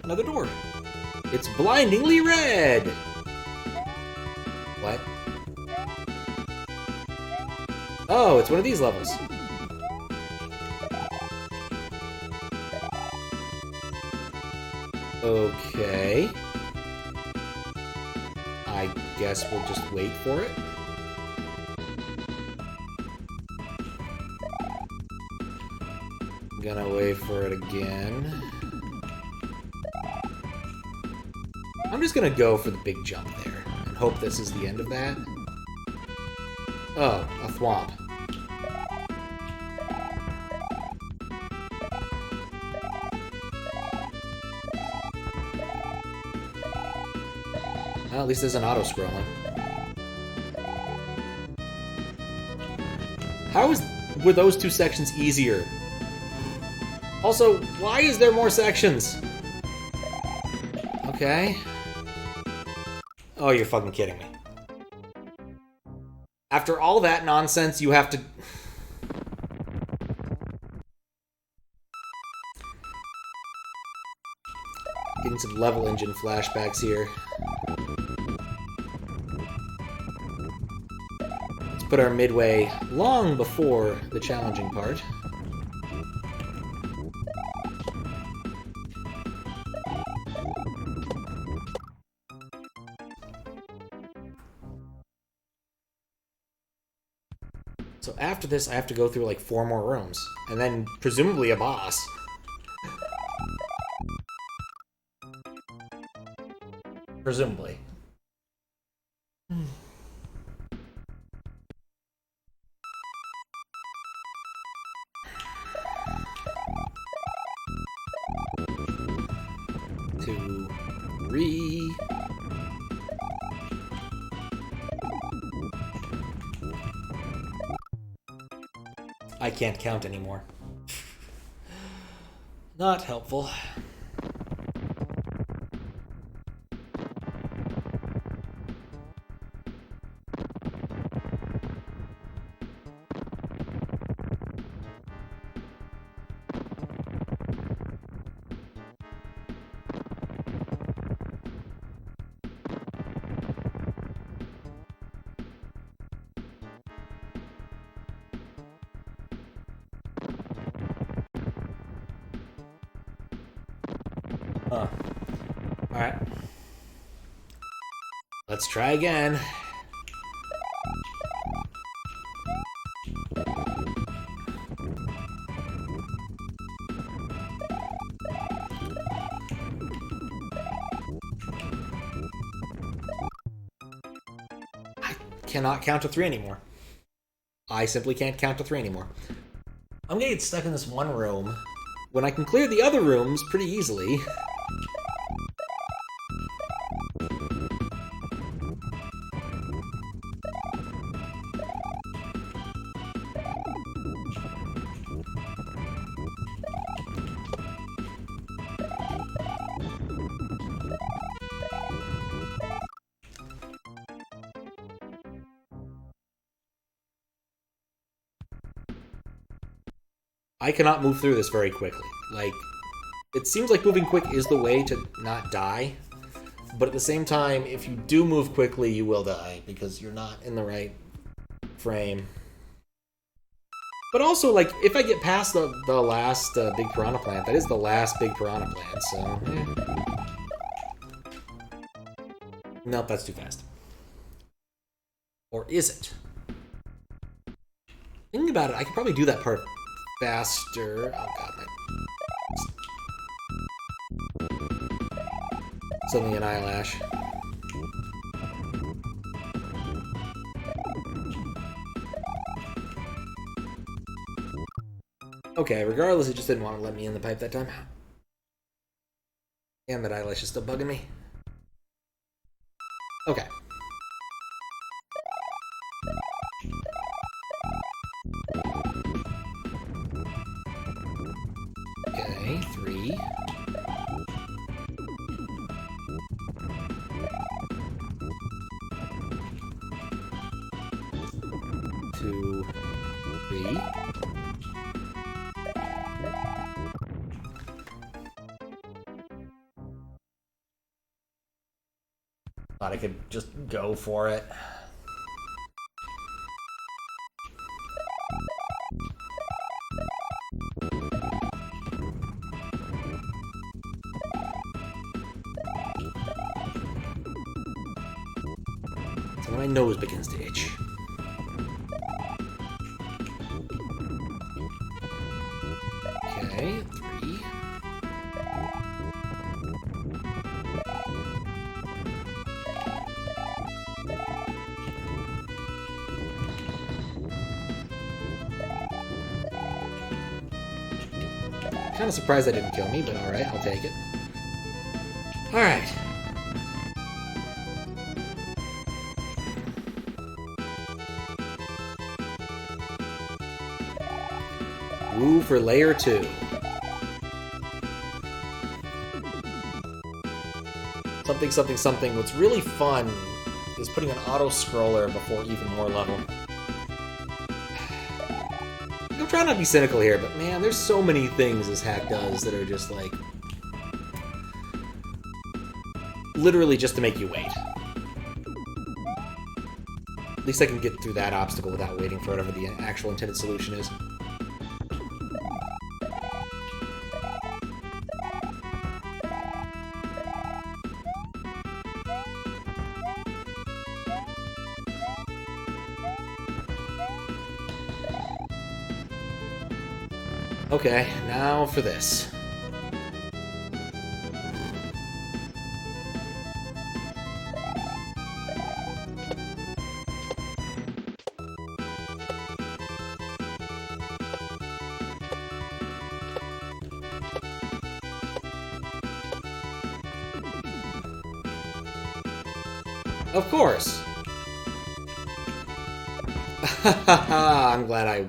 Another door. It's blindingly red. What? Oh, it's one of these levels. Okay. I guess we'll just wait for it. Gonna wait for it again. I'm just gonna go for the big jump there and hope this is the end of that. Oh, a thwomp. Well, at least there's an auto-scrolling. Were those two sections easier? Also, why is there more sections? Okay. Oh, you're fucking kidding me. After all that nonsense, you have to... Getting some level engine flashbacks here. Let's put our midway long before the challenging part. So So after this, I have to go through like 4 more rooms. And then presumably a boss. Presumably. Two, 3. I can't count anymore. Not helpful. Alright. Let's try again. I cannot count to 3 anymore. I simply can't count to 3 anymore. I'm gonna get stuck in this one room when I can clear the other rooms pretty easily. I cannot move through this very quickly. Like, it seems like moving quick is the way to not die, but at the same time, if you do move quickly, you will die, because you're not in the right frame. But also, like, if I get past the last big piranha plant, that is the last big piranha plant, so... Nope, that's too fast. Or is it? Thinking about it, I could probably do that part faster. Oh god, suddenly an eyelash. Okay, regardless, it just didn't want to let me in the pipe that time. Damn, that eyelash is still bugging me. Okay. Okay, 3. Two, 3. Thought I could just go for it. So my nose begins to itch. Okay, 3. Kind of surprised that didn't kill me, but alright, I'll take it. Alright. Woo for layer 2. Something, something, something. What's really fun is putting an auto-scroller before even more level. I'm trying not to be cynical here, but man, there's so many things this hack does that are just like... literally just to make you wait. At least I can get through that obstacle without waiting for whatever the actual intended solution is. Okay, now for this. Of course. I'm glad I...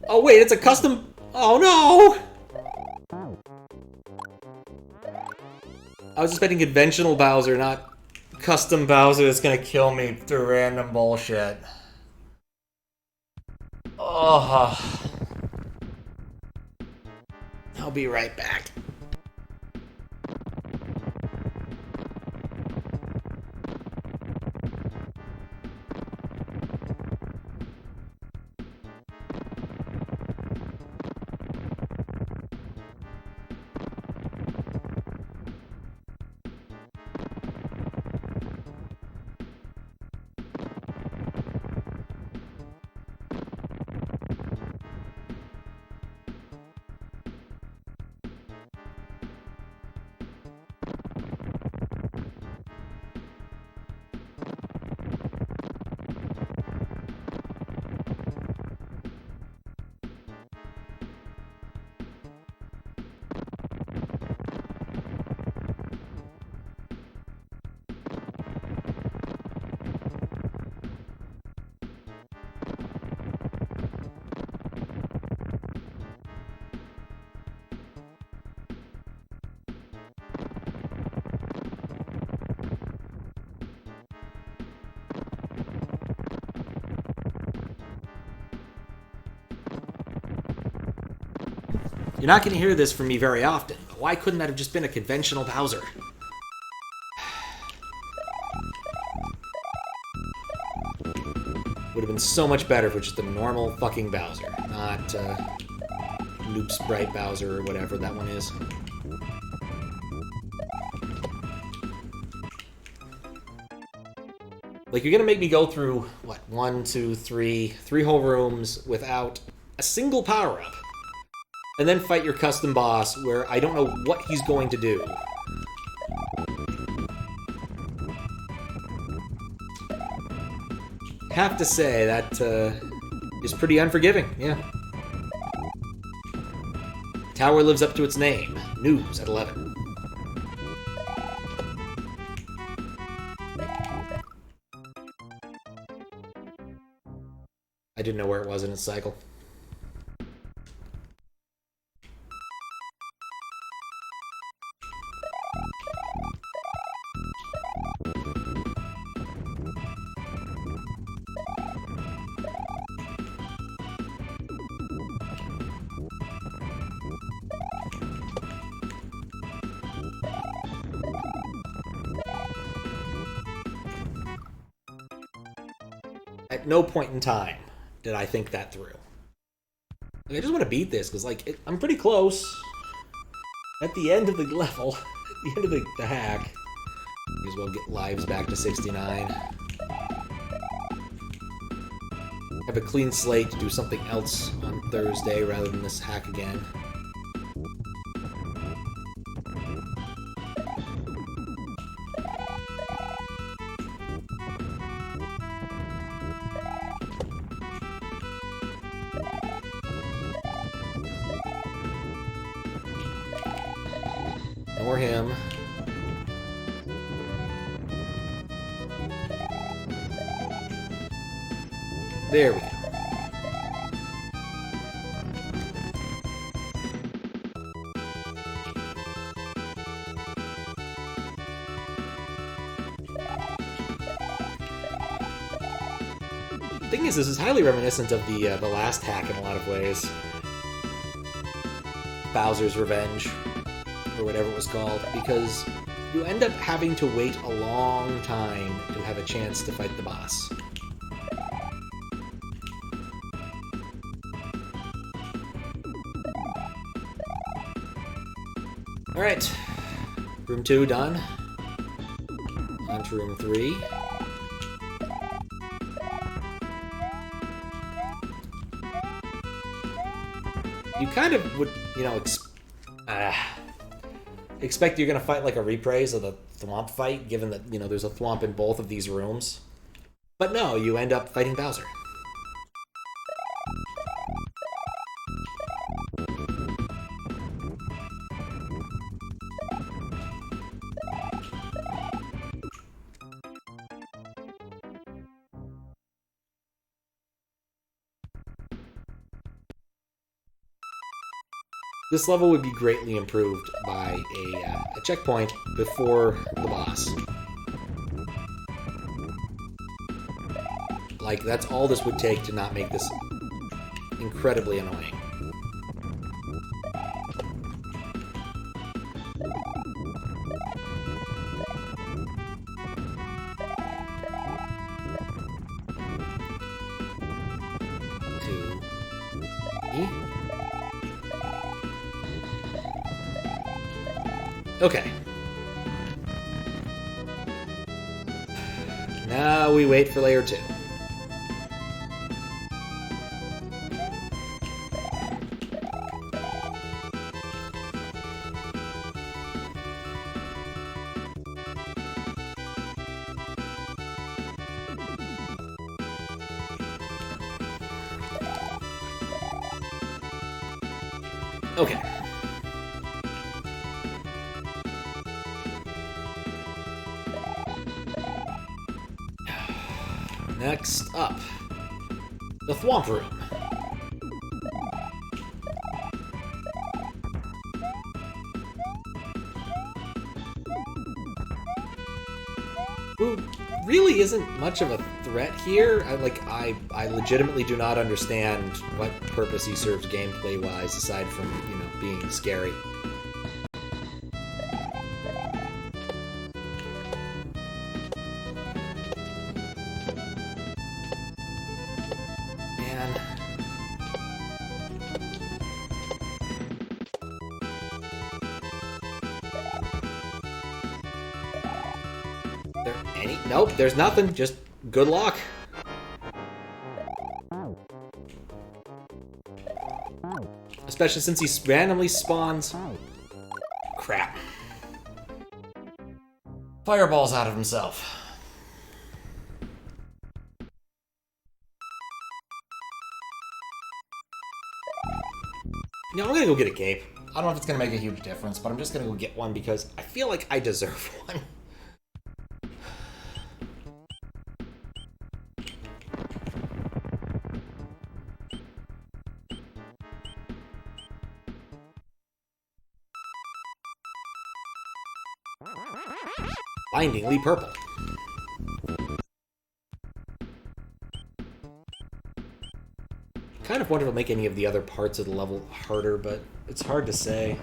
Oh wait, it's a custom... Oh no! I was expecting conventional Bowser, not custom Bowser that's gonna kill me through random bullshit. Oh. I'll be right back. You're not going to hear this from me very often, but why couldn't that have just been a conventional Bowser? Would have been so much better if it was just a normal fucking Bowser, not Loop Sprite Bowser or whatever that one is. Like, you're going to make me go through, what, 1, 2, 3 whole rooms without a single power-up. And then fight your custom boss, where I don't know what he's going to do. Have to say, that is pretty unforgiving, yeah. Tower lives up to its name. News at 11. I didn't know where it was in its cycle. At no point in time did I think that through. Like, I just want to beat this, because, like, I'm pretty close. At the end of the level, at the end of the hack, may as well get lives back to 69. Have a clean slate to do something else on Thursday rather than this hack again. Ignore him. There we go. The thing is, this is highly reminiscent of the last hack in a lot of ways. Bowser's Revenge, or whatever it was called, because you end up having to wait a long time to have a chance to fight the boss. Alright, room 2 done. On to room 3. You kind of would, you know, expect you're gonna fight like a reprise of the Thwomp fight, given that, you know, there's a Thwomp in both of these rooms. But no, you end up fighting Bowser. This level would be greatly improved by a checkpoint before the boss. Like, that's all this would take to not make this incredibly annoying. Okay. Now we wait for layer 2. Okay. Next up, the Thwomp Room. Who really isn't much of a threat here. I legitimately do not understand what purpose he serves gameplay-wise, aside from, you know, being scary. Nope, there's nothing. Just good luck. Especially since he randomly spawns... Crap. Fireballs out of himself. You know, I'm gonna go get a cape. I don't know if it's gonna make a huge difference, but I'm just gonna go get one because I feel like I deserve one. Blindingly purple. Kind of wonder if it'll make any of the other parts of the level harder, but it's hard to say.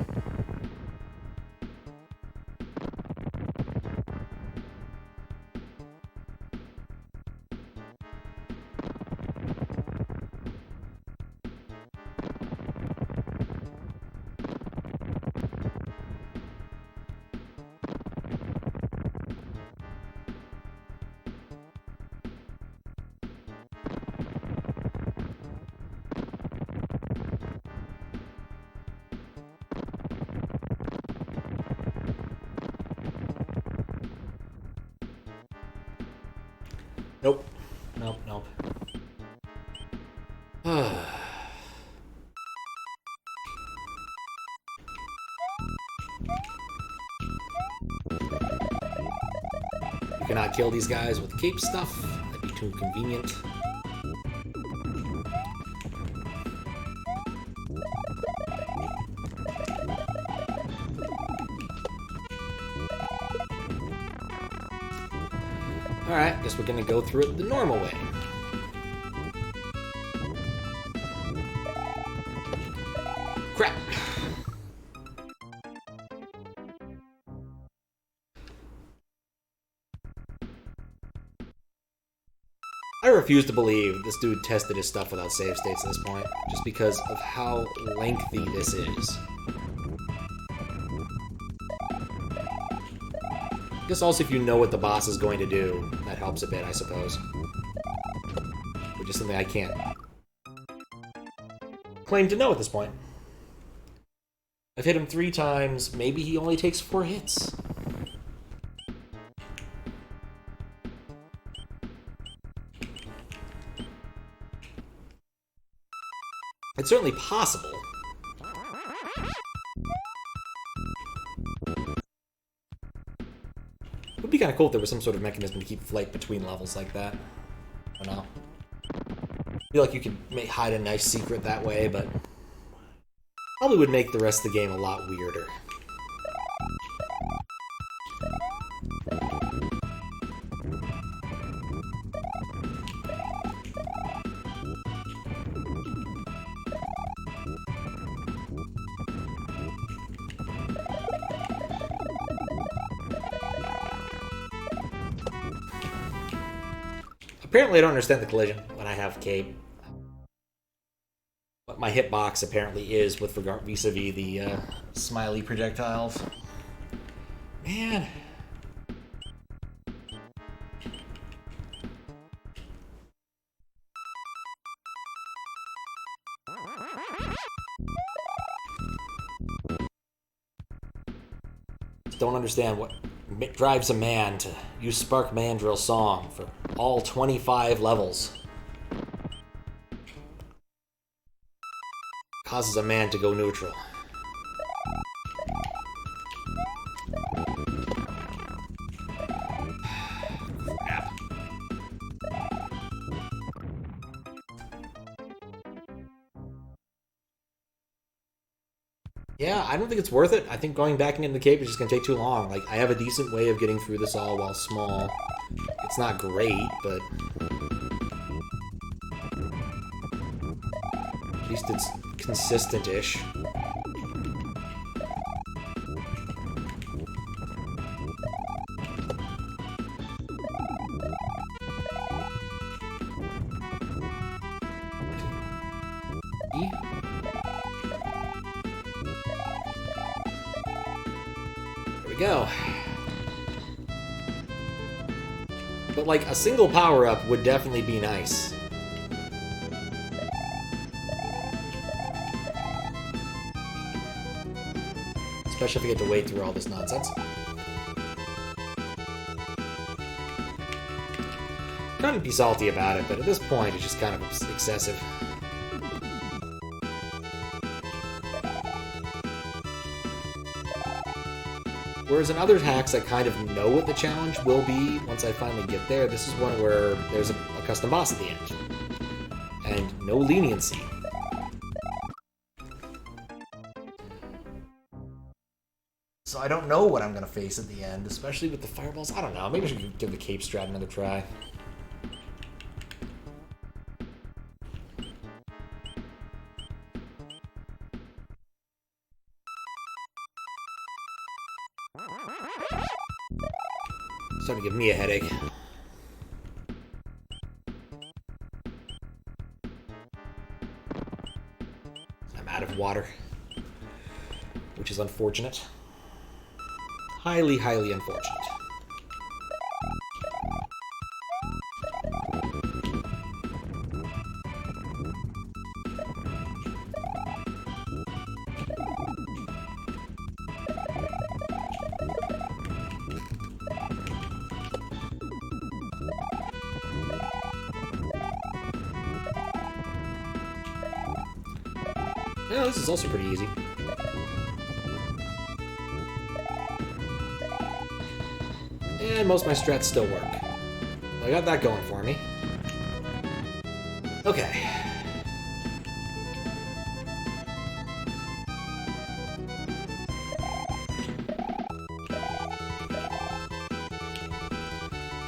Nope. Nope, nope. You cannot kill these guys with cape stuff. That'd be too convenient. Alright, guess we're gonna go through it the normal way. Crap! I refuse to believe this dude tested his stuff without save states at this point, just because of how lengthy this is. I guess also if you know what the boss is going to do, that helps a bit, I suppose. Which is something I can't claim to know at this point. I've hit him 3 times. Maybe he only takes 4 hits. It's certainly possible. It would be kind of cool if there was some sort of mechanism to keep flight between levels like that. I don't know. I feel like you could hide a nice secret that way, but probably would make the rest of the game a lot weirder. Apparently I don't understand the collision when I have Cape. What my hitbox apparently is with regard vis-a-vis the smiley projectiles. Man. Just don't understand what drives a man to use Spark Mandrill Song for all 25 levels. Causes a man to go neutral. Crap. Yeah, I don't think it's worth it. I think going back into the cave is just going to take too long. Like, I have a decent way of getting through this all while small. It's not great, but at least it's consistent-ish. Go. But like a single power-up would definitely be nice. Especially if you get to wade through all this nonsense. Trying to be salty about it, but at this point it's just kind of excessive. Whereas in other hacks, I kind of know what the challenge will be once I finally get there. This is one where there's a custom boss at the end. And no leniency. So I don't know what I'm going to face at the end, especially with the fireballs. I don't know. Maybe I should give the Cape Strat another try. Starting to give me a headache. I'm out of water, which is unfortunate. Highly, highly unfortunate. Yeah, this is also pretty easy. And most of my strats still work. I got that going for me. Okay.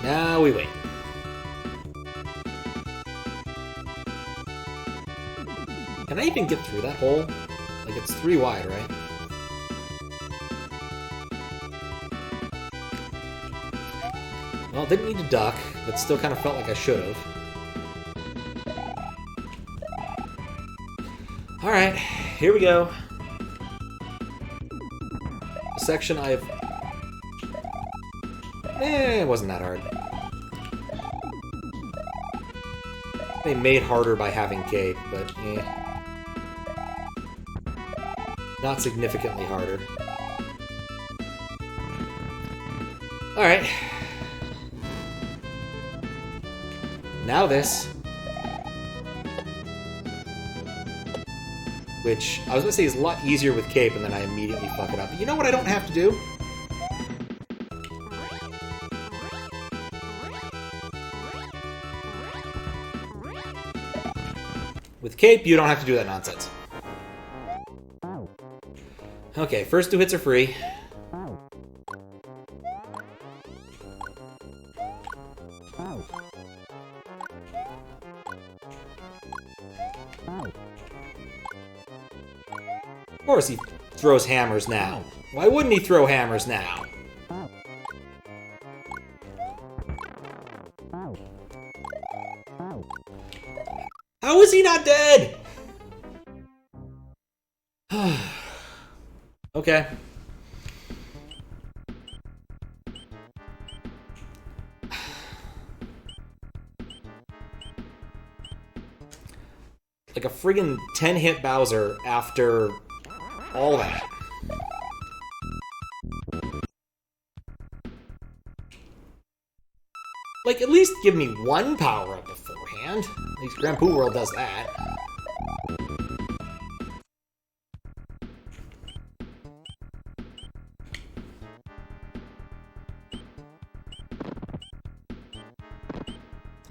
Now we wait. Can I even get through that hole? Like, it's 3 wide, right? Well, didn't need to duck, but still kind of felt like I should have. Alright, here we go. A section I've... it wasn't that hard. They made harder by having cape, but not significantly harder. Alright. Now this. Which, I was going to say is a lot easier with Cape, and then I immediately fuck it up. But you know what I don't have to do? With Cape, you don't have to do that nonsense. Okay, first 2 hits are free. Of course he throws hammers now. Why wouldn't he throw hammers now? How is he not dead? Okay. Like a friggin' 10-hit Bowser after all that. Like, at least give me one power-up beforehand. At least Grand Poo World does that.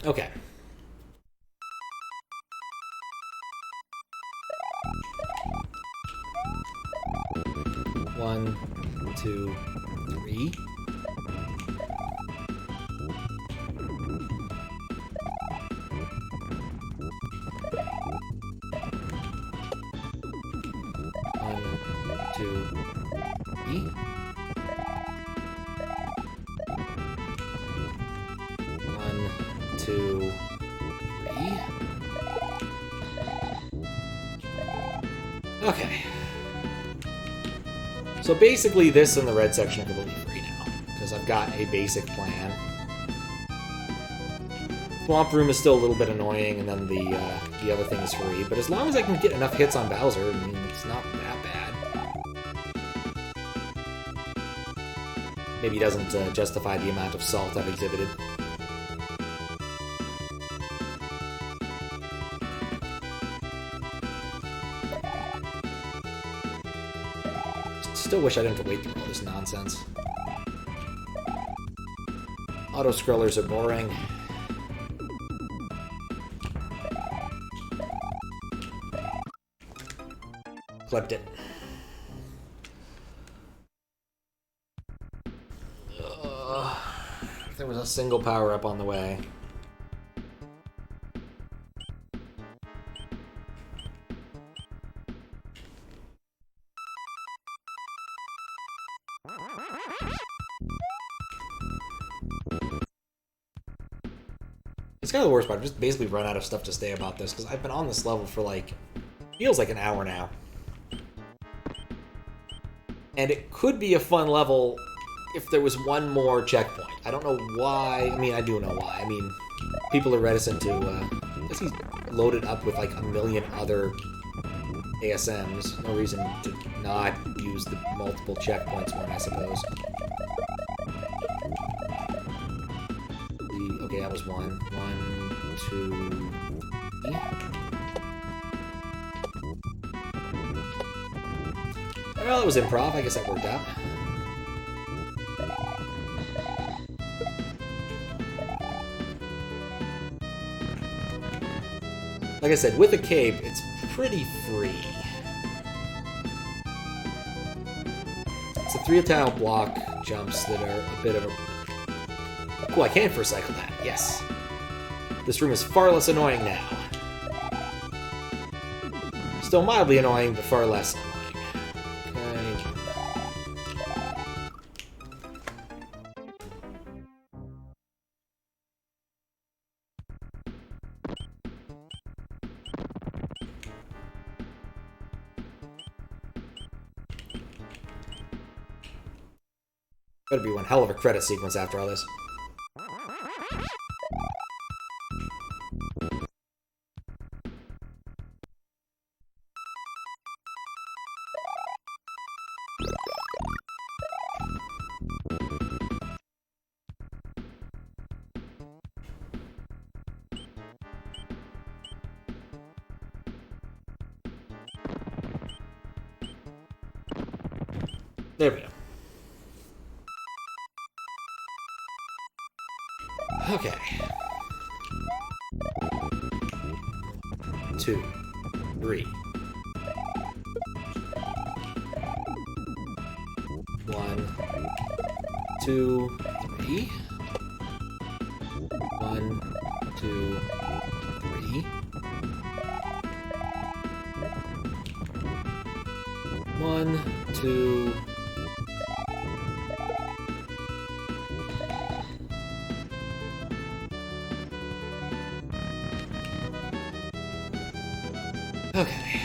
Okay. One, 2, 3. One, 2, 3. One, 2, 3. Okay. So basically this and the red section are completely free now, because I've got a basic plan. Swamp Room is still a little bit annoying, and then the other thing is free, but as long as I can get enough hits on Bowser, I mean, it's not that bad. Maybe he doesn't justify the amount of salt I've exhibited. Still wish I didn't have to wait through all this nonsense. Auto-scrollers are boring. Clipped it. If there was a single power-up on the way. It's kind of the worst part. I've just basically run out of stuff to say about this, because I've been on this level for, like, feels like an hour now. And it could be a fun level if there was one more checkpoint. I don't know why. I mean, I do know why. I mean, people are reticent to... I guess he's loaded up with, like, a million other ASMs. No reason to not use the multiple checkpoints one, I suppose. Okay, that was one. 1, 2, 3. Well, it was improv. I guess that worked out. Like I said, with a cape, it's pretty free. It's the 3-tile block jumps that are a bit of a... Cool, I can first cycle that. Yes. This room is far less annoying now. Still mildly annoying, but far less annoying. Better be one hell of a credit sequence after all this. There we go. Okay. 2, 3. 1, 2, 3. 1, 2, 3. 1, 2. Okay.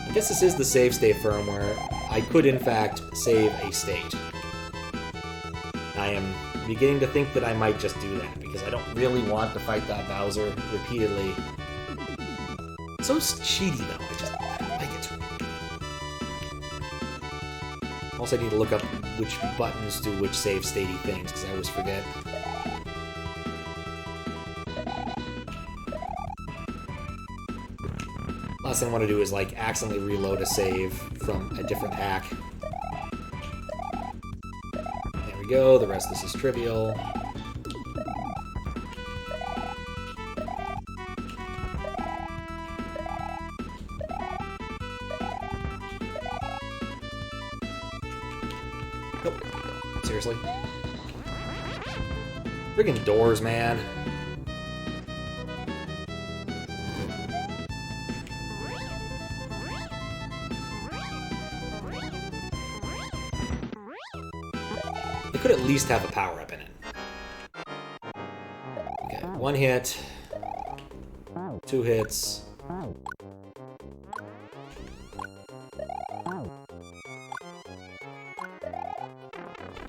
I guess this is the save state firmware. I could, in fact, save a state. I am beginning to think that I might just do that, because I don't really want to fight that Bowser repeatedly. It's so cheaty, though. I don't like it. Also, I need to look up which buttons do which save statey things, because I always forget. Last thing I want to do is, like, accidentally reload a save from a different hack. There we go, the rest of this is trivial. Nope. Seriously? Friggin' doors, man. It could at least have a power-up in it. Okay, 1 hit. 2 hits.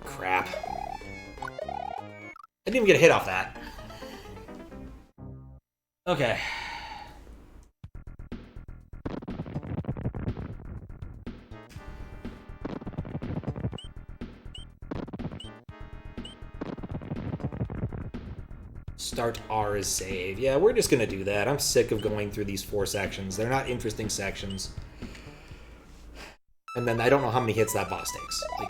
Crap. I didn't even get a hit off that. Okay. Start R is save. Yeah, we're just gonna do that. I'm sick of going through these 4 sections. They're not interesting sections. And then I don't know how many hits that boss takes. Like,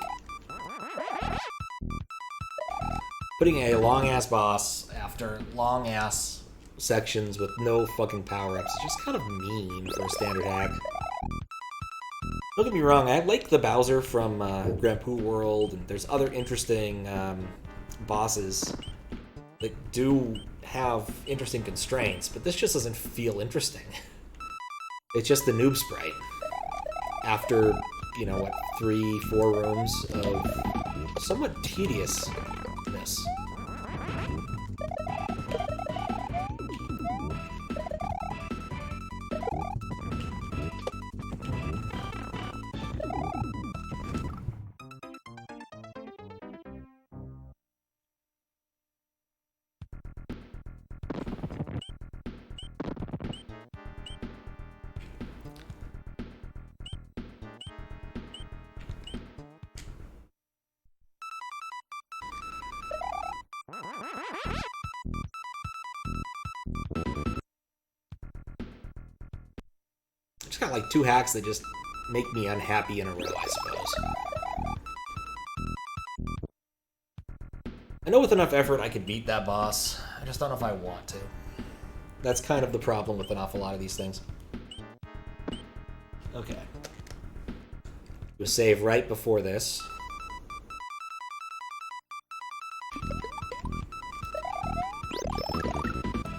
putting a long-ass boss after long-ass sections with no fucking power-ups is just kind of mean for a standard hack. Don't get me wrong, I like the Bowser from Grand Poo World, and there's other interesting bosses that do have interesting constraints, but this just doesn't feel interesting. It's just the noob sprite. After, you know, what, 3, 4 rooms of somewhat tediousness. Just got like 2 hacks that just make me unhappy in a row, I suppose. I know with enough effort I could beat that boss. I just don't know if I want to. That's kind of the problem with an awful lot of these things. Okay. Do a save right before this.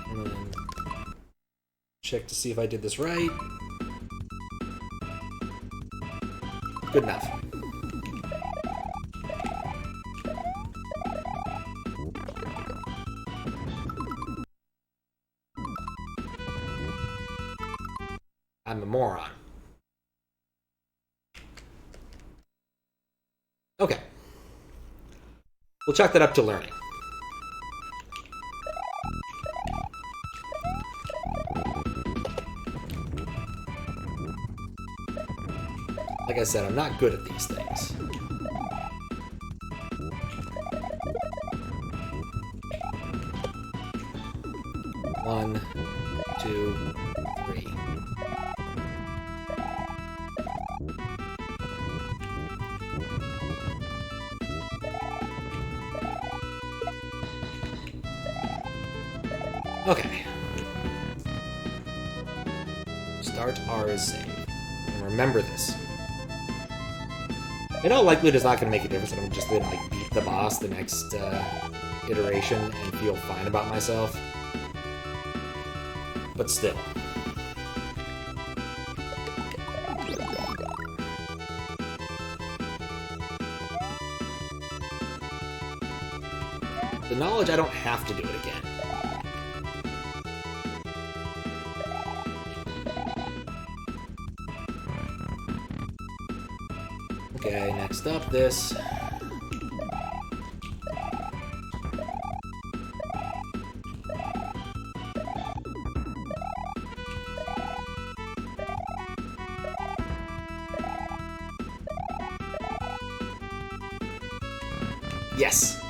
And then check to see if I did this right. Good enough. I'm a moron. Okay. We'll chalk that up to learning. Like I said, I'm not good at these things. One, 2, 3. Okay. Start R is save. And remember this. In all likelihood, it's not going to make a difference. I'm just going to like beat the boss the next iteration and feel fine about myself. But still. The knowledge I don't have to do it again. Okay, next up, this. Yes!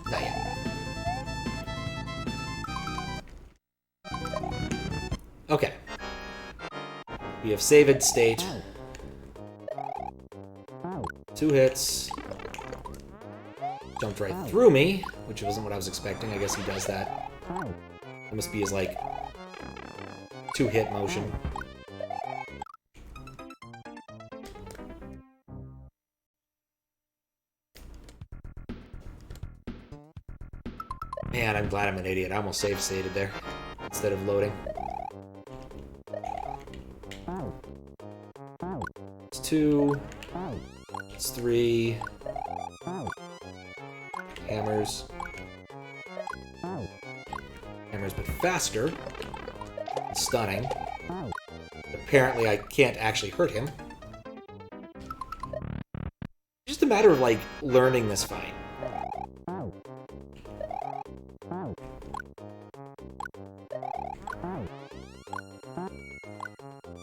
Not yet. Okay. We have saved state. 2 hits. Jumped right through me, which wasn't what I was expecting. I guess he does that. It must be his, like, 2-hit motion. Man, I'm glad I'm an idiot. I almost save stated there instead of loading. It's 2. It's 3. Hammers. Hammers, but faster. Stunning. Apparently, I can't actually hurt him. Just a matter of, like, learning this fight.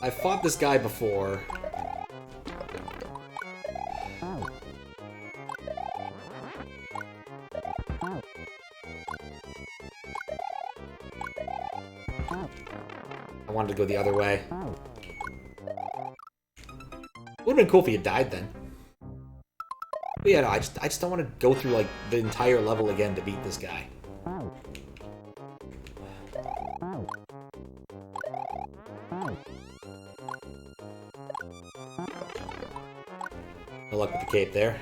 I fought this guy before. I wanted to go the other way. Would have been cool if he had died then. But yeah, no, I just don't want to go through like the entire level again to beat this guy. No luck with the cape there.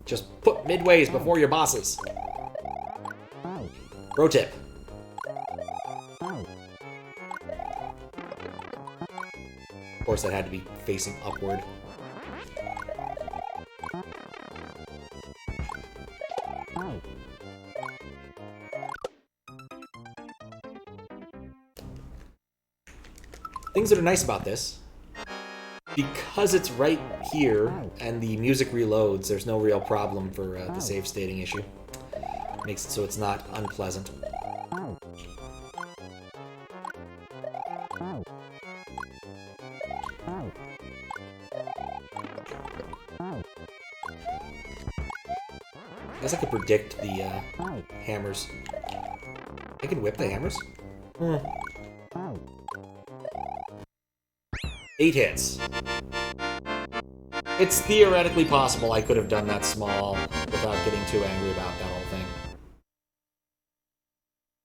Just put midways before your bosses. Pro tip. Of course, that had to be facing upward. Things that are nice about this, because it's right here and the music reloads, there's no real problem for the save stating issue. Makes it so it's not unpleasant. I guess I could predict the hammers. I can whip the hammers? 8 hits. It's theoretically possible I could have done that small without getting too angry about that whole thing.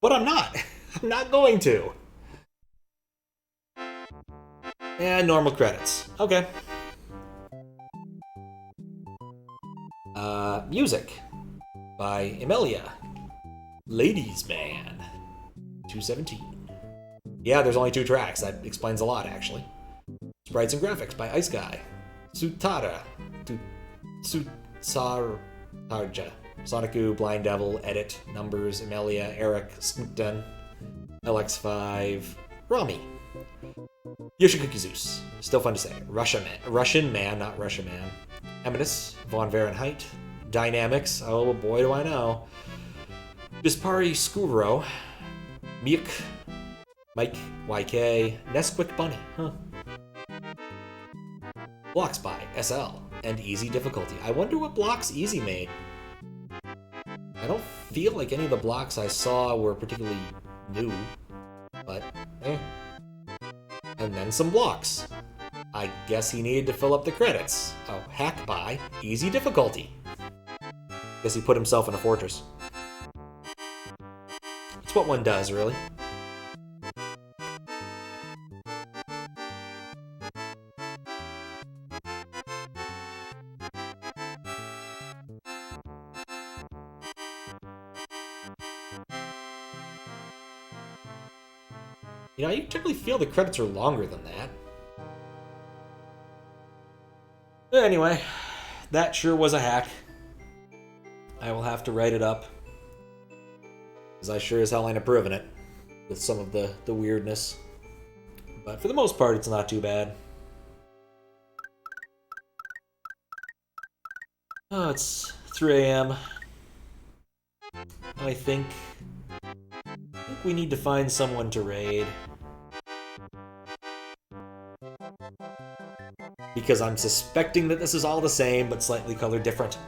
But I'm not. I'm not going to. And normal credits. Okay. Music by Emilia. Ladies Man. 217. Yeah, there's only 2 tracks. That explains a lot, actually. Sprites and graphics by Ice Guy. Sutara. Sutsarja. Sonicu, Blind Devil, Edit, Numbers, Emilia, Eric, Skunkden, LX5, Rami. Yoshikuki Zeus. Still fun to say. Russian Man, not Russia Man. Eminus, Von Fahrenheit, Dynamics, oh boy do I know. Bispari Skuro, Miuk, Mike, YK, Nesquik Bunny, huh? Blocks by SL, and easy difficulty. I wonder what blocks easy made. I don't feel like any of the blocks I saw were particularly new, but eh. And then some blocks. I guess he needed to fill up the credits. Oh, hack by easy difficulty. Guess he put himself in a fortress. It's what one does, really. You know, you typically feel the credits are longer than that. But anyway, that sure was a hack. I will have to write it up, because I sure as hell ain't approving it with some of the weirdness. But for the most part, it's not too bad. Oh, it's 3 a.m. I think we need to find someone to raid. Because I'm suspecting that this is all the same, but slightly colored different.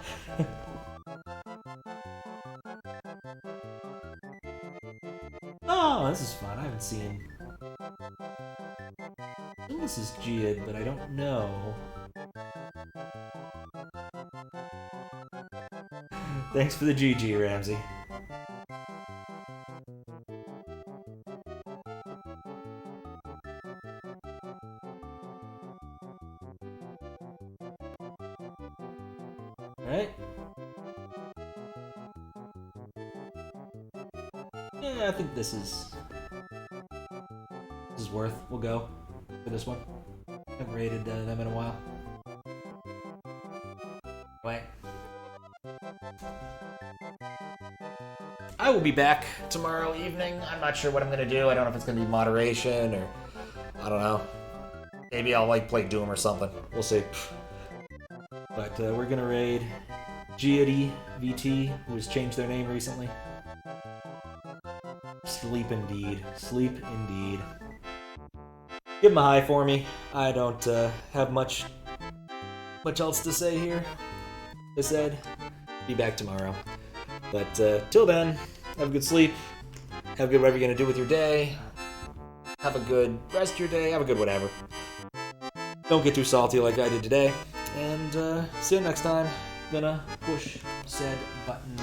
Oh, this is fun. I haven't seen... I think this is Jid, but I don't know. Thanks for the GG, Ramsey. Alright. Yeah, I think this is worth. We'll go for this one. I haven't rated them in a while. Wait. I will be back tomorrow evening. I'm not sure what I'm gonna do. I don't know if it's gonna be moderation or I don't know. Maybe I'll like play Doom or something. We'll see. But we're gonna raid Giadi VT, who has changed their name recently. Sleep indeed. Sleep indeed. Give him a hi for me. I don't have much else to say here. I said, be back tomorrow. But till then, have a good sleep. Have a good whatever you're gonna do with your day. Have a good rest of your day. Have a good whatever. Don't get too salty like I did today. And see you next time. Gonna push said button.